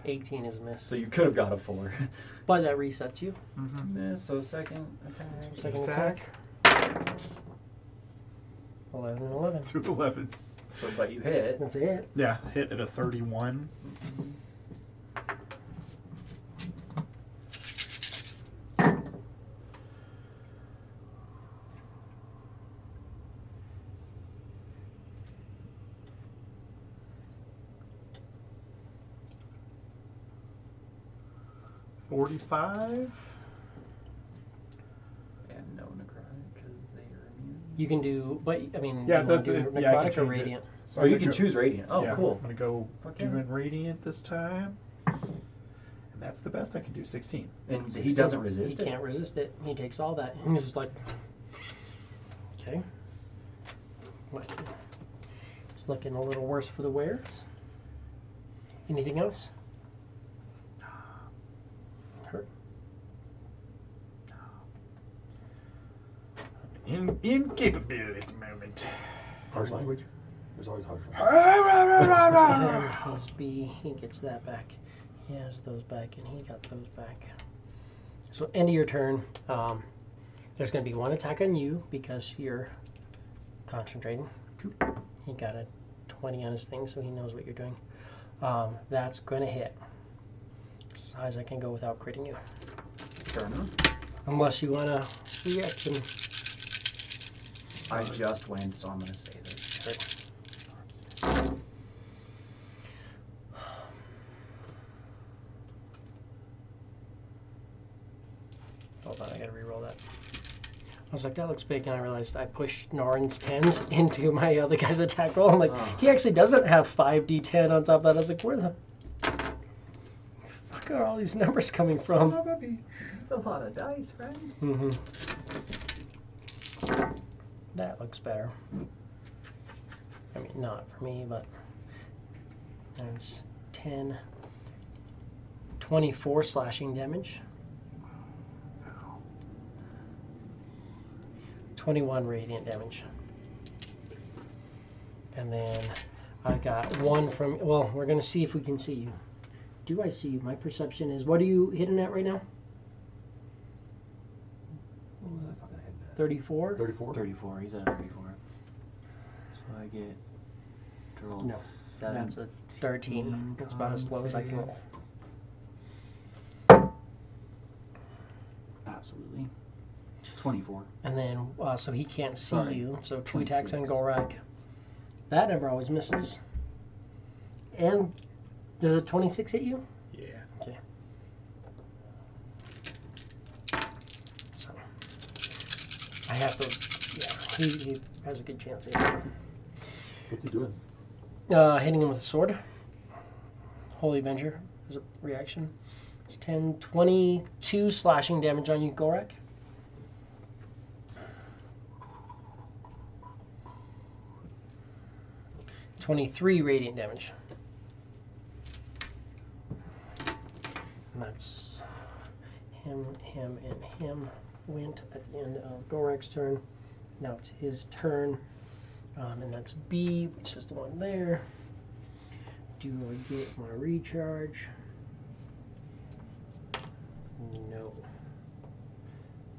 18 is a miss. So you could have got a 4. But that resets you. Miss, so second attack. Second attack. 11 and 11. 2 11s. So, but you hit. That's it. Yeah, hit at a 31. $45. And no necrotic because they are immune. You can do, but I mean, Yeah, you wanna that's do it. Yeah, I can necrotic or change it. radiant. So Oh, I'm you gonna can go- choose radiant. Oh, yeah, cool. I'm gonna go Fuck yeah. doing radiant this time, and that's the best I can do. 16. And he doesn't resist He it. can't resist it. He takes all that. He's just like, okay. What? It's looking a little worse for the wearers. Anything else? Hurt. Incapability at the moment. Harsh language. There's always harsh language. And then his B, he gets that back. He has those back, and he got those back. So end of your turn. There's going to be one attack on you because you're concentrating. He got a 20 on his thing, so he knows what you're doing. That's going to hit. It's as high as I can go without critting you. Fair enough. Unless you want a reaction. I just went, so I'm going to save it. Good. Hold on, I gotta re-roll that. I was like, that looks big, and I realized I pushed Norin's 10s into my other guy's attack roll. I'm like, he actually doesn't have 5d10 on top of that. I was like, where the fuck are all these numbers coming from? It's a lot of dice, right? Mm-hmm. That looks better. I mean, not for me, but that's 10, 24 slashing damage. 21 radiant damage. And then I got one from, well, we're going to see if we can see you. Do I see you? My perception is, what are you hitting at right now? What was I fucking hitting at? 34? 34? 34. He's at 34. So I get to roll No, that's a 13. That's about as low as I can roll. Absolutely. 24. And then, so he can't see Sorry, you. So 2 attacks on 26. Golrak. That number always misses. And does a 26 hit you? Yeah. Okay. So I have to. Yeah, he has a good chance. What's he doing? Hitting him with a sword. Holy Avenger is a reaction. It's 10, 22 slashing damage on you, Golrak. 23 radiant damage. And that's him, and him went at the end of Gorak's turn. Now it's his turn. And that's B, which is the one there. Do I get my recharge? No.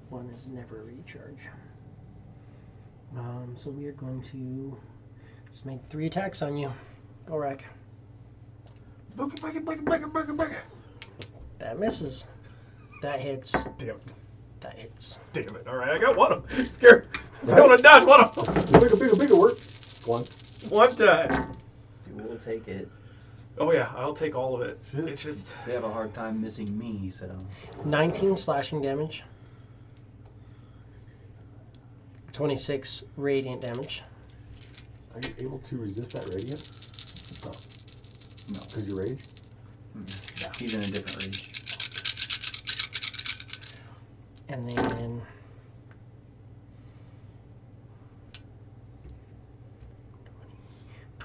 One is never a recharge. So we are going to just make 3 attacks on you. Gorak. That misses. That hits. Damn it. That hits. Damn it. Alright, I got one of them. Scared. I want to dodge one of them. Bigger work. One. One time. You will take it. Oh yeah, I'll take all of it. Shit. It's just... They have a hard time missing me, so. 19 slashing damage. 26 radiant damage. Are you able to resist that radiant? No. No. Because you rage? Yeah, he's in a different rage. And then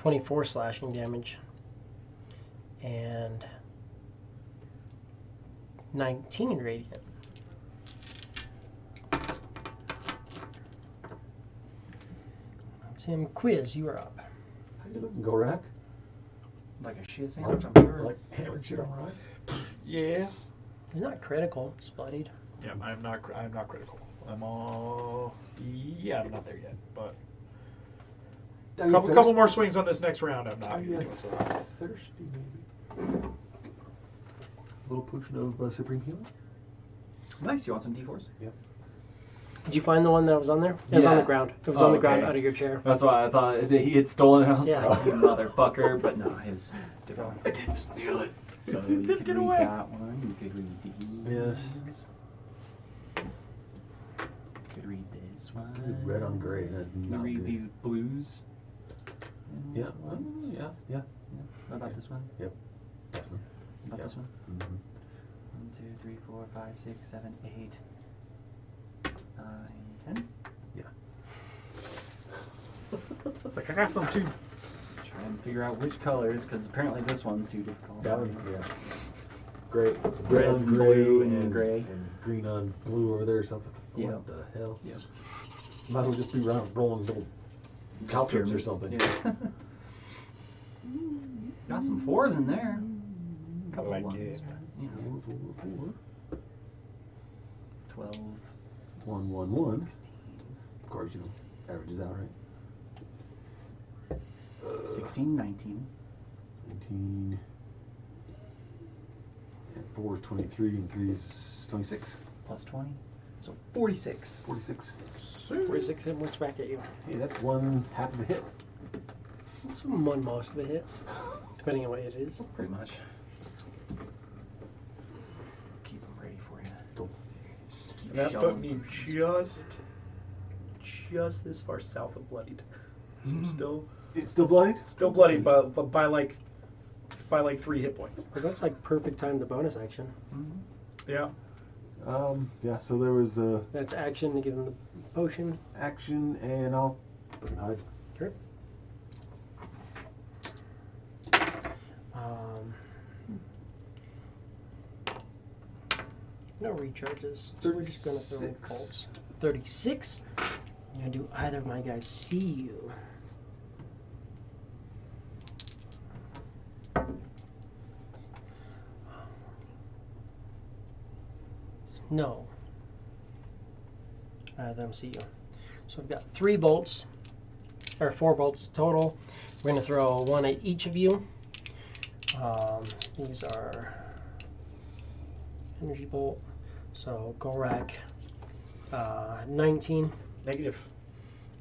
24 slashing damage. And 19 radiant. Tim, Quiz, you are up. How you looking, Gorak? Like a shit sandwich, I'm sure. Like hammered shit on right? Yeah. He's not critical, it's bloodied. Yeah, I'm not critical. I'm all. Yeah, I'm not there yet. But Are you couple more swings on this next round. I'm not. Are you Doing so. thirsty, maybe? A little potion of Supreme Healing? Nice. You want some D4s? Yep. Did you find the one that was on there? It was on Yeah. the ground. It was Oh, on the ground okay. out of your chair. That's why I thought that he had stolen it. I was Yeah. like, you motherfucker. But no, his different. I didn't steal it. So It you didn't could get read away. that one. You could read these. Yes. You could read this one. Red on gray. That's You not read good. these blues. And Yeah. whites. Yeah. Yeah. What about this one? Definitely. About Yeah. this one? Mhm. 1, 2, 3, 4, 5, 6, 7, 8, 9, 10. It's like I got some too. Try and figure out which colors, because apparently this one's too difficult. That one's, yeah. Great. Red Red's on and gray blue and gray. And green on blue over there or something. Yeah. What the hell? Yep. Might as well just be rolling little caltrips or Pyramids. something. Yeah. Got some 4s in there. I Couple like ones, it. You know, 4. 12, 1, 1, 1. Of course, you know, averages out, right? 16, 19. 19. And 4 is 23, and 3 is 26. Plus 20. So 46. 46. 46 hit points back at you. Hey, that's one half of a hit. It's one most of a hit, depending on what it is. Pretty much. Keep them ready for you. Cool. Just keep And that put shoving me them. just this far south of bloodied. So still It's still bloodied? bloodied, but by like 3 hit points. But that's like perfect time to bonus action. Mhm. Yeah. Yeah, so there was That's action to give him the potion. action, and I'll hide. Sure. No recharges. So we're just gonna throw 36. bolts. 36. And do either of my guys see you? No. Neither of them see you. So I've got 3 bolts, or 4 bolts total. We're going to throw 1 at each of you. These are energy bolt. So Gorak, 19. Negative.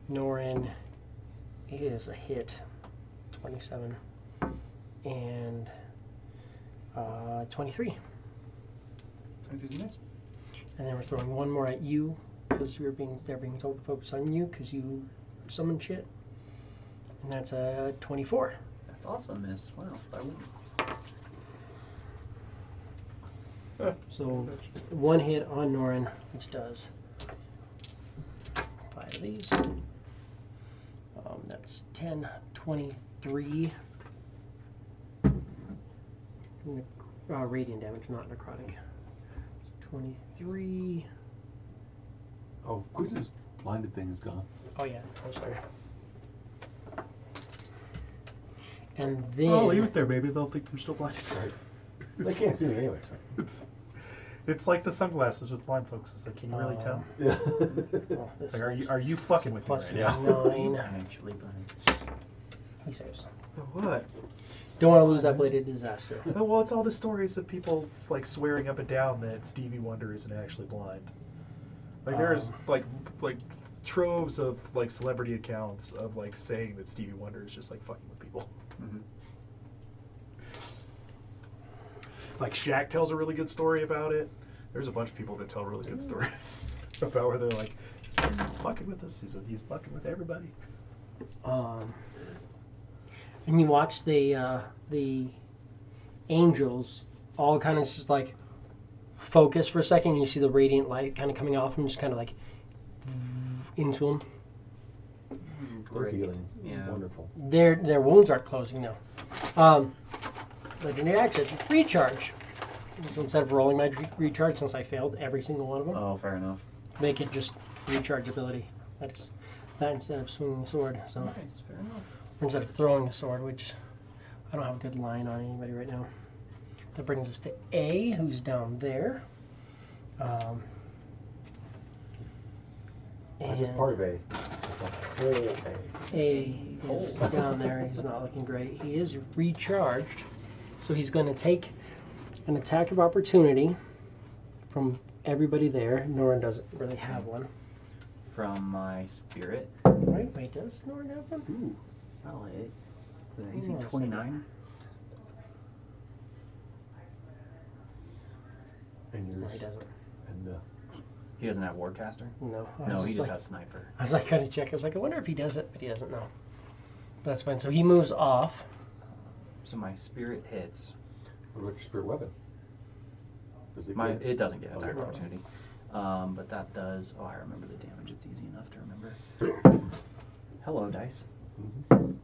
Norin is a hit, 27. And 23. 23 miss. And then we're throwing 1 more at you because they're being told to focus on you because you summoned shit. And that's a 24. That's also a miss. Wow. By 1. So 1 hit on Norin, which does 5 of these. That's 10, 23 radiant damage, not necrotic. 23. Oh, Quiz's blinded thing is gone. Oh yeah, I'm sorry. And then Oh, leave it there, baby. They'll think you're still blinded. Right. They can't see me anyway, so. It's like the sunglasses with blind folks. It's like, can you really tell? Yeah. oh, this Like, is are you fucking with me plus right now? 9. I'm actually blind. He saves. What? Don't want to lose that bladed disaster. Oh, well, it's all the stories of people like swearing up and down that Stevie Wonder isn't actually blind. Like there's like troves of like celebrity accounts of like saying that Stevie Wonder is just like fucking with people. Mm-hmm. Like Shaq tells a really good story about it. There's a bunch of people that tell really good stories about where they're like, he's fucking with us. He's fucking with everybody. And you watch the angels all kind of just like focus for a second. And you see the radiant light kind of coming off and just kind of like into them. They're Great. healing. Yeah. Wonderful. Their wounds aren't closing now. Legendary access, recharge. So instead of rolling my recharge, since I failed every single one of them, Oh, fair enough. make it just recharge ability. That's that instead of swinging a sword. So Nice, fair enough. or instead of throwing a sword, which I don't have a good line on anybody right now. That brings us to A, who's down there. Not just part of A. The whole A. A is down there. He's not looking great. He is recharged, so he's going to take an attack of opportunity from everybody there. Norin doesn't really have one. From my spirit. Right? Wait, does Norin have one? Ooh. Well, the AC Hang on a 29. And No, yours. he doesn't. And the. He doesn't have Wardcaster? No. No, he just like, has Sniper. I was like, kind of check. I was like, I wonder if he does it, but he doesn't know. But that's fine. So he moves off. So my spirit hits. What about your spirit weapon? Does it My get- It doesn't get attack Okay. opportunity. But that does. Oh, I remember the damage. It's easy enough to remember. Hello, dice. Mhm.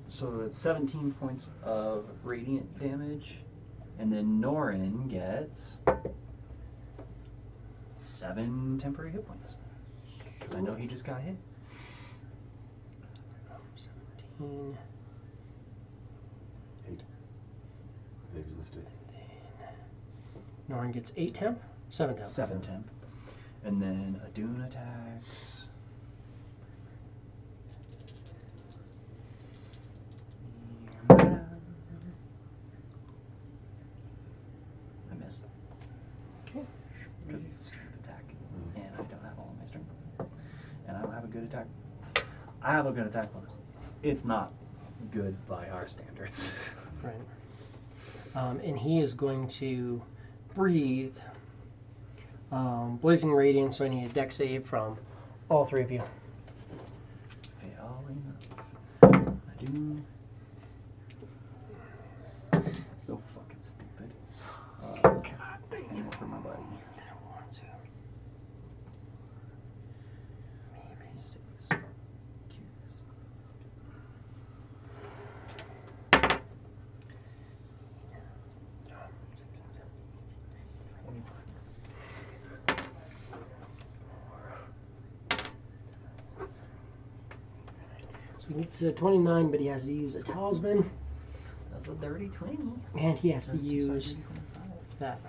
So it's 17 points of radiant damage, and then Norin gets 7 temporary hit points. Because I know he just got hit. 17. 8. They resisted. Norin gets 8 temp? 7 temp. 7 temp. And then Adun attacks. I miss. Okay. Because it's a strength attack. And I don't have all of my strength. And I don't have a good attack. I have a good attack bonus. It's not good by our standards. Right. And he is going to breathe Blazing Radiance, so I need a deck save from all 3 of you. Fail enough. I do. So fucking stupid. God damn. For my buddy. 1, 2. Maybe 6. Cutes. So he gets 29, but he has to use a talisman, That's a dirty 20. and he has to use that.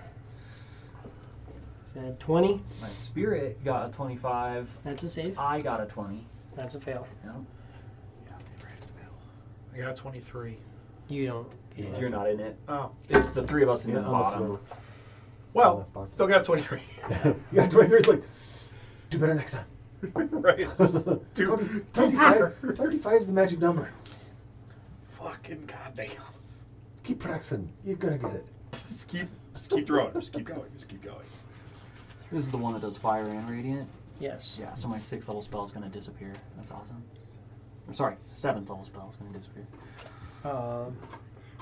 Said 20. My spirit got a 25. That's a save. I got a 20. That's a fail. No, I got 23. You don't. you're not in it. Oh, It's the 3 of us in Yeah, the on bottom. floor. well, box. still got 23. You got 23. It's like, do better next time. Right. Dude, 25 is the magic number. fucking goddamn. Keep practicing. You're gonna get it. Just keep throwing. Just keep going. Just keep going. This is the one that does fire and radiant. Yes. Yeah, so my 6th level spell is going to disappear. That's awesome. Or sorry, 7th level spell is going to disappear.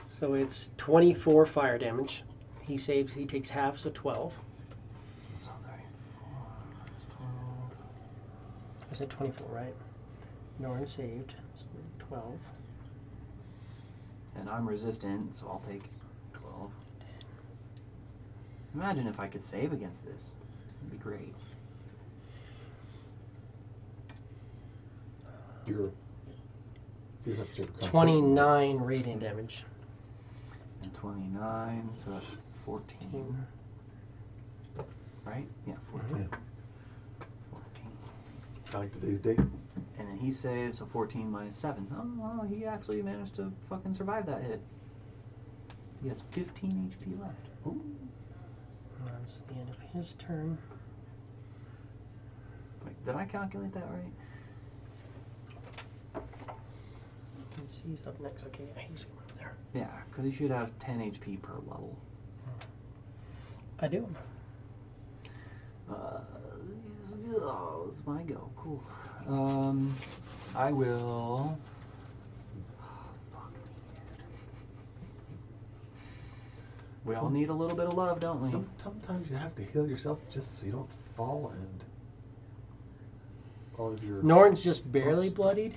So it's 24 fire damage. He saves. He takes half, so 12. So 34 is 12. I said 24, right? Norin saved, so 12. And I'm resistant, so I'll take 12. Imagine if I could save against this. It'd be great. You have to check the 29 radiant damage. And 29, so that's 14. Right? Yeah, 14. Yeah. 14. I like today's date. And then he saves, so 14 minus 7. Oh, well, he actually managed to fucking survive that hit. He has 15 HP left. Ooh. That's the end of his turn. Wait, did I calculate that right? He's up next. Okay, yeah, he's going over there. Yeah, because he should have 10 HP per level. I do. Oh, it's my go. Cool. I will. Fuck me. We all need a little bit of love, don't we? Sometimes you have to heal yourself just so you don't fall and all of your. Norn's just barely bloodied.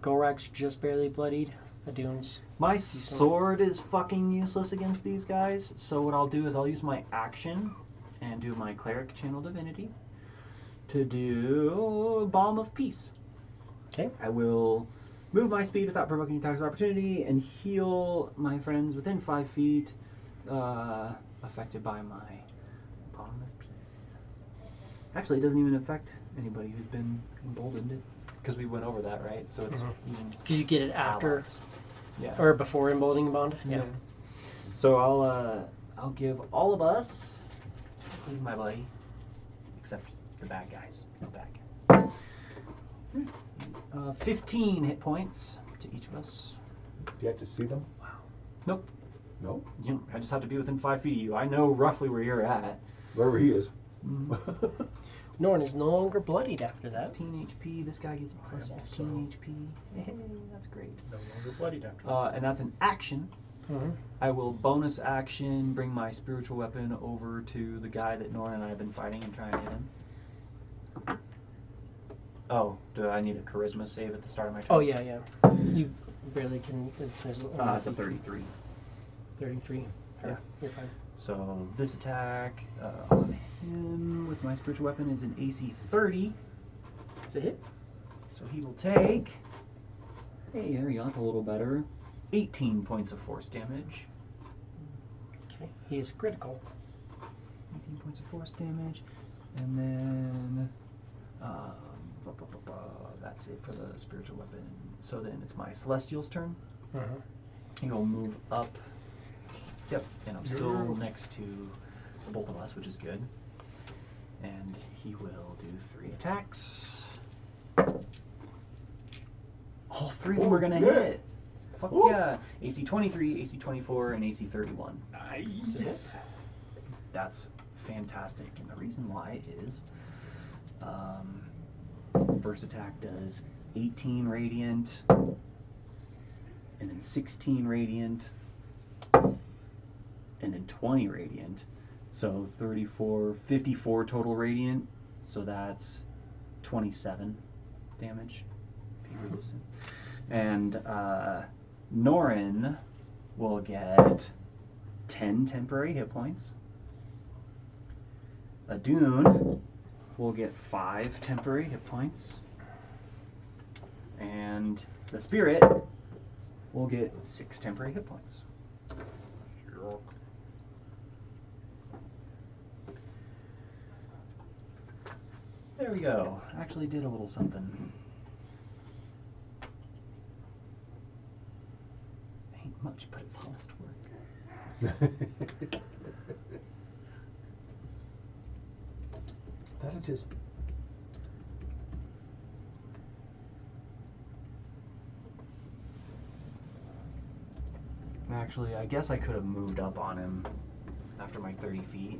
Gorak's just barely bloodied. Adun's. My sword is fucking useless against these guys, so what I'll do is I'll use my action and do my Cleric Channel Divinity to do Balm of Peace. Okay. I will move my speed without provoking attacks of opportunity and heal my friends within 5 feet affected by my Balm of Peace. Actually, it doesn't even affect anybody who's been emboldened, because we went over that, right? So it's even Because you get it after allies. Yeah. or before emboldening bond. Yeah. So I'll give all of us, including my buddy, except the bad guys. No bad guys. 15 hit points to each of us. Do you have to see them? Nope. No. I just have to be within 5 feet of you. I know roughly where you're at. Wherever he is. Norn is no longer bloodied after that. 15 HP. This guy gets plus 15 HP. Hey, that's great. No longer bloodied after. And that's an action. Mm-hmm. I will bonus action bring my spiritual weapon over to the guy that Norn and I have been fighting and try and hit him. Oh, do I need a charisma save at the start of my turn? Oh yeah, yeah. You barely can. It's a 33. 33. Yeah. You're fine. So this attack on him with my spiritual weapon is an AC 30. It's a hit. So he will take. Hey, there you go. That's a little better. 18 points of force damage. Okay. He is critical. 18 points of force damage, and then that's it for the spiritual weapon. So then it's my Celestial's turn. Mm-hmm. He will move up. Yep, and I'm still next to both of us, which is good. And he will do 3 attacks. All 3 of them are gonna hit. Fuck yeah! AC 23, AC 24, and AC 31. Nice. That's fantastic, and the reason why is first attack does 18 radiant, and then 16 radiant, and then 20 radiant, so 54 total radiant, so that's 27 damage if you reduce it. And Norin will get 10 temporary hit points. Adun will get 5 temporary hit points. And the Spirit will get 6 temporary hit points. There we go. Actually did a little something. Ain't much, but it's honest work. That'll just. Actually, I guess I could have moved up on him after my 30 feet.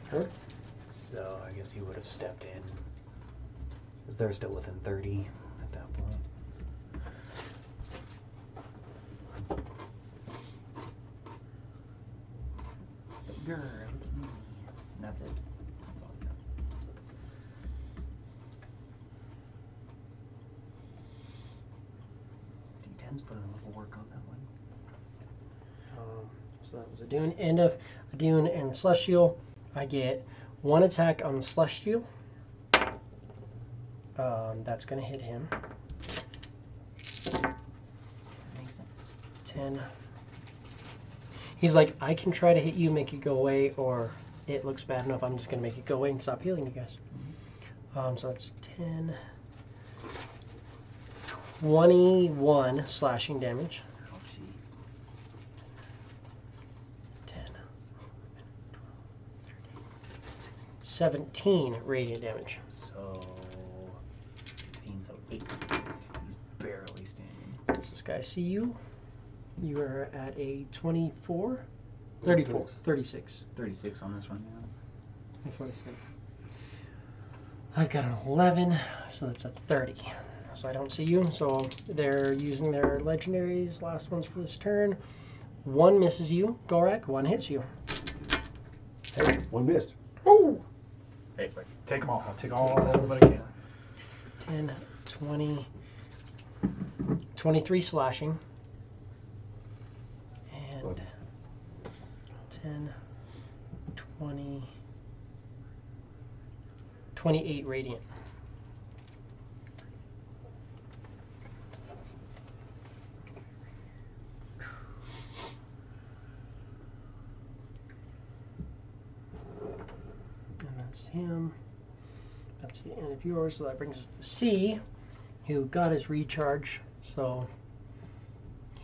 Sure. So I guess he would have stepped in. Because they're still within 30 at that point. Grr, look at me. And that's it. That's all I got. D10's put in a little work on that one. So that was Adun. End of Adun and Celestial. I get 1 attack on the Celestial. That's going to hit him. Makes sense. 10. He's like, I can try to hit you, make it go away, or it looks bad enough, I'm just going to make it go away and stop healing you guys. So that's 10. 21 slashing damage. Ouchie. 10. 17 radiant damage. So 16, so 8. He's barely standing. Does this guy see you? You are at a 24? 34. 36. 36 on this one, yeah. 26. I've got an 11, so that's a 30. So I don't see you. So they're using their legendaries. Last ones for this turn. 1 misses you, Gorak. 1 hits you. Hey, 1 missed. Oh! Hey, wait. Take them all. I'll take all of them I can. 10, 20, 23 slashing. And 10, 20, 28 radiant. And that's him. That's the end of yours, so that brings us to C, who got his recharge. So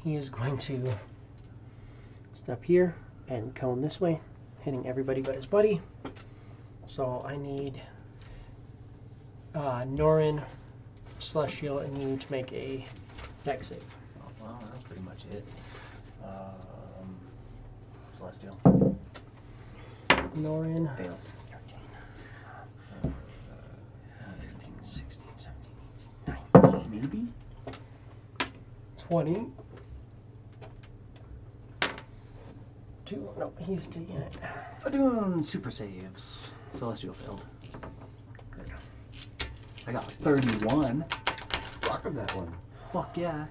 he is going to step here and cone this way, hitting everybody but his buddy. So I need Norin, Celestial, and you to make a dex save. Oh, well, that's pretty much it. Celestial. Norin. Fails. 16, 17, 18, 19. Maybe? 20. 2. No, he's taking it. Doing super saves. Celestial failed. I got 31. Rocking that one. Fuck yeah.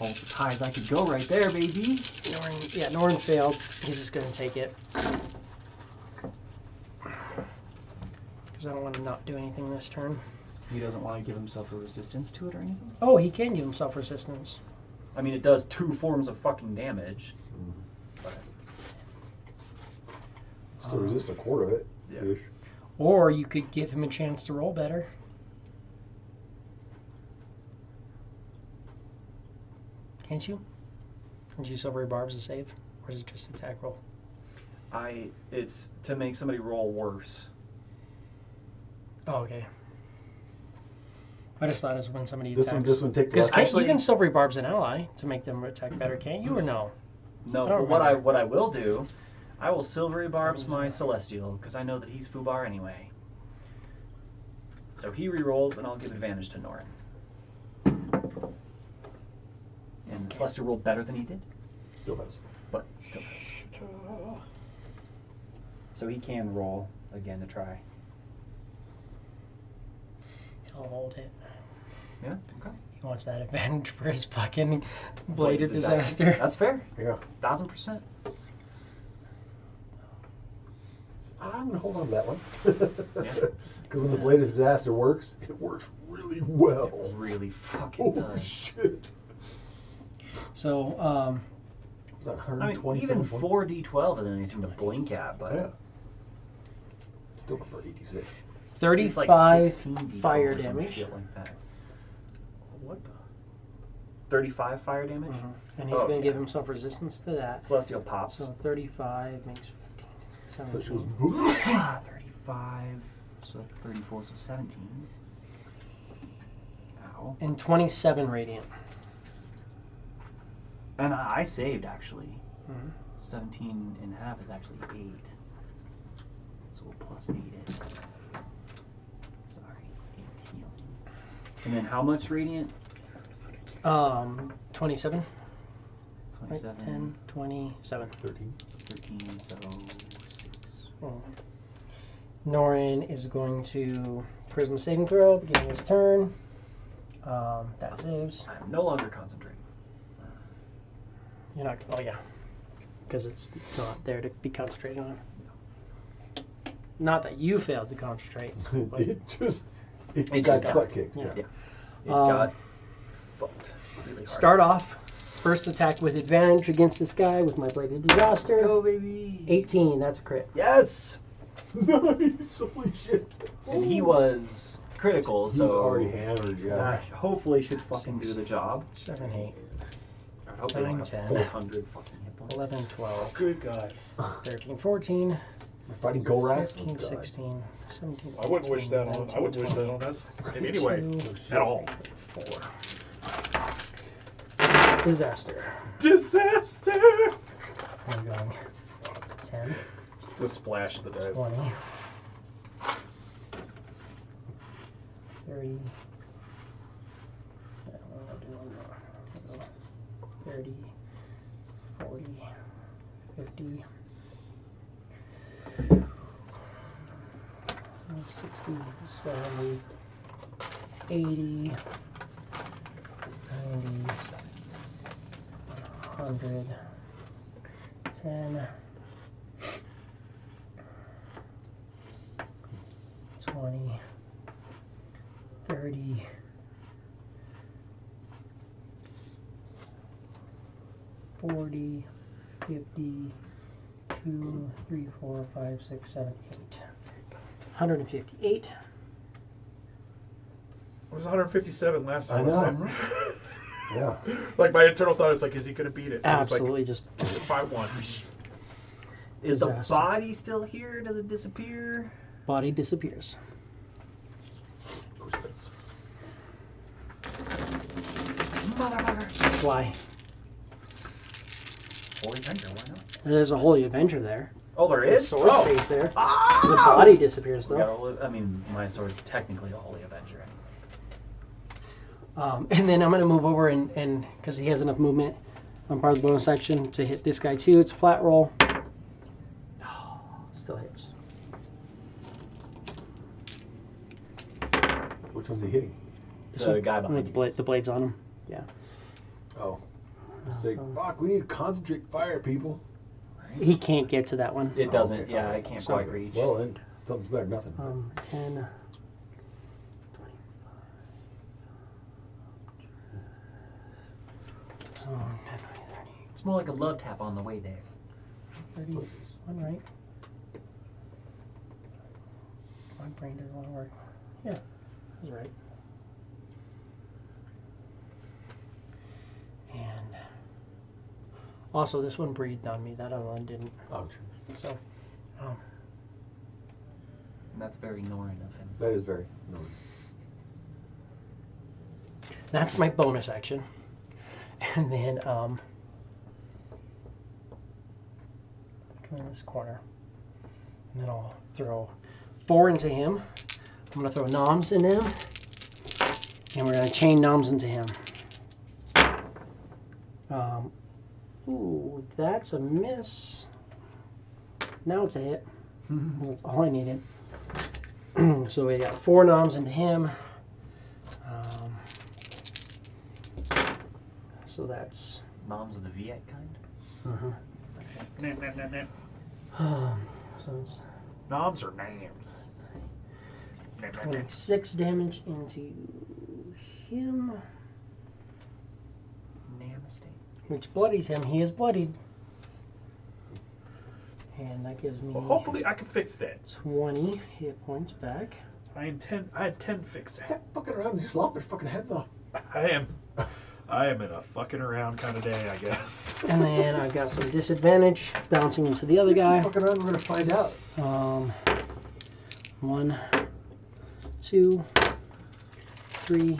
Oh, as high as I could go right there, baby. Norin failed. He's just going to take it. Because I don't want to not do anything this turn. He doesn't want to give himself a resistance to it or anything? Oh, he can give himself resistance. I mean, it does 2 forms of fucking damage. But Still resist a quarter of it. Yeah. Ish. Or you could give him a chance to roll better. Can't you? Can't you use Silvery Barbs to save? Or is it just attack roll? it's to make somebody roll worse. Oh, okay. I just thought it was when somebody This attacks. one take the Because last Actually- you can Silvery Barbs an ally to make them attack better, can't you? Or no? No, I don't but what remember. I will do, I will Silvery Barbs my Celestial, because I know that he's Fubar anyway. So he rerolls, and I'll give advantage to Norin. And the Celestial rolled better than he did, Still has. but still fails. So he can roll again to try. He'll hold it. Yeah, okay. He wants that advantage for his fucking bladed disaster. That's fair. Yeah. 1000%. I'm gonna hold on to that one. Yeah. Because when the blade of disaster works, it works really well. It really fucking Oh does. shit! So, Was that I mean, 120? even 4d12 isn't anything to blink at, but Yeah. Still prefer 86. it's like 35 16 d12 fire or some damage. shit like that. What the? 35 fire damage. and he's Oh, going to yeah. give himself resistance to that. Celestial pops. So 35 makes 15, So she was 17. 35, so 34, so 17. Ow. And 27 radiant. And I saved, actually. Mhm. 17 and a half is actually 8. So we'll plus 8 it. Sorry, 8 healing. And then how much radiant? 27. 27. 10, 27. 13. 13, so 6. Oh. Norin is going to Charisma saving throw, beginning his turn. That saves. I am no longer concentrating. You're not. Oh yeah, because it's not there to be concentrated on. Not that you failed to concentrate. But it just It got just butt kicked. yeah. Yeah. It got fucked really hard. Start off. First attack with advantage against this guy with my bladed disaster. Let's go, baby. 18. That's a crit. Yes. Nice. Holy shit. And he was critical, He so was already hammered. Yeah. that hopefully should fucking do the job. 7, 8, I hope they 9, don't have 10. 400 fucking hit points. 11, 12, Good God. 13, 14, We're fighting Gorax. 15, 16, 17. I wouldn't wish 18, that on. 19, I wouldn't wish that 20, on us in any way 22, at all. 4. Disaster. Disaster. I'm going 10, The splash of the dice. 20, 30. I don't know what I'm doing now. 30, 40, 50, 60, 70, 80, 90, 100, 10, 20, 30, 40, 50, 2, 3, 4, 5, 6, 7, 8. 158. It was 157 last time. I know. wasn't it? Yeah. Like my internal thought is like, is he gonna beat it? And it's Absolutely, just Like, if I won. Is the disaster. body still here? Does it disappear? Body disappears. Of course it is. Motherfucker. Why? Holy Avenger, why not? There's a holy adventure there. Oh, there His is? sword Oh. stays there. Ah! The body disappears We got though. I mean, my sword's technically a Holy Avenger. And then I'm going to move over and because he has enough movement on part of the bonus action to hit this guy too. It's a flat roll. Oh, still hits. Which one's he hitting? This The one, guy behind with you. the blades on him. Yeah. Oh. Say, So- fuck, we need to concentrate fire, people. He can't get to that one. It doesn't, okay. yeah, I can't quite reach. Well, then something's better than nothing. 10, 25, oh, 10, 20, It's more like a love tap on the way there. 30, 30, one right. My brain doesn't want to work. Yeah, that's right. And also, this one breathed on me. That other one didn't. Oh, true. So, And that's very Norin of him. That is very. No. that's my bonus action. And then, come in this corner. And then I'll throw 4 into him. I'm going to throw noms in him. And we're going to chain noms into him. Ooh, that's a miss. Now it's a hit. That's all I needed. So we got 4 noms into him. So that's. Moms of the Viet kind? Nam, nam, nam, nam. So it's Knobs or names? Nam, nam, nam. 26 damage into him, Namaste. which bloodies him. He is bloodied. And that gives me Well, hopefully I can fix that. 20 hit points back. I had 10 fixed that. Stop fucking around and just lop their fucking heads off. I am in a fucking around kind of day, I guess. And then I've got some disadvantage bouncing into the other guy. Fucking around, we're gonna find out. 1, 2, 3,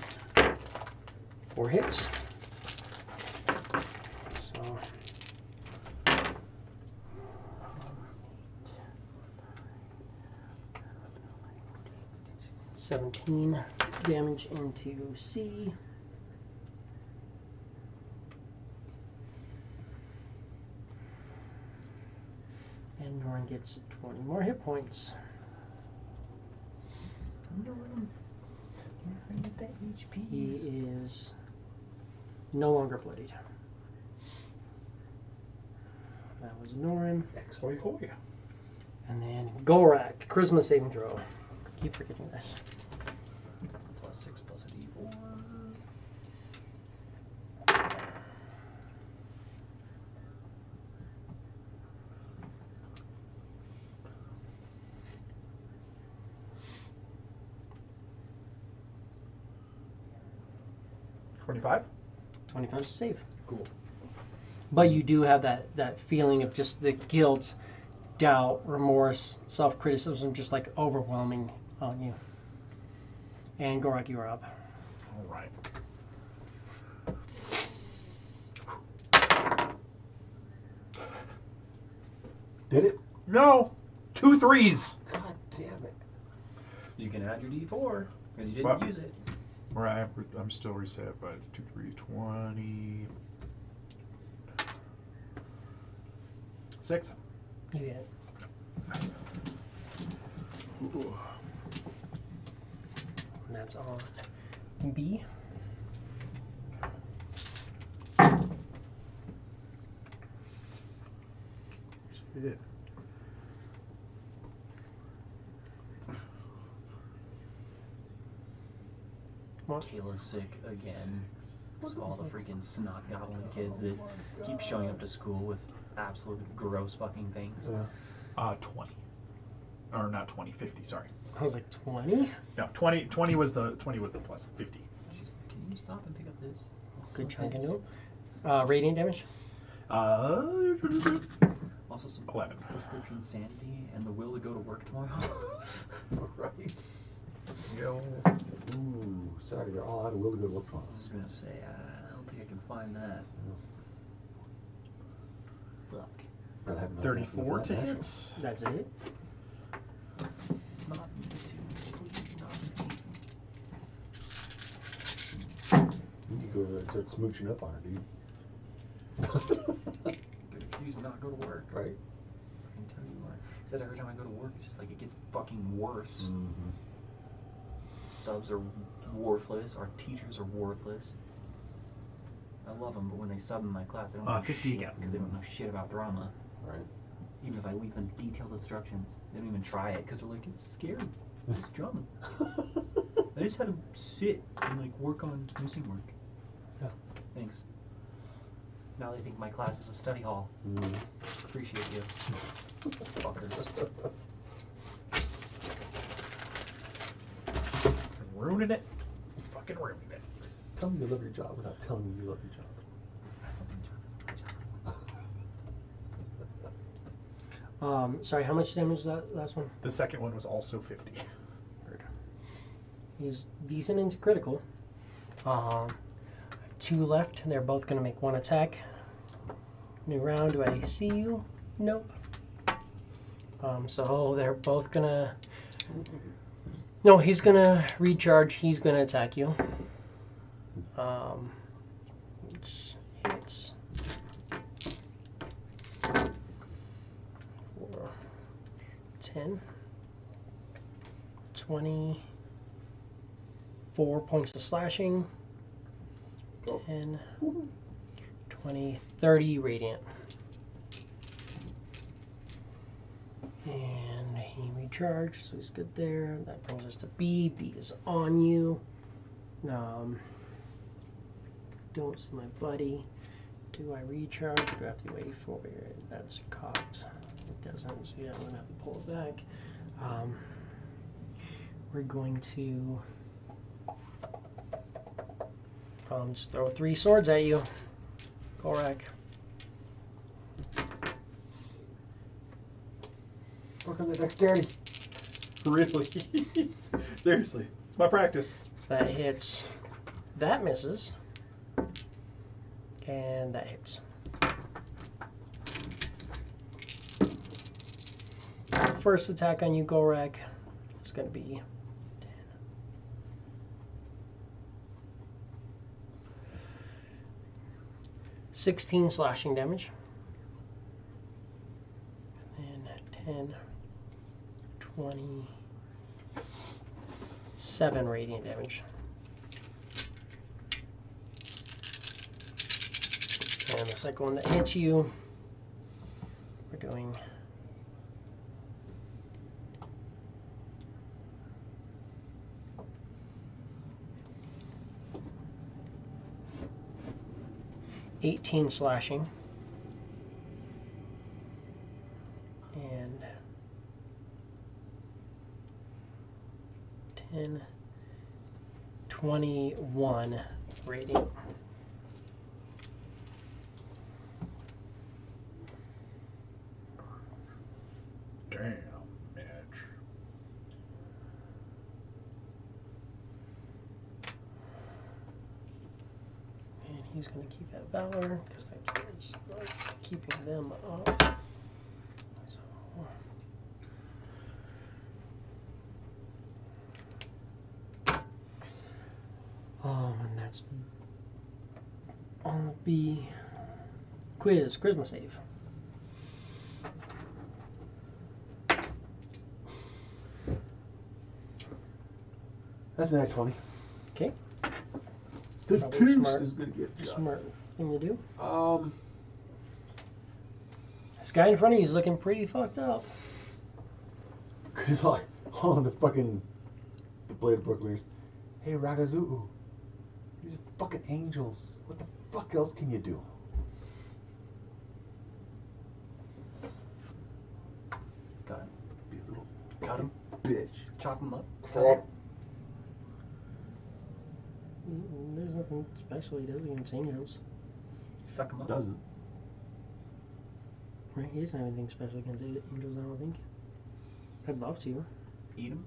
4 hits. So 17 damage into C. And Norn gets 20 more hit points. Norin. You're gonna get that HP. He is no longer bloodied. That was Norin. Hoy hoy. And then Golrak, charisma saving throw. Keep forgetting this. +6 plus a D4. $25? 25 to save. Cool. But you do have that feeling of just the guilt, doubt, remorse, self-criticism just like overwhelming on you. And Golrak, you are up. All right. Did it? No! 2 3s! God damn it. You can add your D4 because you didn't Well- use it. Right, I'm still reset, but 2 3 20. 6. You get it. And that's on B. Yeah. What? Kayla's sick again. So all the freaking snot goblin kids that keep showing up to school with absolute gross fucking things. 20. Or not 20, 50, sorry. I was like 20? No, 20 was the plus. 50. Can you stop and pick up this? Good chunk into him. Radiant damage? Also some 11. prescription sanity and the will to go to work tomorrow. Right. Go. Ooh, sorry, they're all out of will to go to work tomorrow. I was gonna say, I don't think I can find that. Fuck. Rather have nothing 34 happen to with that, hit. That's it. Not me too. Please, not me. You need to go over there and start smooching up on her, dude. Good excuse to not go to work. Right? I can tell you what. Except every time I go to work, it's just like it gets fucking worse. Mm-hmm. Subs are worthless. Our teachers are worthless. I love them, but when they sub in my class, they don't know 50 shit again. because they don't know shit about drama. Right. Even if I leave them detailed instructions, they don't even try it because they're like, it's scary. It's drama. I just had to sit and like work on missing work. Yeah. Thanks. Now they think my class is a study hall. Mm. Appreciate you. Fuckers. Ruining it. Fucking ruining it. Tell me you love your job without telling me you love your job. Sorry, how much damage was that last one? The second one was also 50. He's decent into critical. 2 left. They're both going to make 1 attack. New round. Do I see you? Nope. So they're both going to... No, he's going to recharge. He's going to attack you. Which hits. 4, 10, 24 points of slashing. 10, 20, 30 radiant. And he recharged, so he's good there. That brings us to B. B is on you. Don't see my buddy. Do I recharge? Do I have to wait for it? That's cocked. It doesn't, so yeah, I'm going to have to pull it back. We're going to just throw 3 swords at you. Gorak. Work on that dexterity. Really? Seriously. It's my practice. That hits. That misses. And that hits. First attack on you, Gorak, is going to be 10. 16 slashing damage. And then 10, 27 radiant damage. And the second one that hits you, we're doing 18 slashing. And 10, 21 radiant. Damn, Mitch. And he's going to keep that Valor because that is keeping them up. So, and that's on B. Charisma save. That's an act 20. Okay. The Probably tooth smart. is going to get shot. Smart thing to do. This guy in front of you is looking pretty fucked up. He's like, on the fucking, the Blade of Brooklyners. Hey, Ragazoo, these are fucking angels. What the fuck else can you do? Got him. Be a little Got him. bitch. Chop him up. There's nothing special he does against angels. Suck him up. Doesn't. Right? He doesn't have anything special against angels, I don't think. I'd love to. Eat him.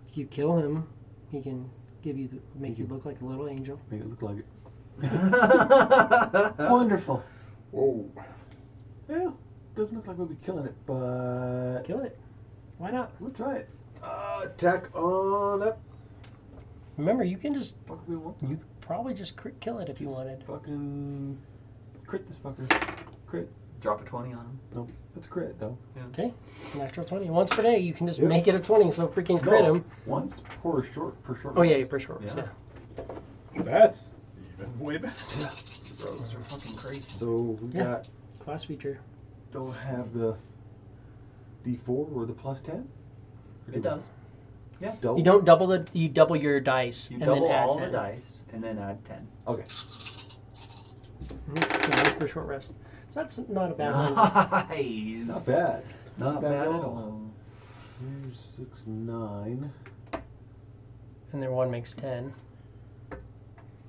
If you kill him, he can give you make He you can- look like a little angel. Make it look like it. Wonderful. Whoa. Yeah, doesn't look like we'll be killing it, but Kill it. Why not? we'll try it. Attack on up. Remember, you can just Fuck we want. you could probably just kill it if you wanted. Fucking crit this fucker. Crit. Drop a 20 on him. Nope. That's crit though. Okay, natural 20. Once per day, you can just Yep. make it a 20. So freaking crit No, him. once per short. Oh yeah, per short. Yeah. Yeah. That's even way better. Those are fucking crazy. So we Yeah. got. Class feature. Don't have the D4 or the plus 10. It does. Double. You don't double the. You double your dice You and double then add all 10. the dice and then add 10. Okay. Yeah, once per short rest. So that's not a bad one. Nice. Not bad. Not bad at all. Here's 6, 9, And then one makes 10.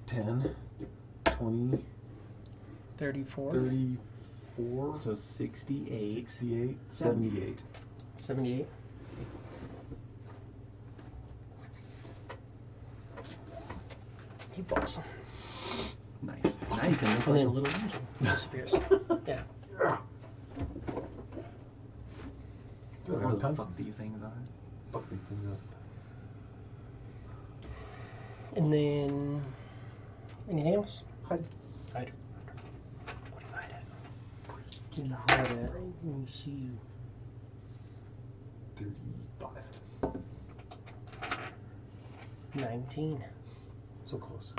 10, 20, 34. 34, So 68. 68, 78. 78. He falls. Nice. Now you can look And like a then- little angel. Disappears. Yeah. Good, What the tons fuck of these things are. Fuck these things up. And then anything else? Hide. Hide. What do you hide at? Can you hide at? Let me see you. 35. 19. So close.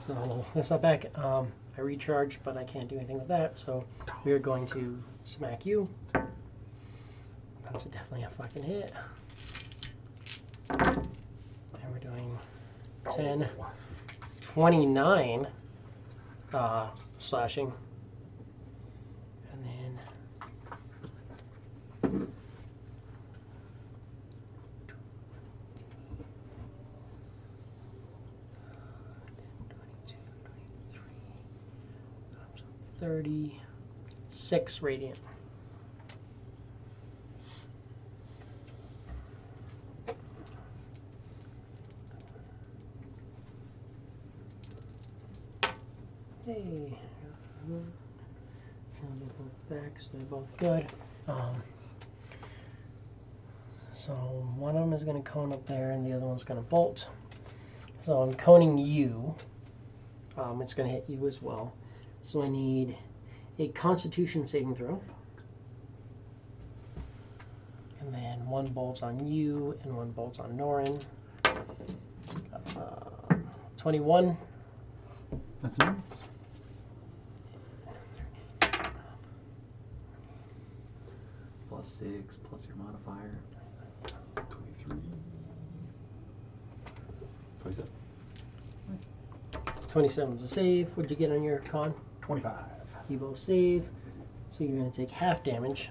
So that's not back. I recharged, but I can't do anything with that. So we are going to smack you. That's definitely a fucking hit. And we're doing 10, 29 slashing. And then up to 36 radiant. Hey, they're both back, so they're both good. So one of them is going to cone up there, and the other one's going to bolt. So I'm coning you. It's going to hit you as well. So I need a Constitution saving throw, and then one bolts on you, and one bolts on Norin. 21. That's nice. +6 plus your modifier. 23. 27. 27 is a save. What'd you get on your con? 25. You both save. So you're going to take half damage.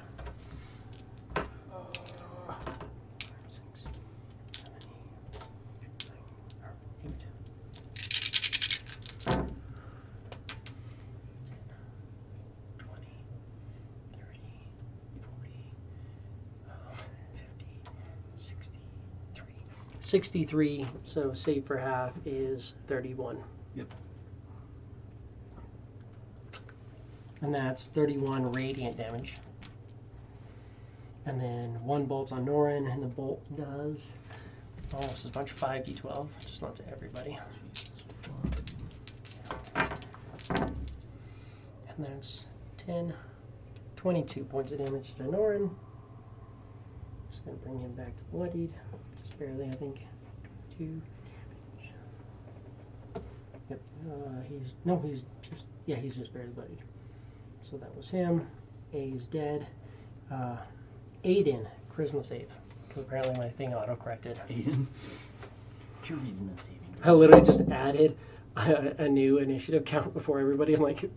6, 7, 8, 9, 20, 30, 40, 50, 63. 63, so save for half is 31. Yep. And that's 31 radiant damage. And then one bolt on Norin, and the bolt does almost as much, 5d12, just not to everybody. Jesus. And that's 10, 22 points of damage to Norin. gonna bring him back to bloodied, just barely, I think. 2. Yep. He's just barely bloodied. So that was him. A's dead. Aiden, charisma save. Because apparently my thing auto-corrected. Aiden. Charisma saving. I literally just added a new initiative count before everybody. I'm like,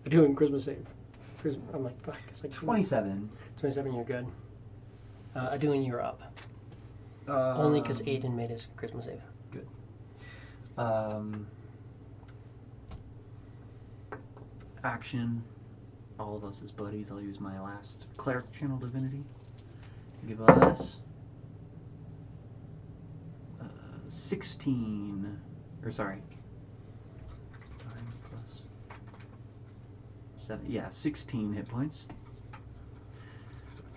doing charisma save. I'm like, fuck. It's like 27. 27, you're good. Adoing, you're up. Only because Aiden made his charisma save. Good. Action. All of us as buddies. I'll use my last cleric channel divinity. Give us 16. Or sorry. 5 plus 7. Yeah, 16 hit points.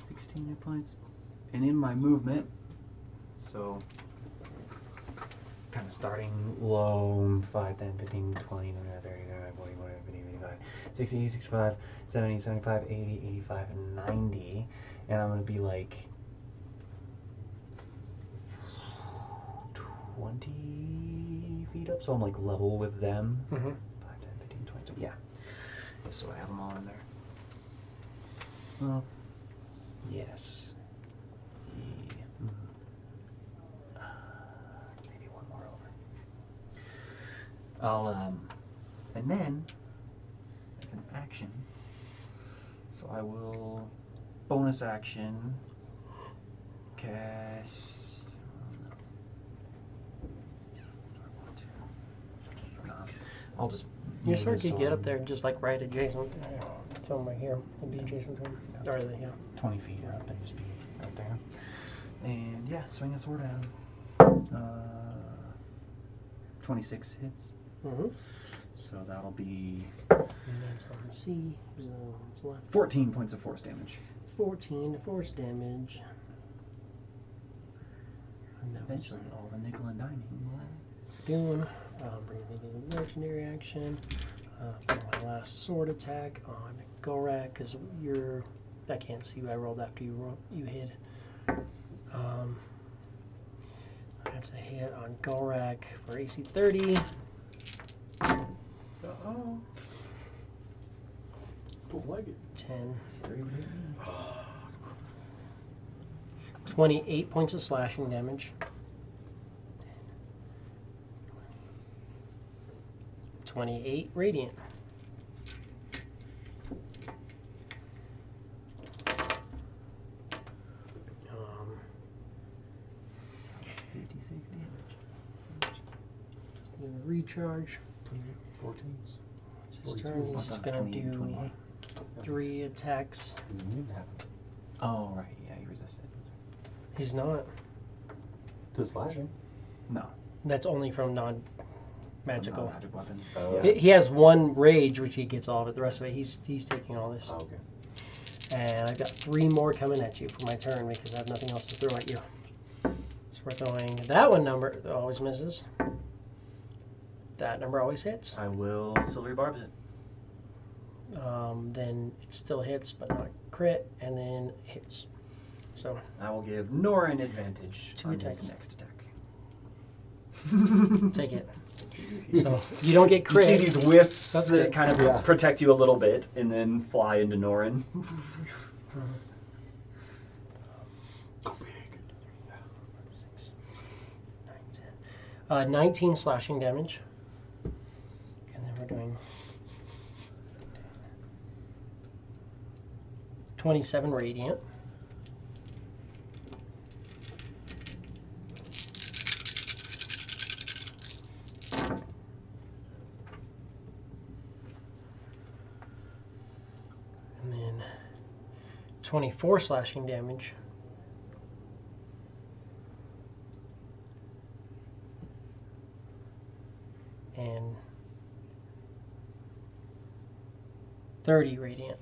16 hit points. And in my movement, so kind of starting low, 5, 10, 15, 20, 30, 35, 40, 45, 50, 55, 60, 65, 70, 75, 80, 85, and 90. And I'm going to be like 20 feet up, so I'm like level with them. 5, 10, 15, 20, so yeah. Just so I have them all in there. Well, yes. Maybe one more over. I'll, and then, it's an action. So I will bonus action cast. I'll just. Your use sword this could get up on there just like right adjacent. It's on right here. It'd be adjacent to him. Or yeah. 20 feet up and just be right there. And yeah, swing a sword at him. 26 hits. Mm-hmm. So that'll be And that's on C. What's left? 14 points of force damage. 14 force damage. And that was Eventually, all the nickel and diming will doing. Bring the legendary action. For my last sword attack on Gorak, because you're. I can't see what I rolled after you hit. That's a hit on Gorak for AC 30. Uh-oh. Don't like it. 10. 28 points of slashing damage. 28 radiant. Um, 56 damage. Gonna recharge. 14s. It's his 42. turn. He's just gonna 20, do 21. 3 attacks. Immune to happen. Oh, right. Yeah, he resisted. He's not. To slashing. No. That's only from non-magical. Magic weapons. Oh. He has 1 rage, which he gets all of it. The rest of it, he's taking all this. Oh, okay. And I've got 3 more coming at you for my turn because I have nothing else to throw at you. So we're throwing that one number that always misses. That number always hits. I will silvery barb it. Then it still hits, but not crit, and then hits. So I will give Nora an advantage 2 on attacks. his next attack. Take it. So you don't get You crit. see these wisps That's that good. kind of Yeah. protect you a little bit and then fly into Norin. Go big. 19 slashing damage. And then we're doing 27 radiant. And then 24 slashing damage. And 30 radiant.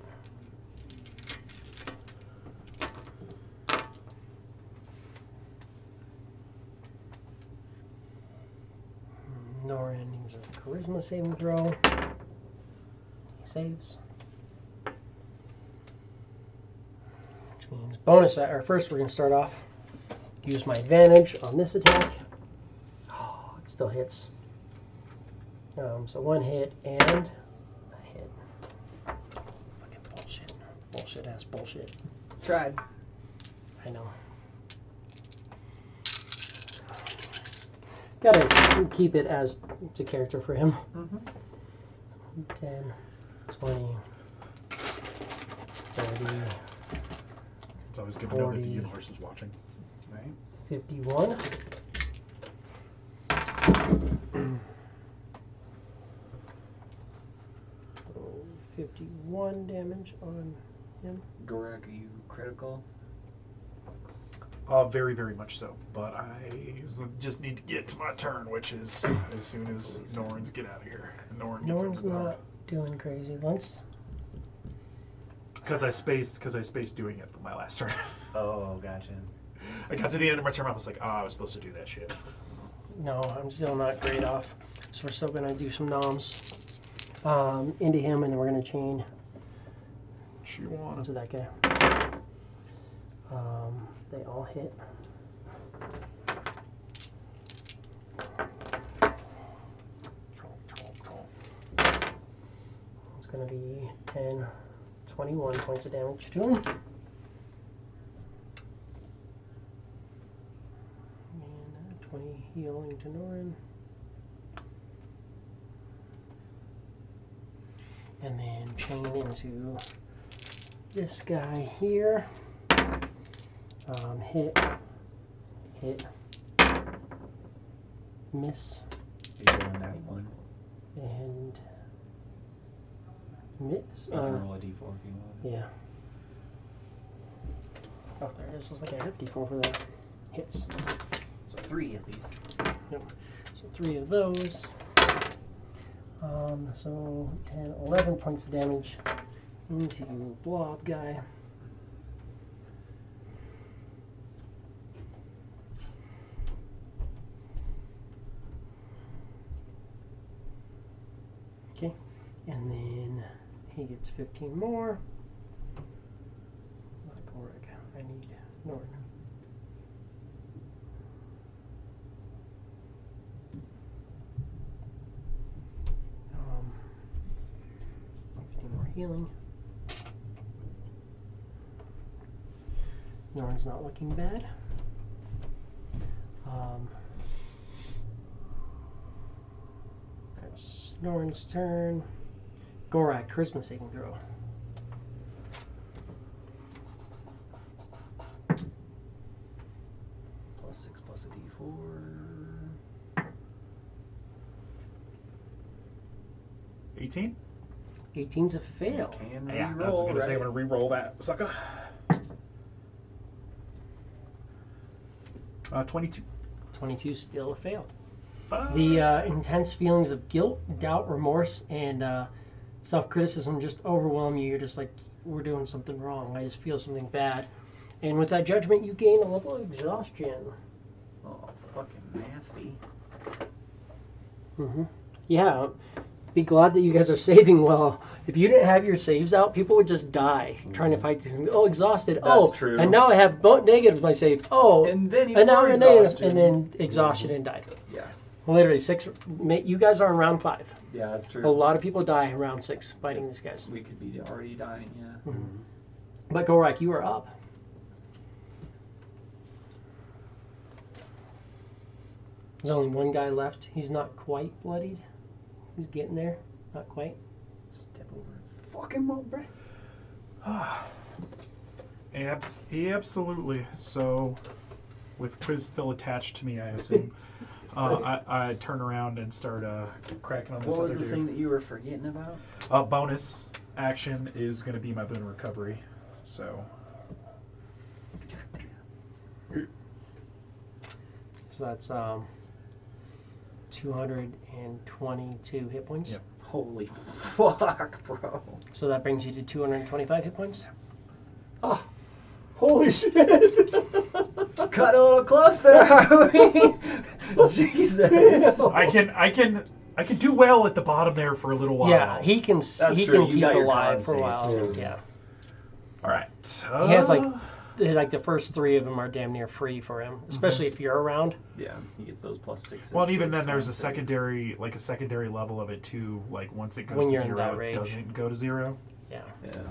Norin needs a charisma saving throw. He saves. Which means bonus, or first we're going to start off, use my advantage on this attack. Oh, it still hits. So 1 hit and a hit. Fucking bullshit. Bullshit ass bullshit. Tried. I know. Gotta keep it as it's a character for him. 10, 20, 30, It's always good to know that the universe is watching. Right? 51. 51 damage on him. Gorak, are you critical? Very, very much so. But I just need to get to my turn, which is as soon as Norns get out of here. Norn gets Norn's over not doing crazy once. because I spaced doing it for my last turn. Oh, gotcha. I got to the end of my turn. I was like, I was supposed to do that shit. No, I'm still not great off. So we're still gonna do some noms into him, and then we're gonna chain into that guy. They all hit. It's gonna be 10, 21 points of damage to him. And 20 healing to Norin. And then chain into this guy here. Hit, miss, You're doing that one. and miss. You can roll a d4 if you want. Yeah. Oh, there it is. Looks like I have D4 for that. Hits. So 3 at least. Yep. So 3 of those. So 10, 11 points of damage into Blob guy. Okay, and then he gets 15 more. Not Gorak. I need Norn. Um, 15 more healing. Norn's not looking bad. That's Norn's turn. Gorak, charisma saving throw. +6 plus a d4. 18? 18's a fail. Can Yeah, I was re-roll, gonna say I'm right? gonna re-roll that sucker. 22. 22 still a fail. Fuck. The intense feelings of guilt, doubt, remorse, and self-criticism just overwhelm you. You're just like, we're doing something wrong. I just feel something bad. And with that judgment, you gain a level of exhaustion. Oh, fucking nasty. Yeah. Be glad that you guys are saving well. If you didn't have your saves out, people would just die trying to fight these things. Oh, exhausted. That's true. And now I have negatives my save. Oh, And then and now more I'm negative, exhaustion. and then exhaustion and died. Yeah. Literally 6. You guys are in round 5. Yeah, that's true. A lot of people die in round 6 fighting these guys. We could be already dying, yeah. But Gorak, you are up. There's only one guy left. He's not quite bloodied. He's getting there. Not quite. Step over his Fucking mo, bro. Absolutely. So, with Quiz still attached to me, I assume, I turn around and start cracking on this What was other the dude. thing that you were forgetting about? Bonus action is going to be my boon recovery. So, So that's 222 hit points. Yep. Holy fuck, bro. So that brings you to 225 hit points. Ah, holy shit! Cut a little close there, Harley. Jesus. I can do well at the bottom there for a little while. Yeah, he can That's he true. can You keep got your alive con for a saves, while. too. Yeah. All right. He has like like the first 3 of them are damn near free for him, especially if you're around. Yeah, he gets those +6s. Well, and to even his then, there's a con save. secondary level of it too. Like once it goes When to you're in 0, that it range. doesn't go to 0. Yeah. Yeah.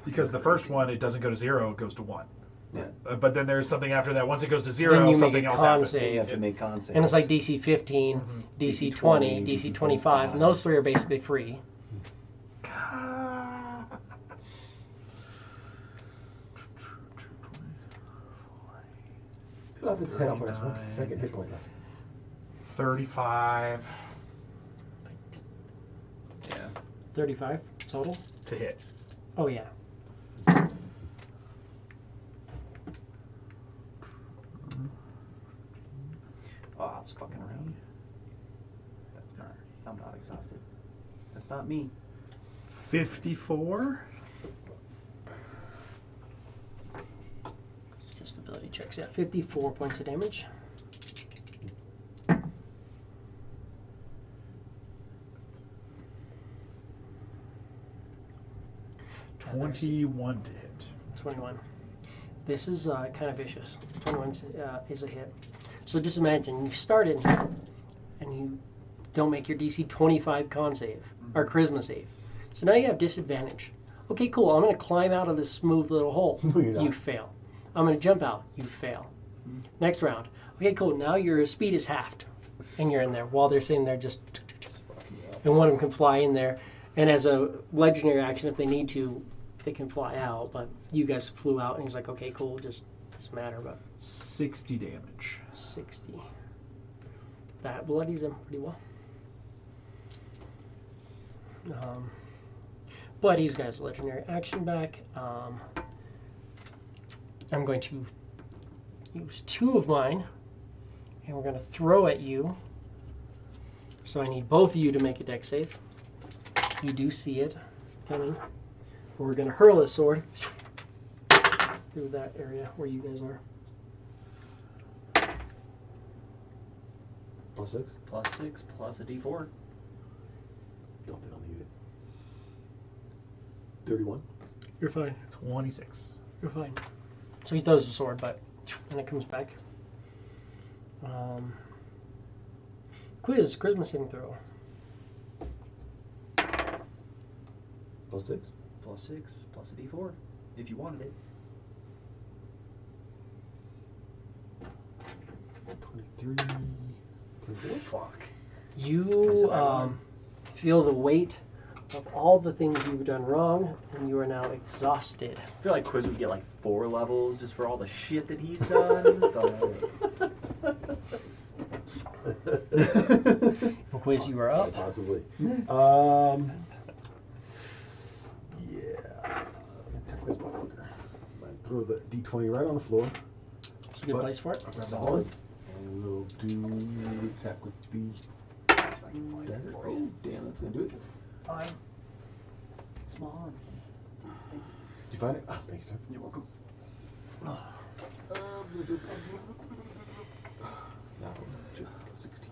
Because the first one, it doesn't go to 0, it goes to 1. Yeah. But then there's something after that. Once it goes to Then 0, you make something a else con happens. save. Then you have to make con saves. And it's like DC 15, DC 20, DC 25, and those 3 are basically free. Cut off its head off on its 1 second hit point left. 35 Yeah. 35 total. to hit. Oh yeah. Oh, it's fucking around. That's not. I'm not exhausted. That's not me. 54. It's just ability checks. Yeah, 54 points of damage. $21 to hit. 21. This is kind of vicious. 21 is a hit. So just imagine you start in here and you don't make your DC 25 con save or charisma save. So now you have disadvantage. Okay, cool. I'm going to climb out of this smooth little hole. No, you're not. You fail. I'm going to jump out. You fail. Next round. Okay, cool. Now your speed is halved and you're in there while they're sitting there just. And one of them can fly in there. And as a legendary action, if they need to, they can fly out. But you guys flew out, and he's like, okay, cool, just doesn't matter. But 60 damage. 60. That bloodies him pretty well. But he's got his legendary action back. I'm going to use 2 of mine, and we're going to throw at you. So I need both of you to make a dex save. You do see it coming. We're going to hurl a sword through that area where you guys are. +6? +6 plus a D4. Don't think I'll need it. 31? You're fine. 26. You're fine. So he throws the sword, but when it comes back. Quiz, charisma saving throw. +6? +6 plus a D4. If you wanted it. 23. 24? Fuck. You feel the weight of all the things you've done wrong, and you are now exhausted. I feel like Quiz would get like 4 levels just for all the shit that he's done. Quiz, you are up. Possibly. Yeah. Attack this motherfucker. Throw the D20 right on the floor. It's a good place for it. Solid. And we'll do attack with the dagger. Oh, damn, that's gonna do it. Fine. Small. Thanks. Did you find it? Ah, thanks, sir. You're welcome. Now, 16.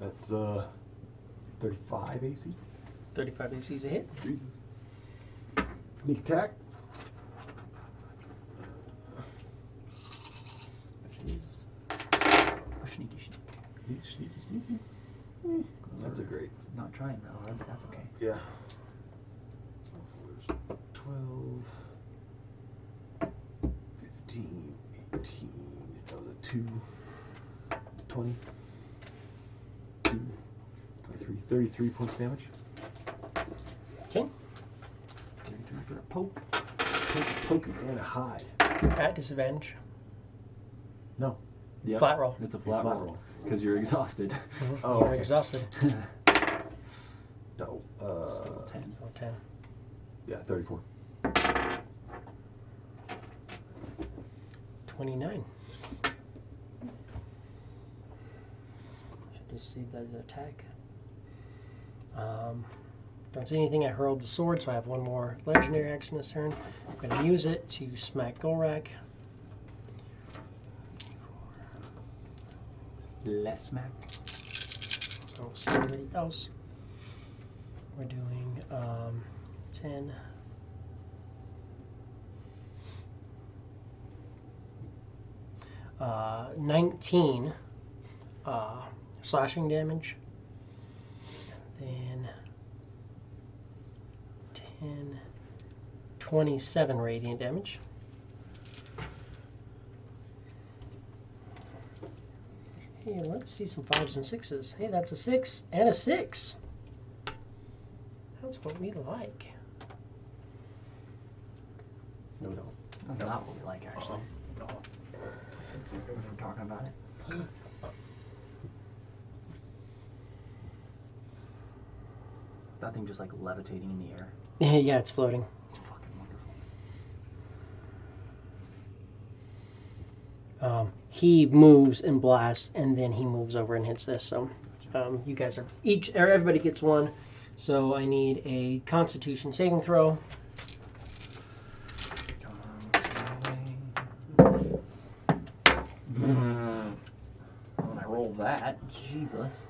That's 35 AC. 35 AC is a hit. Jesus. Sneak attack. Which is sneaky. Sneaky. That's a great. Not trying that hard, but that's okay. Yeah. 12, 15, 18. That was a 2, 20, 2, 23, 33 points damage. Okay. 33 for a poke. Poke and a hide. At disadvantage. No. Yep. Flat roll. It's a flat Flat roll. roll. Because you're exhausted. Oh, You're okay. exhausted. No. Still 10. So 10. Yeah, 34. 29. Should just see the attack. Don't see anything. I hurled the sword, so I have one more legendary action this turn. I'm going to use it to smack Golrak. Less smack. So see what he does. We're doing 10. 19 slashing damage. Then 10, 27 radiant damage. Hey, let's see some 5s and 6s. Hey, that's a 6 and a 6. That's what we like. No, no. That's not what we like, actually. No. If we're talking about it. That thing just like levitating in the air. Yeah, it's floating. It's fucking wonderful. He moves and blasts, and then he moves over and hits this. So, you guys are everybody gets one. So I need a Constitution saving throw. When I roll that, Jesus.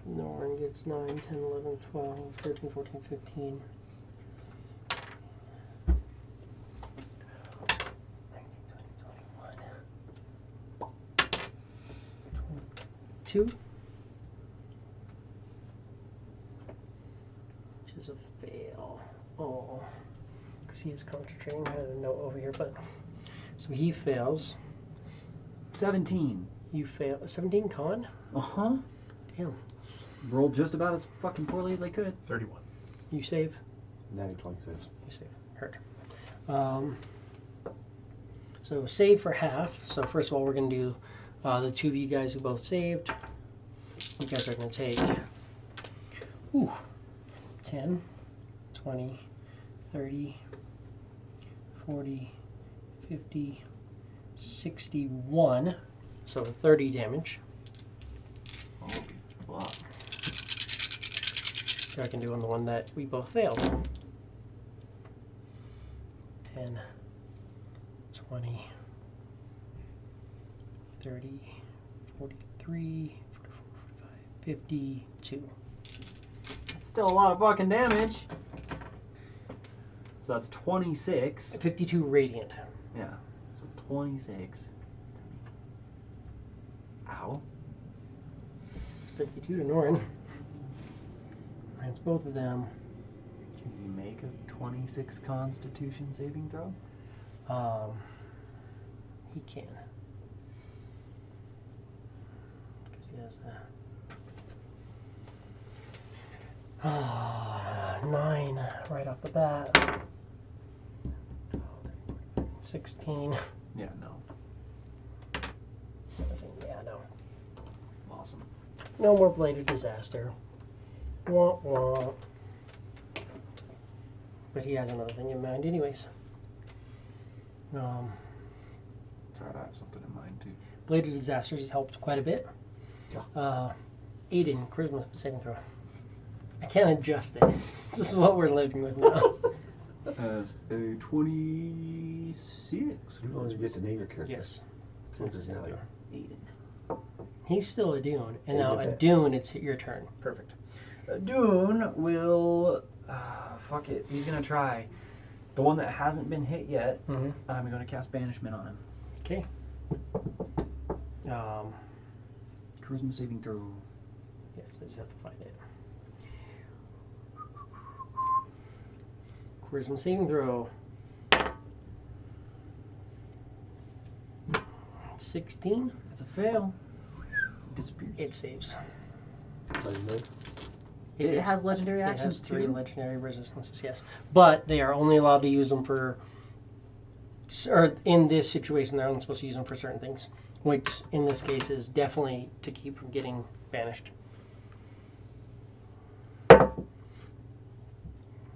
Norn gets 9, 10, 11, 12, 13, 14, 15. 2, which is a fail. Oh, because he is concentrating. I had a note over here, but so he fails. 17. You fail. 17 con? Uh-huh. Damn. Rolled just about as fucking poorly as I could. 31. You save. 26. You save. Hurt. So save for half. So first of all, we're gonna do the two of you guys who both saved. You guys are gonna take 10, 20, 30, 40, 50, 61. So 30 damage. Holy fuck. So I can do on the one that we both failed. 10, 20, 30, 43, 44, 45, 52. That's still a lot of fucking damage. So that's 26. 52 radiant. Yeah. So 26. Ow. 52 to Norin. That's both of them. Can you make a 26 Constitution saving throw? He can. Because he has a 9 right off the bat. 16. Yeah, no. Yeah, no. Awesome. No more bladed disaster. Wah, wah. But he has another thing in mind anyways. Sorry, I have something in mind too. Bladed disasters has helped quite a bit. Yeah. Aiden, charisma saving throw. I can't adjust it. This is what we're living with now. As a 26. You only get to name your character. Yes. Character's now like Aiden. He's still a Dune. And Aiden now the a Pet. Dune, it's your turn. Perfect. Dune will. Fuck it. He's gonna try. The one that hasn't been hit yet, Mm-hmm. I'm gonna cast Banishment on him. Okay. Charisma saving throw. Yes, I just have to find it. Charisma saving throw. 16. That's a fail. Disappears. It saves. legendary. It has legendary It actions has 3 too? legendary resistances, yes. But they are only allowed to use them for, or in this situation, they're only supposed to use them for certain things, which in this case is definitely to keep from getting banished.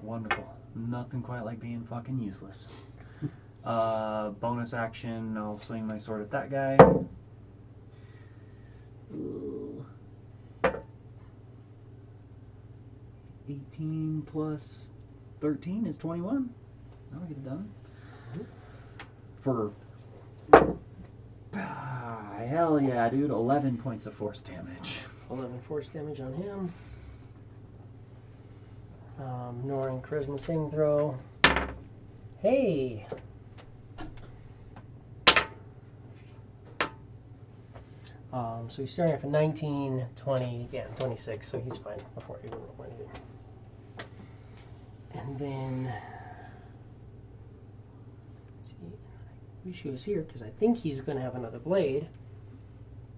Wonderful. Nothing quite like being fucking useless. Bonus action, I'll swing my sword at that guy. Ooh. 18 plus 13 is 21. That'll get it done. For... hell yeah, dude. 11 points of force damage. 11 force damage on him. Norin charisma saving throw. Hey! So he's starting off at 19, 20, yeah, 26, so he's fine before he roll anything. And then, see, I wish he was here because I think he's going to have another blade,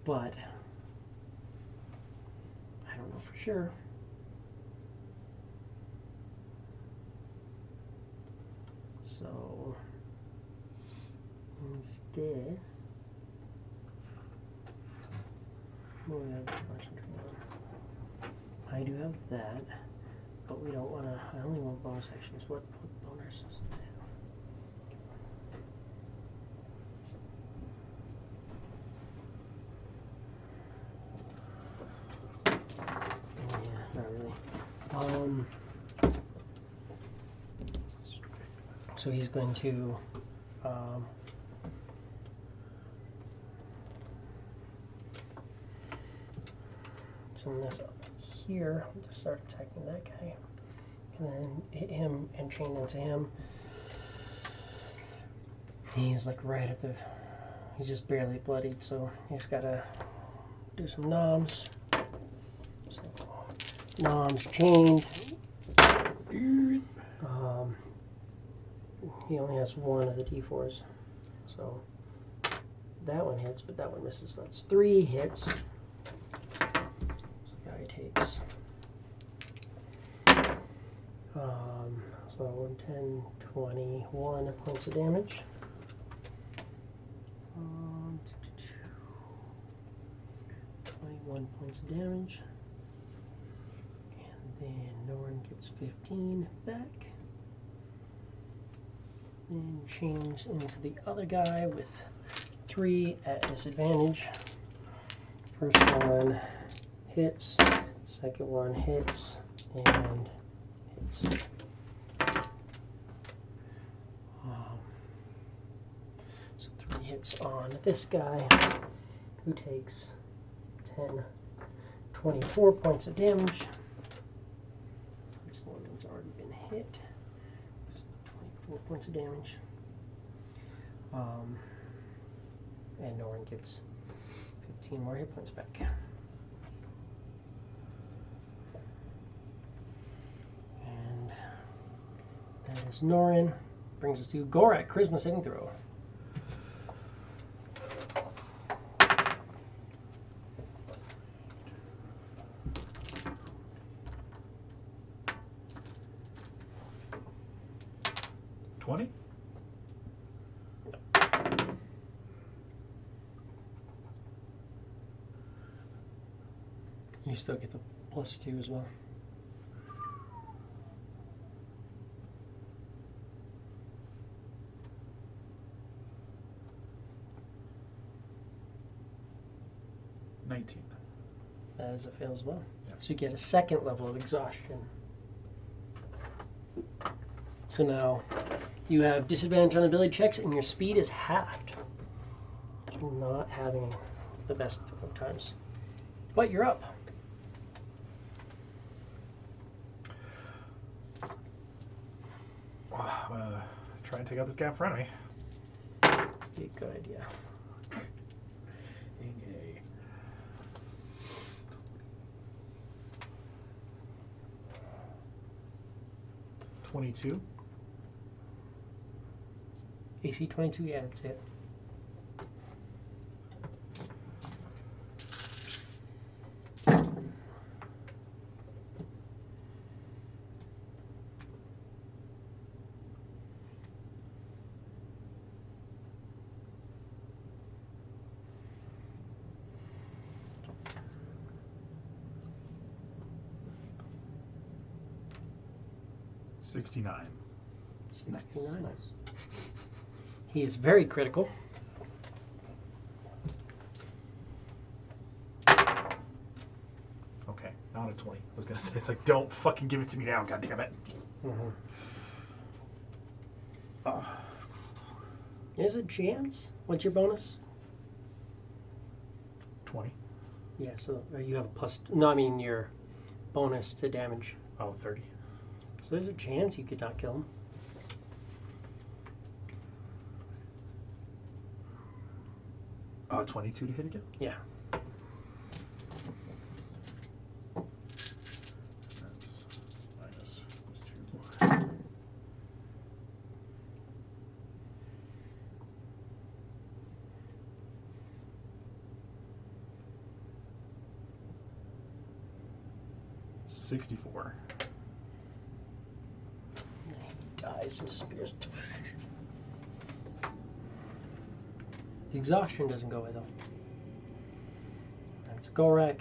but I don't know for sure. So instead, what do we have to concentrate on? I do have that, but we don't want to. I only want bonus actions. What bonuses does it have? Yeah, not really. So he's going to send this up here to start attacking that guy, and then hit him and chain into him. He's like right at the. He's just barely bloodied, so he's got to do some noms. So, noms chained. He only has one of the D4s, so that one hits, but that one misses. So that's 3 hits. So the guy takes so 10, 21 points of damage. 21 points of damage, and then Norn gets 15 back. Then change into the other guy with 3 at disadvantage. First one hits, second one hits, and hits. So 3 hits on this guy, who takes 10, 24 points of damage. This one has already been hit. 4 points of damage. And Norn gets 15 more hit points back. And that is Norin. Brings us to Gorak, Charisma saving throw. You still get the +2 as well. That is a fail as well. Yeah. So you get a second level of exhaustion. So now you have disadvantage on ability checks and your speed is halved. You're not having the best of times. But you're up. I'm gonna try and take out this guy in front of me. Be a good idea. Yay. $22. AC 22, yeah, that's it. $69. 69. Nice. He is very critical. Okay, not a 20. I was gonna say, it's like, don't fucking give it to me now, goddammit. Mm-hmm. Is it chance? What's your bonus? 20. Yeah, so you have a plus. No, I mean your bonus to damage. Oh, 30. So there's a chance you could not kill him. 22 to hit again? Yeah. 64. And he dies and disappears. The exhaustion doesn't go away though. That's Golrak.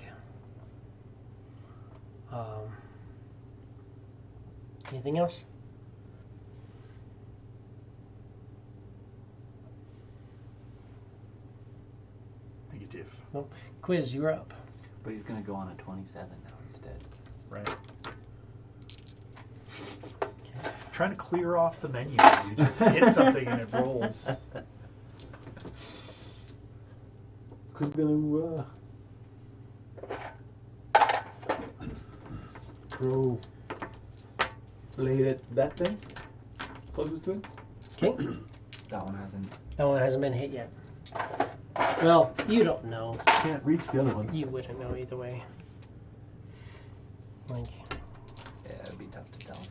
Anything else? Negative. Nope. Quiz, you're up. But he's gonna go on a 27 now instead. Right. Trying to clear off the menu. You just hit something and it rolls. Who's gonna throw blade at that thing? Closest to it? Okay. That one hasn't. That one hasn't been hit yet. Well, you don't know. Can't reach the other one. You wouldn't know either way. Like, Yeah, it'd be tough to tell.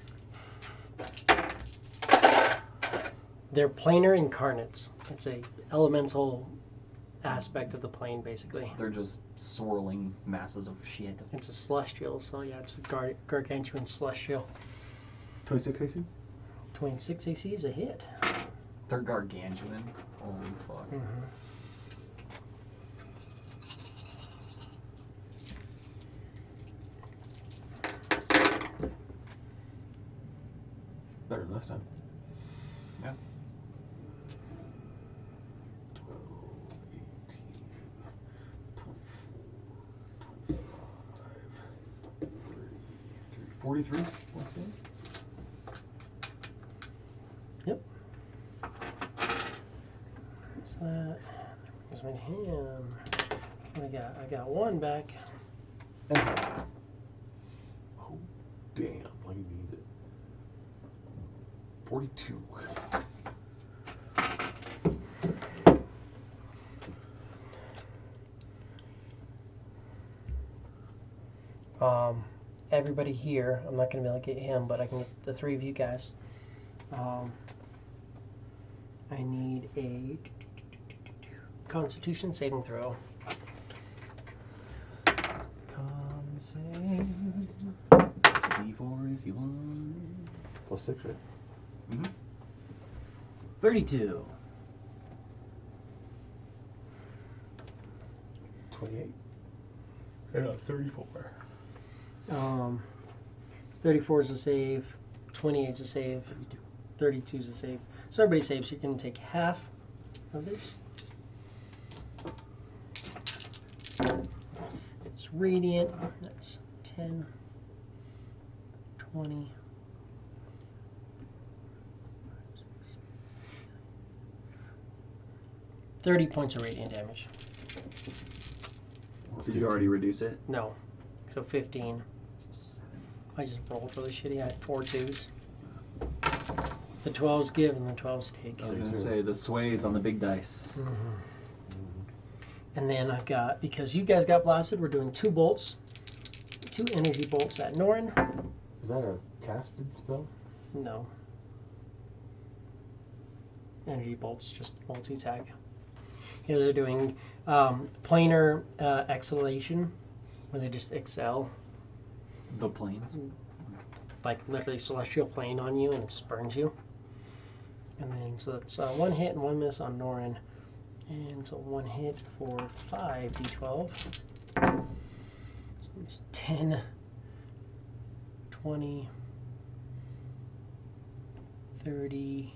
they're planar incarnates. It's a elemental aspect of the plane, basically. They're just swirling masses of shit. It's a celestial, so yeah, it's a gargantuan celestial. 26 AC? 26 AC is a hit. They're gargantuan. Holy fuck. Mm-hmm. Better than last time. Yeah. 12, 18, 24, 25, 33, 43 once again. Yep. What's that? Gives me him. What I got? I got one back. Oh, damn. Like he needs it. 42. Everybody here, I'm not going to be able to get him, but I can get the three of you guys. I need a Constitution saving throw. Con save. It's a D4 if you want. Plus 6, right? Mm-hmm. 32. 28. Yeah, 34. 34 is a save, 28 is a save, 32 is a save. So everybody saves. You can take half of this. It's radiant. That's 10, 20. 30 points of radiant damage. Did you already reduce it? No. So 15. 7. I just rolled really shitty. I had 4 2s. The 12s give and the 12s take. I was gonna say the sways on the big dice. And then I've got, because you guys got blasted, we're doing 2 bolts. 2 energy bolts at Norin. Is that a casted spell? No. Energy bolts, just multi-attack. Here they're doing planar exhalation, where they just exhale, The planes. like literally celestial plane on you, and it just burns you. And then, so that's 1 hit and 1 miss on Norin. And so 1 hit for 5 d12. So it's 10, 20, 30,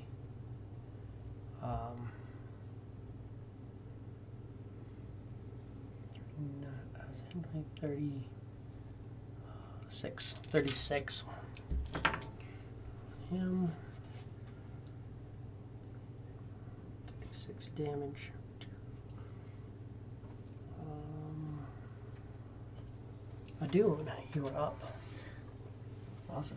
36. Him. 36 damage. Adun, you are up. Awesome.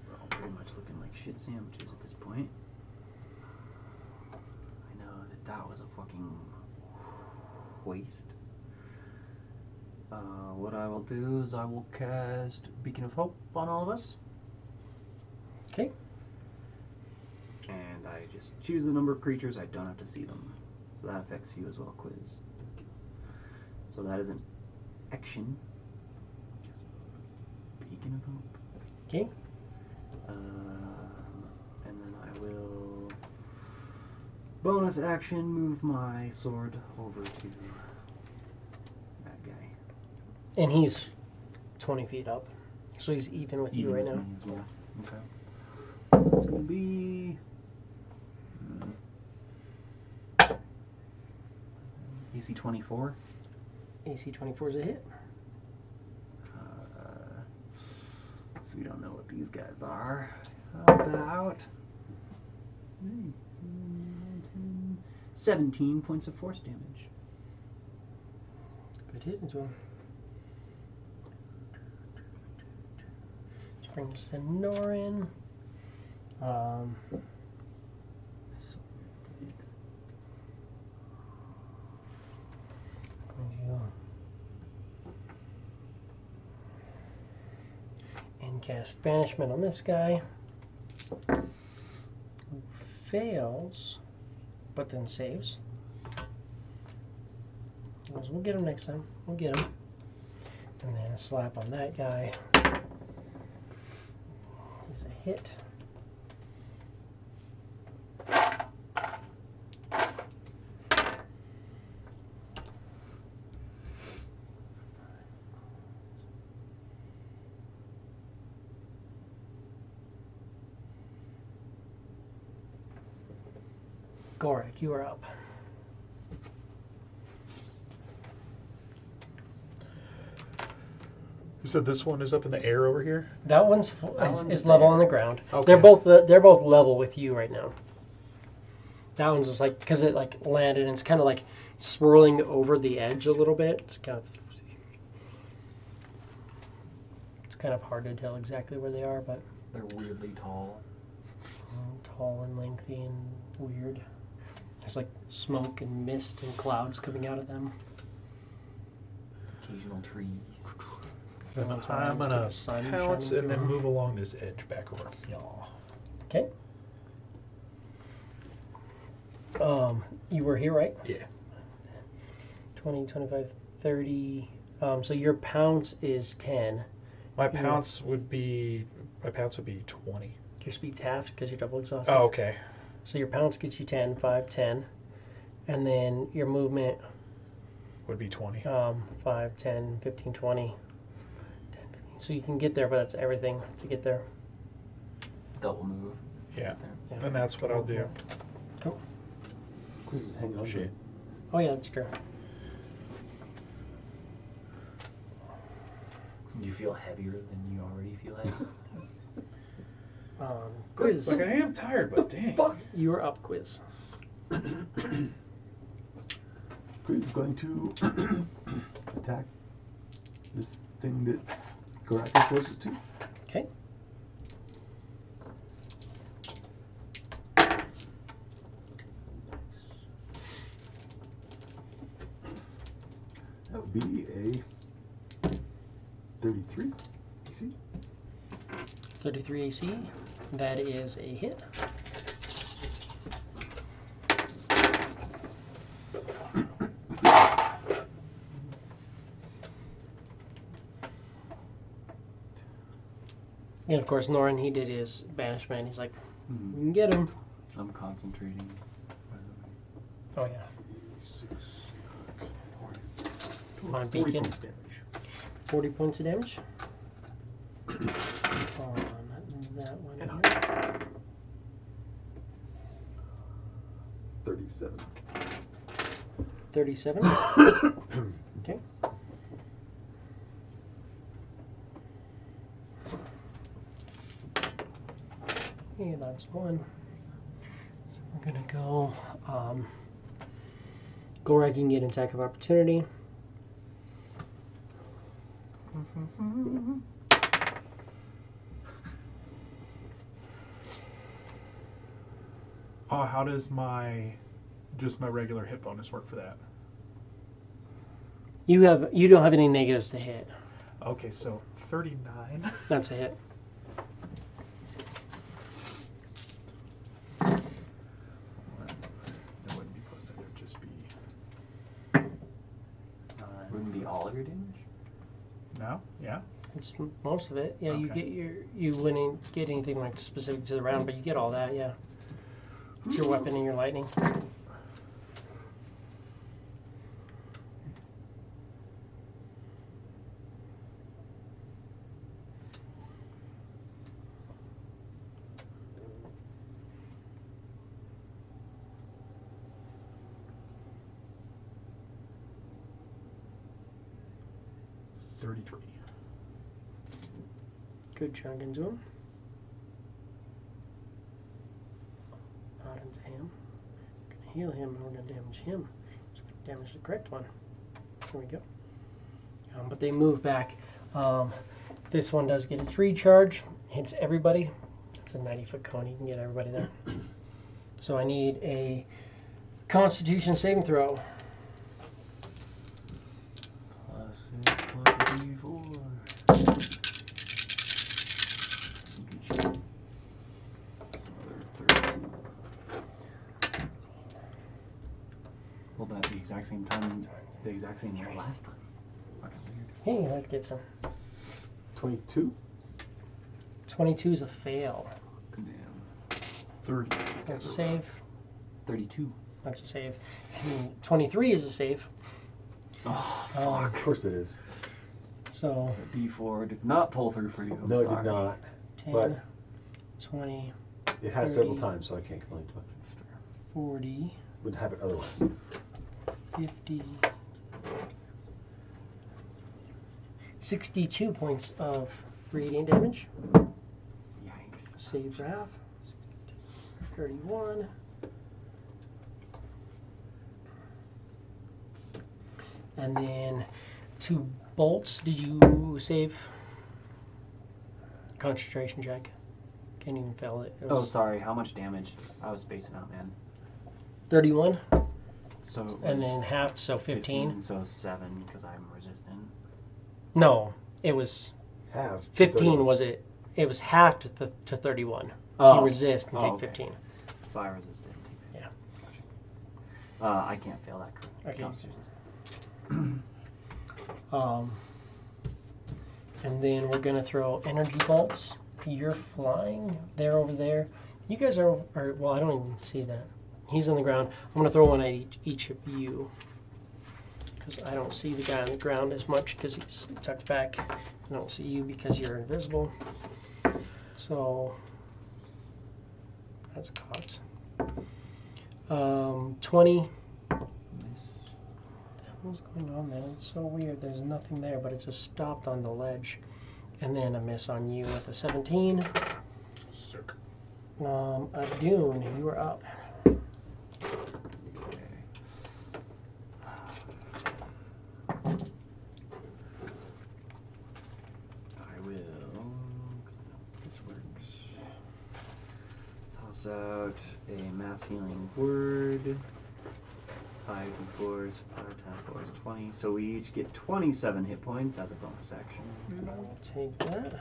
We're all pretty much looking like shit sandwiches at this point. I know that was a fucking waste. What I will do is I will cast Beacon of Hope on all of us. Okay. And I just choose the number of creatures. I don't have to see them. So that affects you as well, Quiz. So that is an action. Just beacon of hope. Okay. And then I will bonus action move my sword over to that guy. And he's 20 feet up. So he's even with you right with now. me as well. Okay. It's gonna be AC 24. AC 24 is a hit. So we don't know what these guys are. About 17 points of force damage. Good hit as well. Let's bring this to Norin. And cast banishment on this guy. Who fails, but then saves. Goes, we'll get him next time. We'll get him. And then a slap on that guy is a hit. Gorak, you are up. You said this one is up in the air over here? That one's level there. on the ground. Okay. They're both level with you right now. That one's just like because it like landed and it's kind of like swirling over the edge a little bit. It's kind of hard to tell exactly where they are, but They're weirdly tall. tall and lengthy and weird. There's like smoke and mist and clouds coming out of them. Occasional trees. And Once I'm in a while, gonna the sun pounce shining and then through. move along this edge back over. Yaw. Okay. You were here, right? Yeah. 20, 25, 30. So your pounce is 10. My pounce would be 20. Your speed's halved because you're double exhausted. Oh, okay. So your pounce gets you 10, 5, 10. And then your movement, Would be 20. 5, 10, 15, 20. 10, 15. So you can get there, but that's everything to get there. Double move. Yeah. Yeah. And that's what I'll do. Cool. Quiz is hanging on to Shit. it. Oh, yeah, that's true. Do you feel heavier than you already feel heavy? Quiz. Like I am tired, but dang. Fuck! You are up, Quiz. Quiz is going to attack this thing that Gorak is closest to. Okay. That would be a 33. You see? 33 AC. That is a hit. And of course, Norin, he did his banishment. He's like, you can get him. I'm concentrating, by the way. Oh, yeah. 6, Come on, 40 beacon. points damage. 40 points of damage. On that one. And here. 37. 37. Okay. Okay, that's one. So we're gonna go. Gorak can get an attack of opportunity. How does my regular hit bonus work for that? You don't have any negatives to hit. Okay, so 39. That's a hit. It wouldn't be plus that, it would just be It's most of it. Yeah, you Okay. get you wouldn't get anything like specific to the round, but you get all that. Yeah. It's your weapon and your lightning. Good chunk into him. Bottom's him. Gonna heal him and we're gonna damage him. Just gonna damage the correct one. There we go. But they move back. This one does get its recharge. Hits everybody. It's a 90-foot cone. You can get everybody there. So I need a Constitution saving throw. +6 + D4. Well, that's the exact same time, the exact same year last time. Fucking weird. Hey, that gets him. 22. 22 is a fail. Damn. 30. That's a save. 32. That's a save. And 23 is a save. Oh, Of course it is. So the D4 did not pull through for you. I'm No, it sorry. did not. 10, But 20, it has 30. several times, so I can't complain too much. That's fair. 40, Wouldn't have it otherwise. 50, 62 points of radiant damage. Yikes. Save Raph. 31. And then 2 bolts. Did you save? Concentration check. Can't even fail it. It Oh, was sorry. How much damage? I was spacing out, man. 31. So it was And then half, so 15. So 7 because I'm resistant. No, it was Have. 15. Was it? It was half to 31. Oh. You resist and Oh, take okay. 15. So I resisted. Yeah. Gotcha. I can't fail that. Okay. Constitution. And then we're gonna throw energy bolts. You're flying. They're over there. You guys are well, I don't even see that. He's on the ground. I'm gonna throw one at each of you. Because I don't see the guy on the ground as much because he's tucked back. I don't see you because you're invisible. So that's cocked. 20. What's going on there? It's so weird. There's nothing there, but it just stopped on the ledge. And then a miss on you with a 17. Sick. Adune, you are up. I will. 'Cause I know this works. Toss out a mass healing word. 5 d4s, 5 times 4 is 20. So we each get 27 hit points as a bonus action. I'll take that.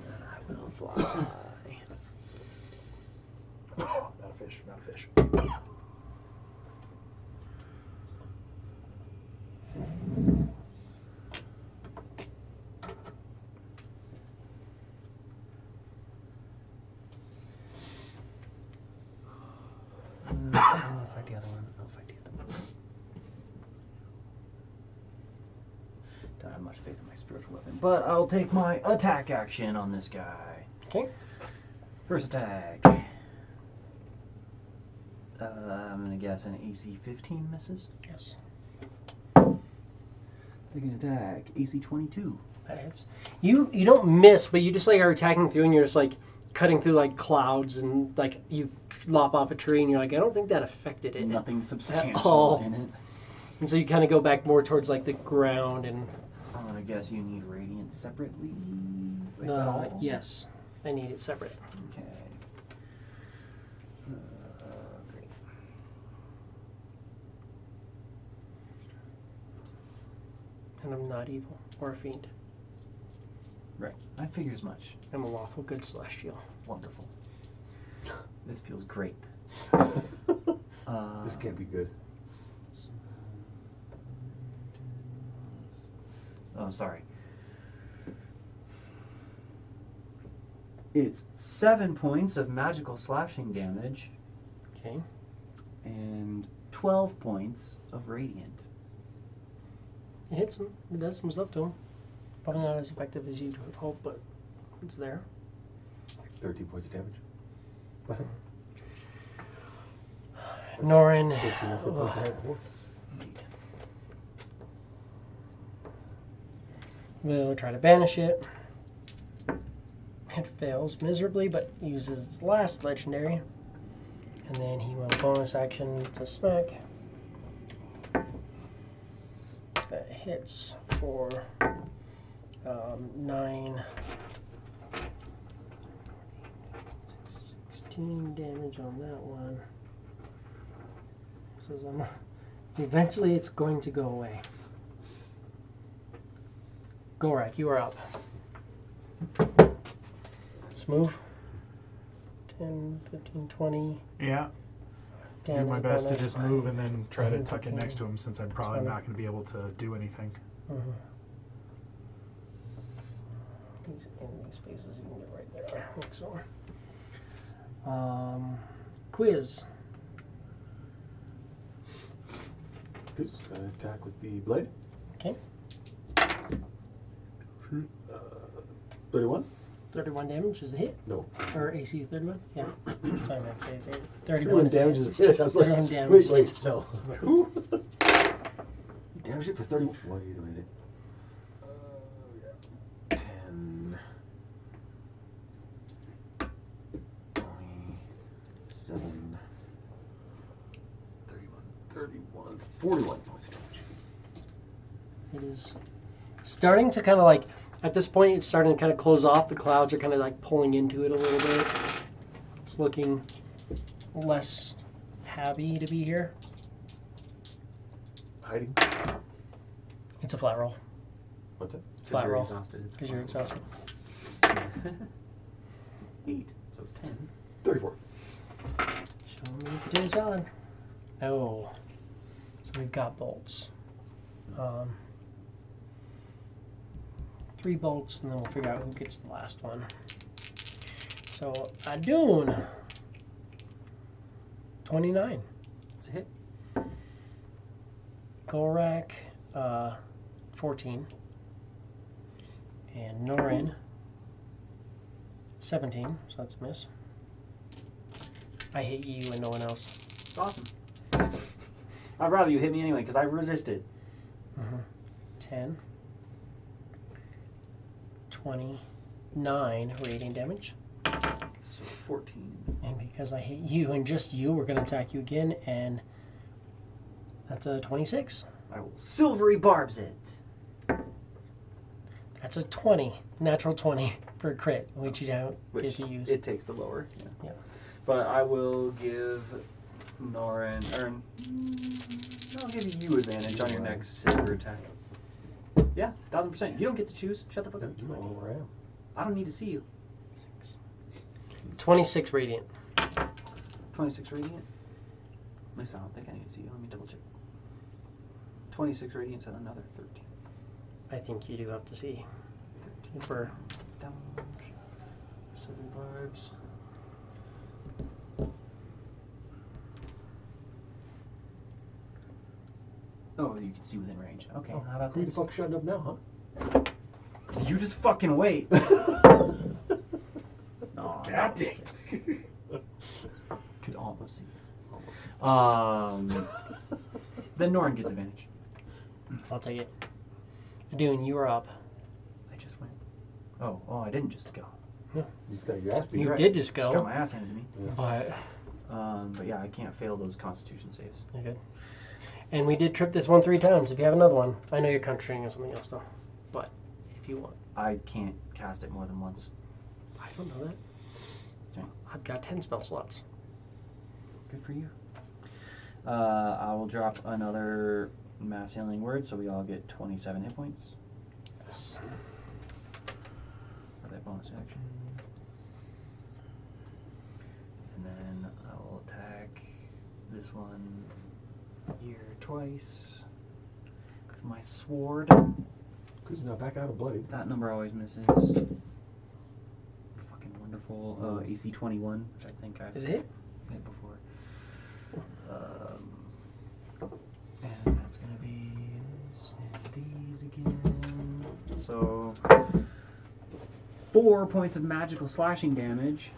And I will fly. Not a fish. Not a fish. I'll fight the other one. I'll fight the other one. Don't have much faith in my spiritual weapon, but I'll take my attack action on this guy. Okay. First attack. I'm gonna guess an AC 15 misses. Yes. Second attack, AC 22. That hits. You don't miss, but you just like are attacking through, and you're just like cutting through like clouds, and like you lop off a tree, and you're like, I don't think that affected it. Nothing substantial all. in it. And so you kind of go back more towards like the ground, and I'm gonna guess you need radiant separately. If at all? yes, I need it separate. Okay. Great. And I'm not evil or a fiend. Right. I figure as much. I'm a lawful good celestial. Wonderful. This feels great. This can't be good. Oh, sorry. It's 7 points of magical slashing damage Okay. and 12 points of radiant. It hits him. It does some stuff to him. Probably not as effective as you'd hope, but it's there. 13 points of damage. What? Norin. 13 less hit points I had before. Will try to banish it. It fails miserably, but uses its last legendary. And then he will bonus action to smack. That hits for 9, 16 damage on that one. So eventually it's going to go away. Gorak, you are up. Let's move. 10, 15, 20. Yeah. Do Dan my is a best to bonus. just move and then try to tuck in 15, next to him since I'm probably 20. not going to be able to do anything. Mhm. These enemy spaces you can get right there, like so. Quiz. Just gonna attack with the blade. Okay. 31? 31 damage is a hit. No. Or AC 31? Yeah. Sorry, I meant to say AC. 31 31 is a damage hit. is a hit. I was like, 31 damage. wait, no. You damaged it for 31. Wait a minute. 10. 27. 31. 41 points of damage. It is starting to kind of like, at this point, it's starting to kind of close off. The clouds are kind of like pulling into it a little bit. It's looking less happy to be here. Hiding? It's a flat roll. What's that? Flat roll. Exhausted. It's Because you're exhausted. 8, so 10. 34. Show me if it is on. Oh. So we've got bolts. 3 bolts, and then we'll figure out who gets the last one. So, Adun. 29. It's a hit. Gorak, 14. And Norin, 17. So that's a miss. I hit you and no one else. It's awesome. I'd rather you hit me anyway because I resisted. 10. 29 radiant damage. So 14. And because I hit you and just you, we're going to attack you again, and that's a 26. I will silvery barbs it. That's a 20, natural 20 for a crit, which you don't get Which to use. it takes the lower. Yeah. Yeah. But I will give Norin, or I'll give you advantage on your next silver attack. Yeah, 1000%. You don't get to choose. Shut the fuck up. You might know where I am. I don't need to see you. 26 radiant. 26 radiant. At least I don't think I need to see you. Let me double check. 26 radiant and another 13. I think you do have to see. For Down. 7 barbs. Oh, you can see within range. Okay, how about Who the this? fuck shut up now, huh? You just fucking wait. No, God no, damn. could almost see. Then Norin gets advantage. I'll take it. Adun, you are up. I just went. Oh, I didn't just go. You just got your ass beat. You right. did just Just got go, my ass handed to me. but But yeah, I can't fail those Constitution saves. you're good. And we did trip this one 3 times. If you have another one, I know you're concentrating on something else though. But if you want, I can't cast it more than once. I don't know that. Okay. I've got 10 spell slots. Good for you. I will drop another mass healing word, so we all get 27 hit points Yes. for that bonus action. And then I will I'll attack this one here twice. Because my sword, Because you're not back out of bloody. that number always misses. Fucking wonderful. AC 21, which I think I've Is it? hit before. And that's gonna be this and these again. So 4 points of magical slashing damage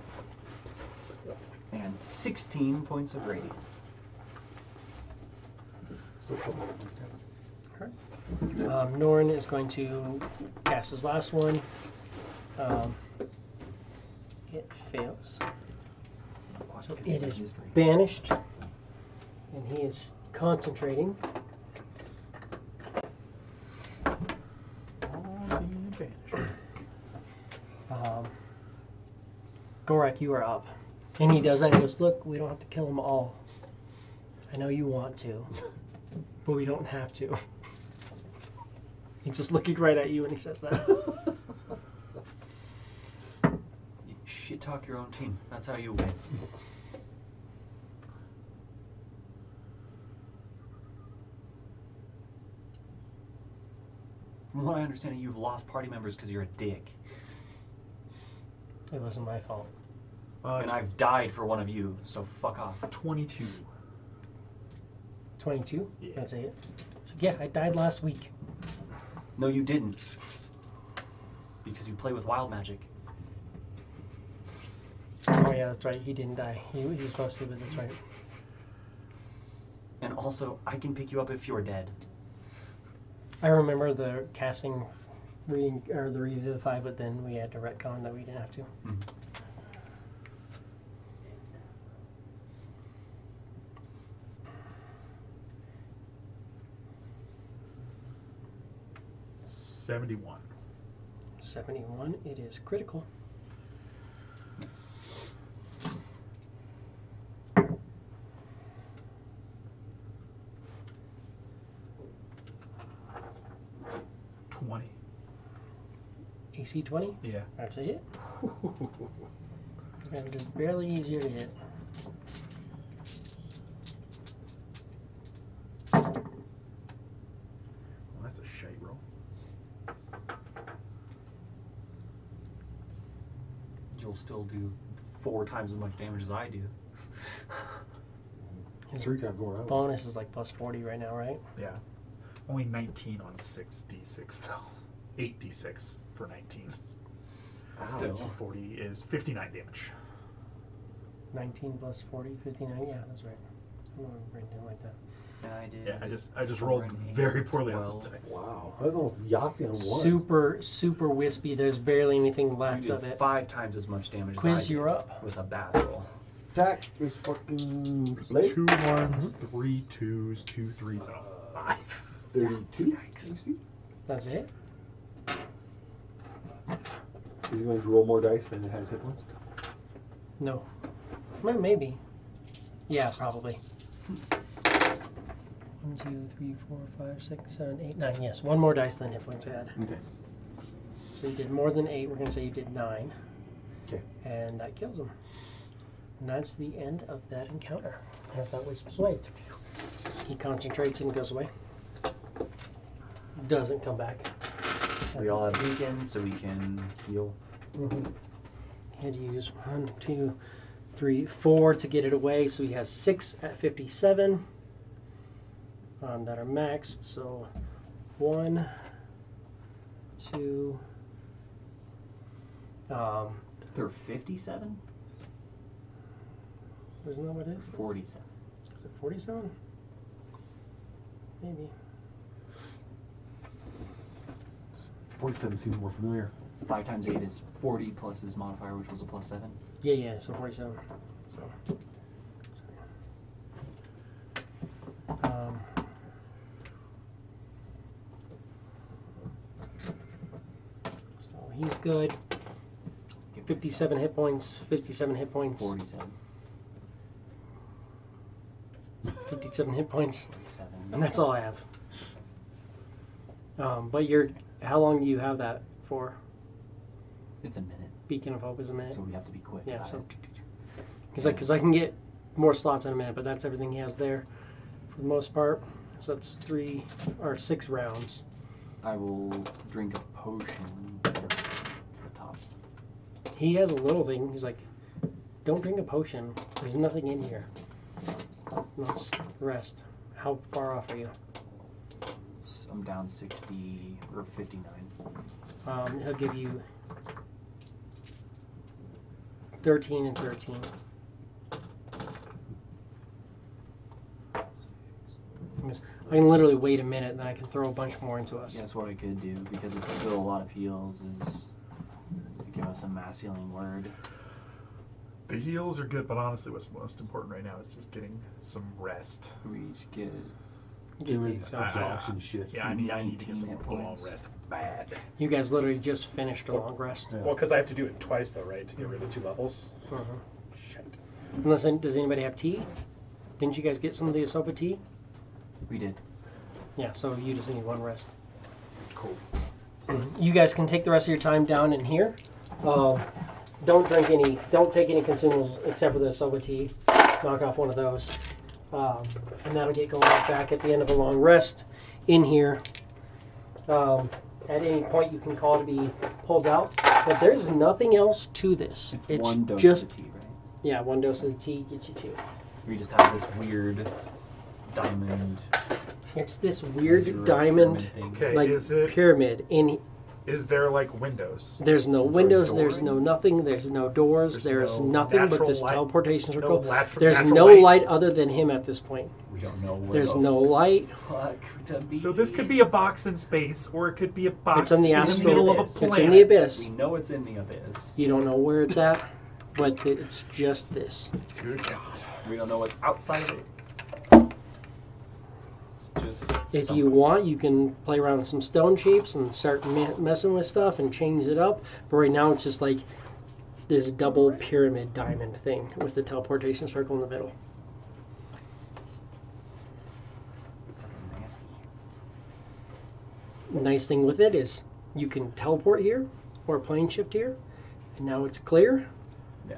and 16 points of radiant. Still cool. Norn is going to cast his last one. It fails. So it is banished, and he is concentrating. Gorak, you are up. And he does that and he goes, look, we don't have to kill them all. I know you want to, but we don't have to. He's just looking right at you when he says that. You shit talk your own team. That's how you win. From what I understand, you've lost party members because you're a dick. It wasn't my fault. And I've died for one of you, so fuck off. 22. 22? Yeah. That's it. So yeah, I died last week. No, you didn't. Because you play with wild magic. Oh yeah, that's right. He didn't die. He's supposed to, but that's right. And also, I can pick you up if you're dead. I remember the casting the revivify, but then we had to retcon that we didn't have to. Mm-hmm. $71. 71. It is critical. Yes. 20. AC 20. Yeah. That's a hit. And it is barely easier to hit. Well, that's a shite roll. You'll still do 4 times as much damage as I do. His 3 times more. Out. bonus is like plus 40 right now, right? Yeah. Only 19 on 6d6 though. 8d6 for 19. Still, 40 is 59 damage. 19 plus 40, 59. Yeah, that's right. I'm gonna bring it like that. And I did. Yeah, I just rolled very poorly on this 12. dice. Wow, that's almost Yahtzee on one. Super wispy. There's barely anything left You of did it. 5 times as much damage as I Quiz, did you're up. with a bad roll. Attack is fucking There's late. 2 1s, 3 2s, 2 3s, and a 5. 32. Yikes. That's it. Is he going to roll more dice than it has hit points? No. Well, maybe. Yeah, probably. 1, 2, 3, 4, 5, 6, 7, 8, 9. Yes, one more dice than hit points had. Okay. So you did more than 8. We're going to say you did 9. Okay. And that kills him. And that's the end of that encounter. As that wisps away. He concentrates and goes away. Doesn't come back. We all have weekends, so we can heal. Mm-hmm. He had to use 1, 2, 3, 4 to get it away. So he has 6 at 57 that are maxed. So 1, 2. They're 57? Isn't that what it is? 47. Is it 47? Maybe. 47 seems more familiar. 5 times 8 is 40 plus his modifier, which was a plus 7. Yeah, so 47. So, so he's good. 57 hit points. 57 hit points. 47. 57 hit points. 47. And that's all I have. But how long do you have that for? It's a minute, Beacon of Hope is a minute. so we have to be quick. Yeah, about so- it. Because I can get more slots in a minute, but that's everything he has there for the most part. So that's 6 rounds. I will drink a potion for the top. He has a little thing. He's like, don't drink a potion. There's nothing in here. Let's rest. How far off are you? I'm down 60 or 59. He'll give you 13 and 13. I can literally wait a minute, and then I can throw a bunch more into us. Yeah, that's what I could do, because it's still a lot of heals, is to give us a mass healing word. The heals are good, but honestly, what's most important right now is just getting some rest. We each get Get rid of exhaustion shit. Yeah, I need to 19 get some hit long points. rest. Bad. You guys literally just finished a long rest. Yeah. Well, because I have to do it twice, though, right? To get rid of 2 levels. Shit. Unless, does anybody have tea? Didn't you guys get some of the Ahsoka tea? We did. Yeah, so you just need 1 rest. Cool. You guys can take the rest of your time down in here. Don't take any consumables except for the Ahsoka tea. Knock off one of those. And that'll get going back at the end of a long rest in here. At any point you can call to be pulled out. But there's nothing else to this. It's 1 dose just, of the tea, right? Yeah, 1 dose of the tea gets you 2. We just have this weird diamond. It's this weird zero diamond pyramid thing. Okay, like is it? pyramid. Is there like windows? There's no Is there a windows, door there's in no it? nothing, there's no doors, There's there's no nothing but natural this light? teleportation circle. There's natural no light? light other than him at this point. We don't know where There's the no light. fuck to be. So this could be a box in space, or it could be a box It's in the astral middle of a abyss. planet. It's in the abyss. We know it's in the abyss. You don't know where it's at, but it's just this. Good God. We don't know what's outside of it. It's just. If you want, you can play around with some stone shapes and start messing with stuff and change it up. But right now, it's just like this double pyramid diamond thing with the teleportation circle in the middle. Nasty. Nice thing with it is you can teleport here or plane shift here, and now it's clear. Yeah.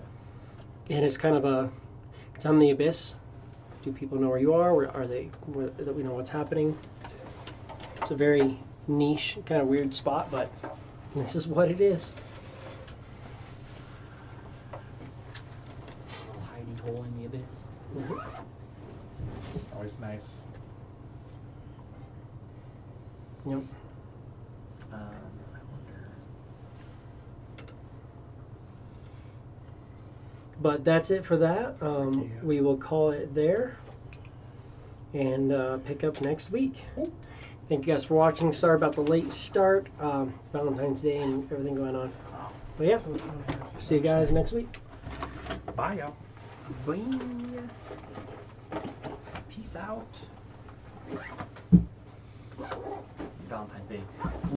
And it's kind of it's on the abyss. Do people know where you are? Where are they? That we know what's happening. It's a very niche, kind of weird spot, but this is what it is. Little hidey hole in the abyss. Always nice. Yep. I wonder. But that's it for that. you. We will call it there and pick up next week. Thank you guys for watching. Sorry about the late start. Valentine's Day and everything going on. But yeah, see you guys next week. Bye, y'all. Bye. Peace out. Valentine's Day.